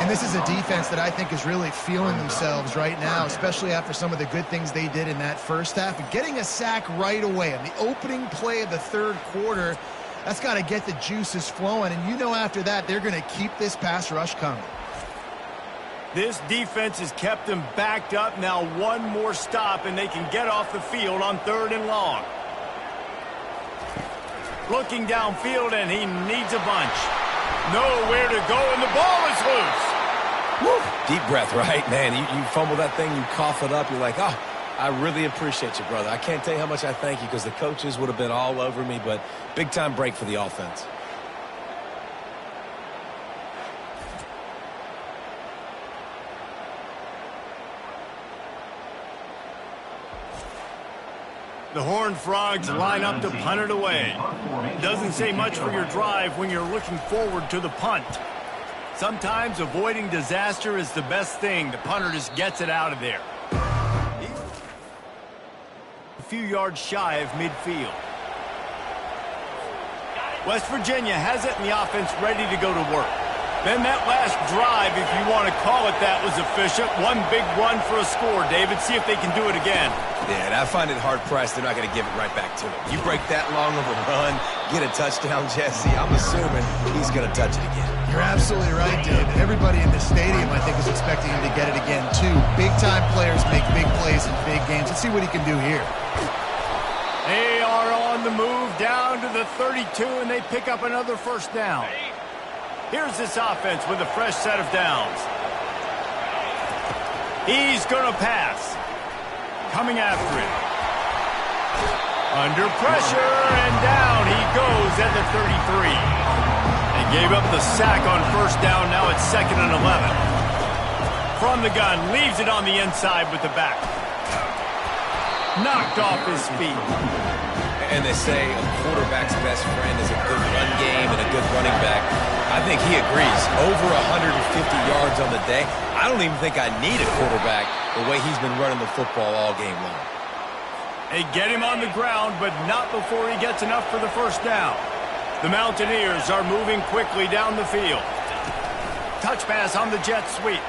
And this is a defense that I think is really feeling themselves right now, especially after some of the good things they did in that first half. And getting a sack right away on the opening play of the third quarter, that's got to get the juices flowing. And you know after that, they're going to keep this pass rush coming. This defense has kept them backed up. Now 1 more stop, and they can get off the field on 3rd and long. Looking downfield, and he needs a bunch. Nowhere to go, and the ball is loose. Woo. Deep breath, right? Man, you fumble that thing, you cough it up, you're like, oh, I really appreciate you, brother. I can't tell you how much I thank you because the coaches would have been all over me, but big-time break for the offense. The Horned Frogs line up to punt it away. Doesn't say much for your drive when you're looking forward to the punt. Sometimes avoiding disaster is the best thing. The punter just gets it out of there. few yards shy of midfield. West Virginia has it, and the offense ready to go to work. Then that last drive, if you want to call it that, was efficient. One big run for a score. David, see if they can do it again. Yeah, and I find it hard-pressed they're not going to give it right back to him. You break that long of a run, get a touchdown, Jesse, I'm assuming he's going to touch it again. You're absolutely right, David. Everybody in the stadium, I think, is expecting him to get it again, too. Big-time players make big plays in big games. Let's see what he can do here. They are on the move down to the 32, and they pick up another first down. Here's this offense with a fresh set of downs. He's going to pass. Coming after him. Under pressure, and down he goes at the 33. They gave up the sack on first down. Now it's 2nd and 11. From the gun, leaves it on the inside with the back. Knocked off his feet. And they say a quarterback's best friend is a good run game and a good running back. I think he agrees. Over 150 yards on the day. I don't even think I need a quarterback the way he's been running the football all game long. They get him on the ground, but not before he gets enough for the first down. The Mountaineers are moving quickly down the field. Touch pass on the jet sweep.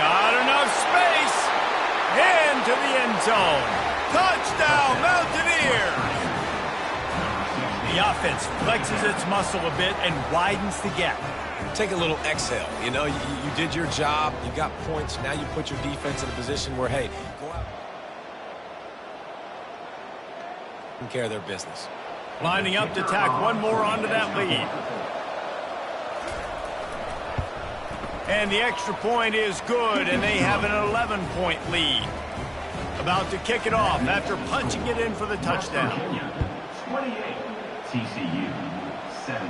Got enough space. Into the end zone. Touchdown, Mountaineers! The offense flexes its muscle a bit and widens the gap. Take a little exhale. You know, you did your job. You got points. Now you put your defense in a position where, hey, go out and take care of their business. Lining up to tack one more onto that lead. And the extra point is good, and they have an 11-point lead. About to kick it off after punching it in for the touchdown. 28, TCU 17.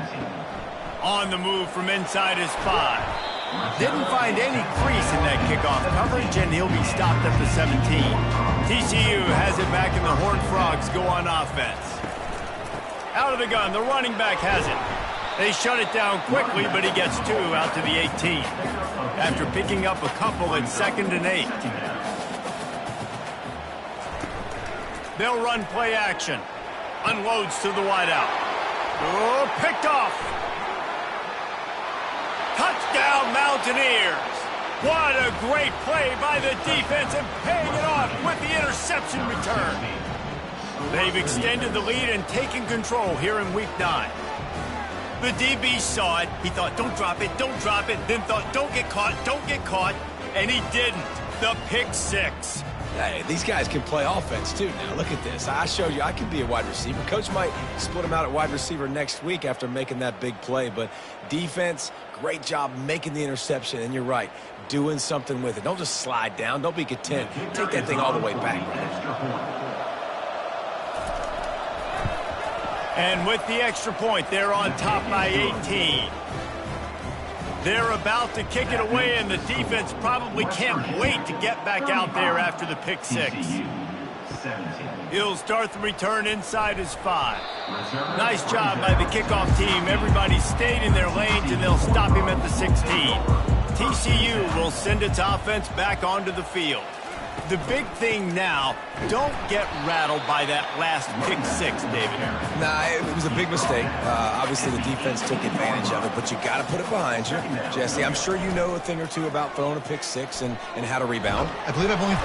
On the move from inside his 5. Didn't find any crease in that kickoff coverage, and he'll be stopped at the 17. TCU has it back, and the Horned Frogs go on offense. Out of the gun, the running back has it. They shut it down quickly, but he gets 2 out to the 18. After picking up a couple at 2nd and 8. They'll run play action. Unloads to the wideout. Oh, picked off. Touchdown, Mountaineers. What a great play by the defense and paying it off with the interception return. They've extended the lead and taken control here in Week 9. The DB saw it. He thought, don't drop it, then thought, don't get caught, and he didn't. The pick 6. Hey, these guys can play offense, too. Now, look at this. I showed you I can be a wide receiver. Coach might split him out at wide receiver next week after making that big play. But defense, great job making the interception. And you're right, doing something with it. Don't just slide down. Don't be content. Take that thing all the way back. And with the extra point, they're on top by 18. They're about to kick it away, and the defense probably can't wait to get back out there after the pick 6. He'll start the return inside his 5. Nice job by the kickoff team. Everybody stayed in their lanes, and they'll stop him at the 16. TCU will send its offense back onto the field. The big thing now, don't get rattled by that last pick 6, David. Nah, it was a big mistake. Obviously, the defense took advantage of it, but you got to put it behind you. Jesse, I'm sure you know a thing or two about throwing a pick 6 and how to rebound. I believe I've only...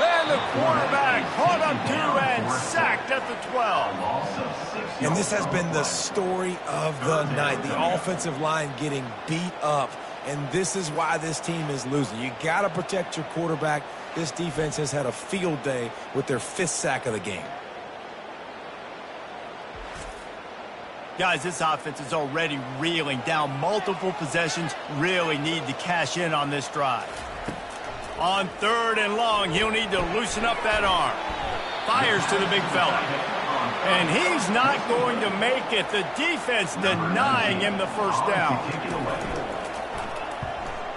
And the quarterback caught up 2 and sacked at the 12. And this has been the story of the night. The offensive line getting beat up, and this is why this team is losing. You got to protect your quarterback. This defense has had a field day with their 5th sack of the game. Guys, this offense is already reeling down multiple possessions. Really need to cash in on this drive. On 3rd and long, he'll need to loosen up that arm. Fires to the big fella. And he's not going to make it. The defense denying him the first down.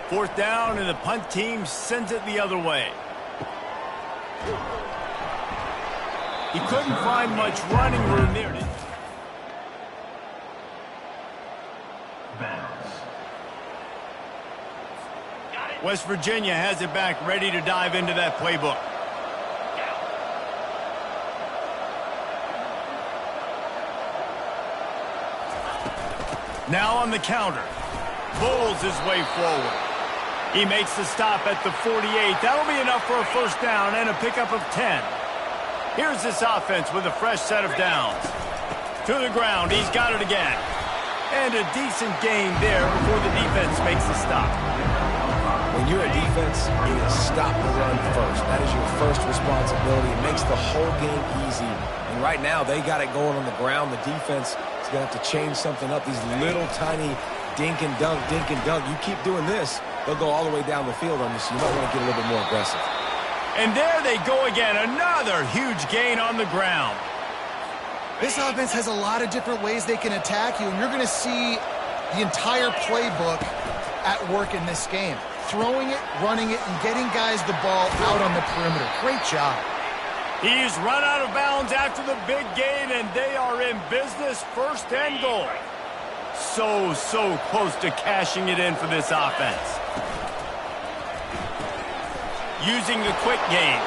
4th down, and the punt team sends it the other way. He couldn't find much running room near it. West Virginia has it back, ready to dive into that playbook. Now on the counter. Bulls his way forward. He makes the stop at the 48. That'll be enough for a first down and a pickup of 10. Here's this offense with a fresh set of downs. To the ground. He's got it again. And a decent gain there before the defense makes the stop. When you're a defense, it is stop the run first. That is your first responsibility. It makes the whole game easy. And right now, they got it going on the ground. The defense is going to have to change something up. These little tiny dink and dunk, dink and dunk. You keep doing this, they'll go all the way down the field on you, so you might want to get a little bit more aggressive. And there they go again. Another huge gain on the ground. This offense has a lot of different ways they can attack you, and you're going to see the entire playbook at work in this game. Throwing it, running it, and getting guys the ball out on the perimeter. Great job. He's run out of bounds after the big gain, and they are in business, first and goal. So close to cashing it in for this offense. Using the quick game.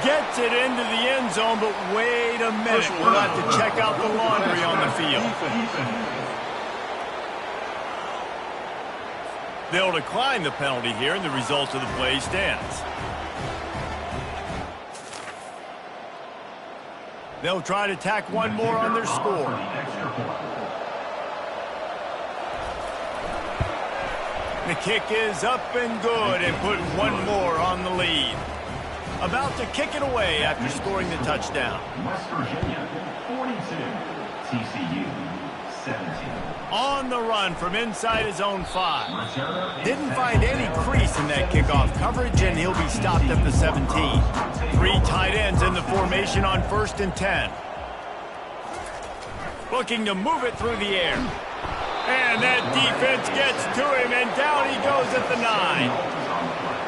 Gets it into the end zone, but wait a minute. We'll have to check out the laundry on the field. They'll decline the penalty here, and the result of the play stands. They'll try to tack one more on their score. The kick is up and good and put one more on the lead. About to kick it away after scoring the touchdown. West Virginia, 42. TCU, 17. On the run from inside his own 5. Didn't find any crease in that kickoff coverage, and he'll be stopped at the 17. 3 tight ends in the formation on 1st and 10. Looking to move it through the air. And that defense gets to him, and down he goes at the 9.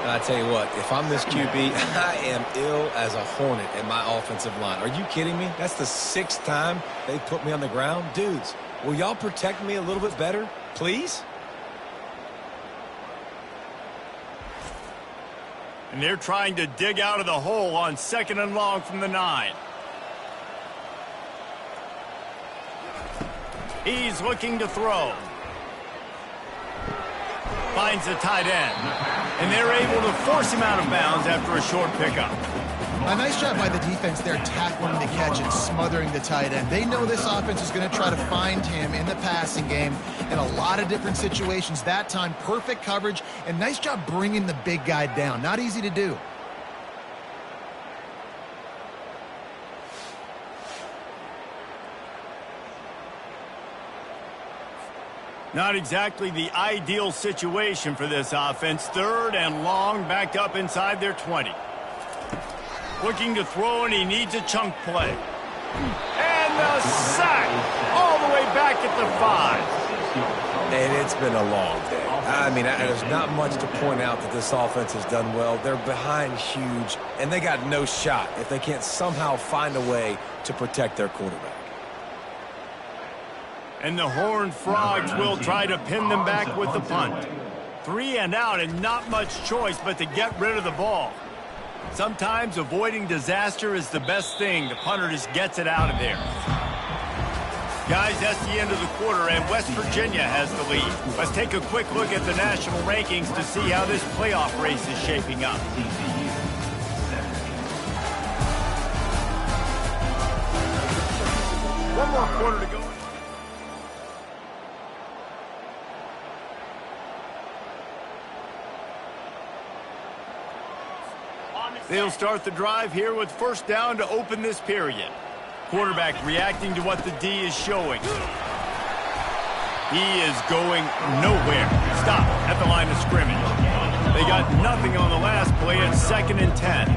I tell you what, if I'm this QB, I am ill as a hornet in my offensive line. Are you kidding me? That's the 6th time they put me on the ground. Dudes, will y'all protect me a little bit better, please? And they're trying to dig out of the hole on 2nd and long from the 9. He's looking to throw. Finds the tight end. And they're able to force him out of bounds after a short pickup. A nice job by the defense there, tackling the catch and smothering the tight end. They know this offense is going to try to find him in the passing game in a lot of different situations. That time, perfect coverage, and nice job bringing the big guy down. Not easy to do. Not exactly the ideal situation for this offense. 3rd and long, back up inside their 20. Looking to throw, and he needs a chunk play. And the sack all the way back at the 5. And it's been a long day. I mean, there's not much to point out that this offense has done well. They're behind huge, and they got no shot if they can't somehow find a way to protect their quarterback. And the Horned Frogs will try to pin them back with the punt. 3 and out, and not much choice but to get rid of the ball. Sometimes avoiding disaster is the best thing. The punter just gets it out of there. Guys, that's the end of the quarter, and West Virginia has the lead. Let's take a quick look at the national rankings to see how this playoff race is shaping up. One more quarter to go. They'll start the drive here with 1st down to open this period. Quarterback reacting to what the D is showing. He is going nowhere. Stop at the line of scrimmage. They got nothing on the last play at 2nd and 10.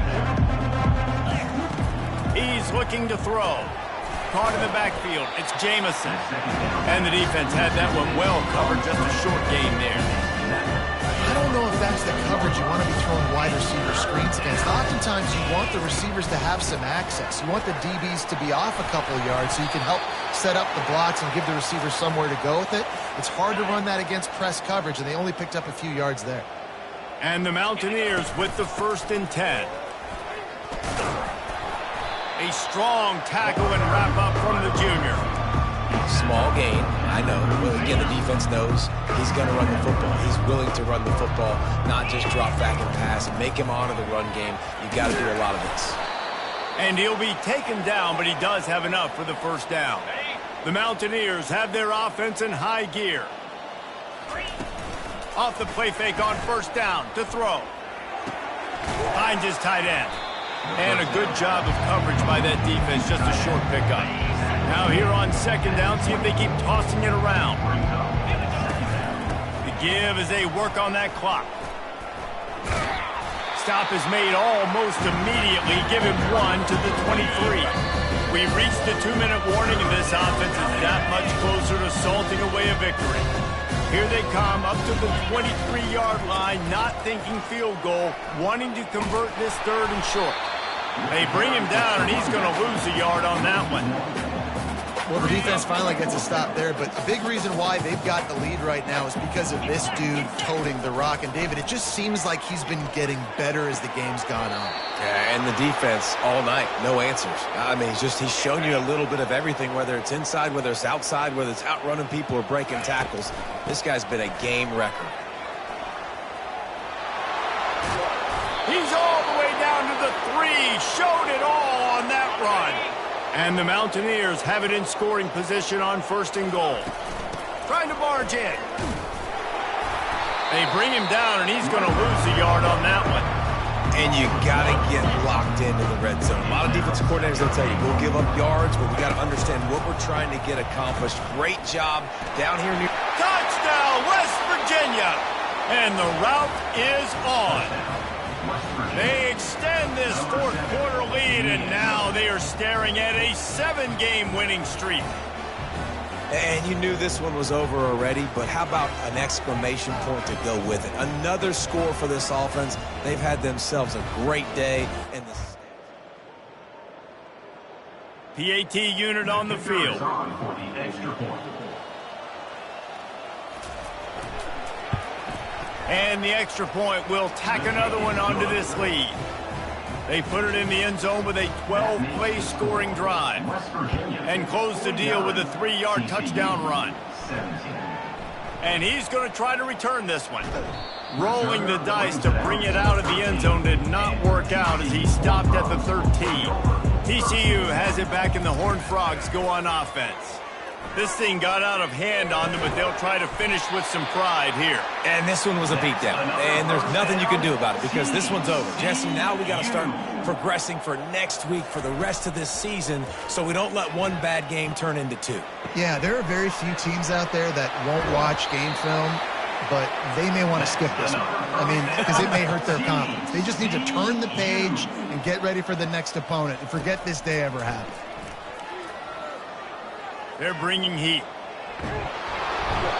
He's looking to throw. Caught in the backfield. It's Jamison. And the defense had that one well covered. Just a short gain there. I don't know if that's the coverage you want to be throwing wide receiver screens against. Oftentimes, you want the receivers to have some access. You want the DBs to be off a couple of yards so you can help set up the blocks and give the receivers somewhere to go with it. It's hard to run that against press coverage, and they only picked up a few yards there. And the Mountaineers with the 1st and 10. A strong tackle and wrap up from the junior. Small gain, I know, Well, again, the defense knows he's going to run the football. He's willing to run the football, not just drop back and pass and make him honor the run game. You got to do a lot of this. And he'll be taken down, but he does have enough for the first down. The Mountaineers have their offense in high gear. Off the play fake on first down to throw. Finds his tight end. And a good job of coverage by that defense, just a short pickup. Now here on second down, see if they keep tossing it around. The give as they work on that clock. Stop is made almost immediately. Give him 1 to the 23. We've reached the 2-minute warning, and this offense is that much closer to salting away a victory. Here they come up to the 23-yard line, not thinking field goal, wanting to convert this 3rd and short. They bring him down, and he's going to lose a yard on that one. Well, the defense finally gets a stop there, but a big reason why they've got the lead right now is because of this dude toting the rock. And, David, it just seems like he's been getting better as the game's gone on. Yeah, and the defense all night, no answers. I mean, he's shown you a little bit of everything, whether it's inside, whether it's outside, whether it's outrunning people or breaking tackles. This guy's been a game record. He's all the way down to the 3. Showed it all on that run. And the Mountaineers have it in scoring position on 1st and goal. Trying to barge in. They bring him down, and he's going to lose a yard on that one. And you got to get locked into the red zone. A lot of defensive coordinators will tell you, we'll give up yards, but we got to understand what we're trying to get accomplished. Great job down here near... Touchdown, West Virginia! And the route is on. They extend this 4th quarter lead, and now they are staring at a 7-game winning streak. And you knew this one was over already, but how about an exclamation point to go with it? Another score for this offense. They've had themselves a great day. And PAT unit on the field. And the extra point will tack another one onto this lead. They put it in the end zone with a 12-play scoring drive and close the deal with a 3-yard touchdown run. And he's going to try to return this one. Rolling the dice to bring it out of the end zone did not work out as he stopped at the 13. TCU has it back, and the Horned Frogs go on offense. This thing got out of hand on them, but they'll try to finish with some pride here. And this one was a beatdown, and there's nothing you can do about it because this one's over. Jesse, now we got to start progressing for next week, for the rest of this season, so we don't let one bad game turn into 2. Yeah, there are very few teams out there that won't watch game film, but they may want to skip this one. I mean, because it may hurt their confidence. They just need to turn the page and get ready for the next opponent and forget this day ever happened. They're bringing heat.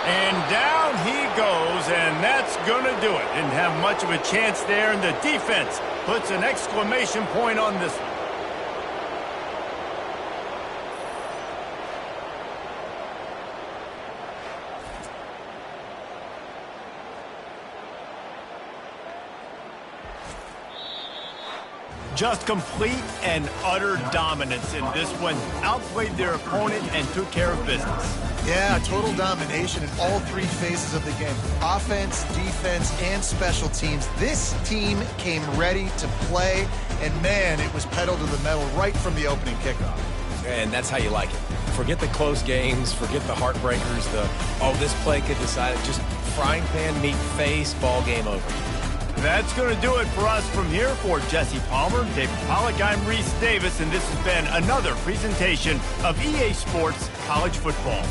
And down he goes, and that's going to do it. Didn't have much of a chance there, and the defense puts an exclamation point on this one. Just complete and utter dominance in this one. Outplayed their opponent and took care of business. Yeah, total domination in all 3 phases of the game. Offense, defense, and special teams. This team came ready to play, and man, it was pedal to the metal right from the opening kickoff. And that's how you like it. Forget the close games, forget the heartbreakers, this play could decide it. Just frying pan, meet face, ball game over. That's going to do it for us from here. For Jesse Palmer, David Pollack, I'm Reese Davis, and this has been another presentation of EA Sports College Football.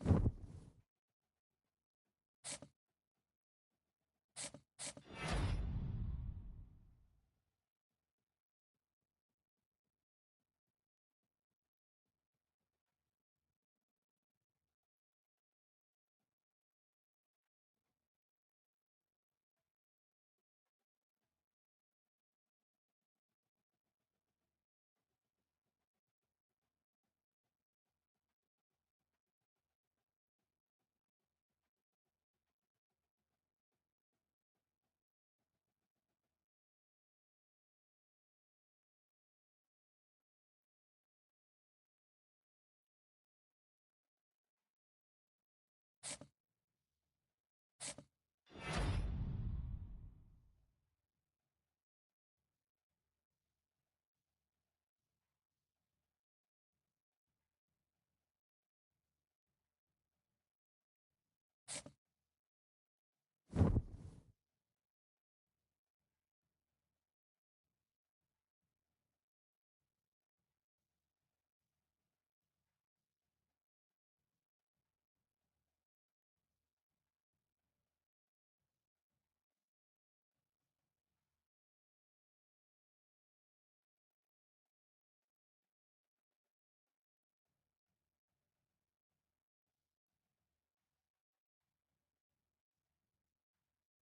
half.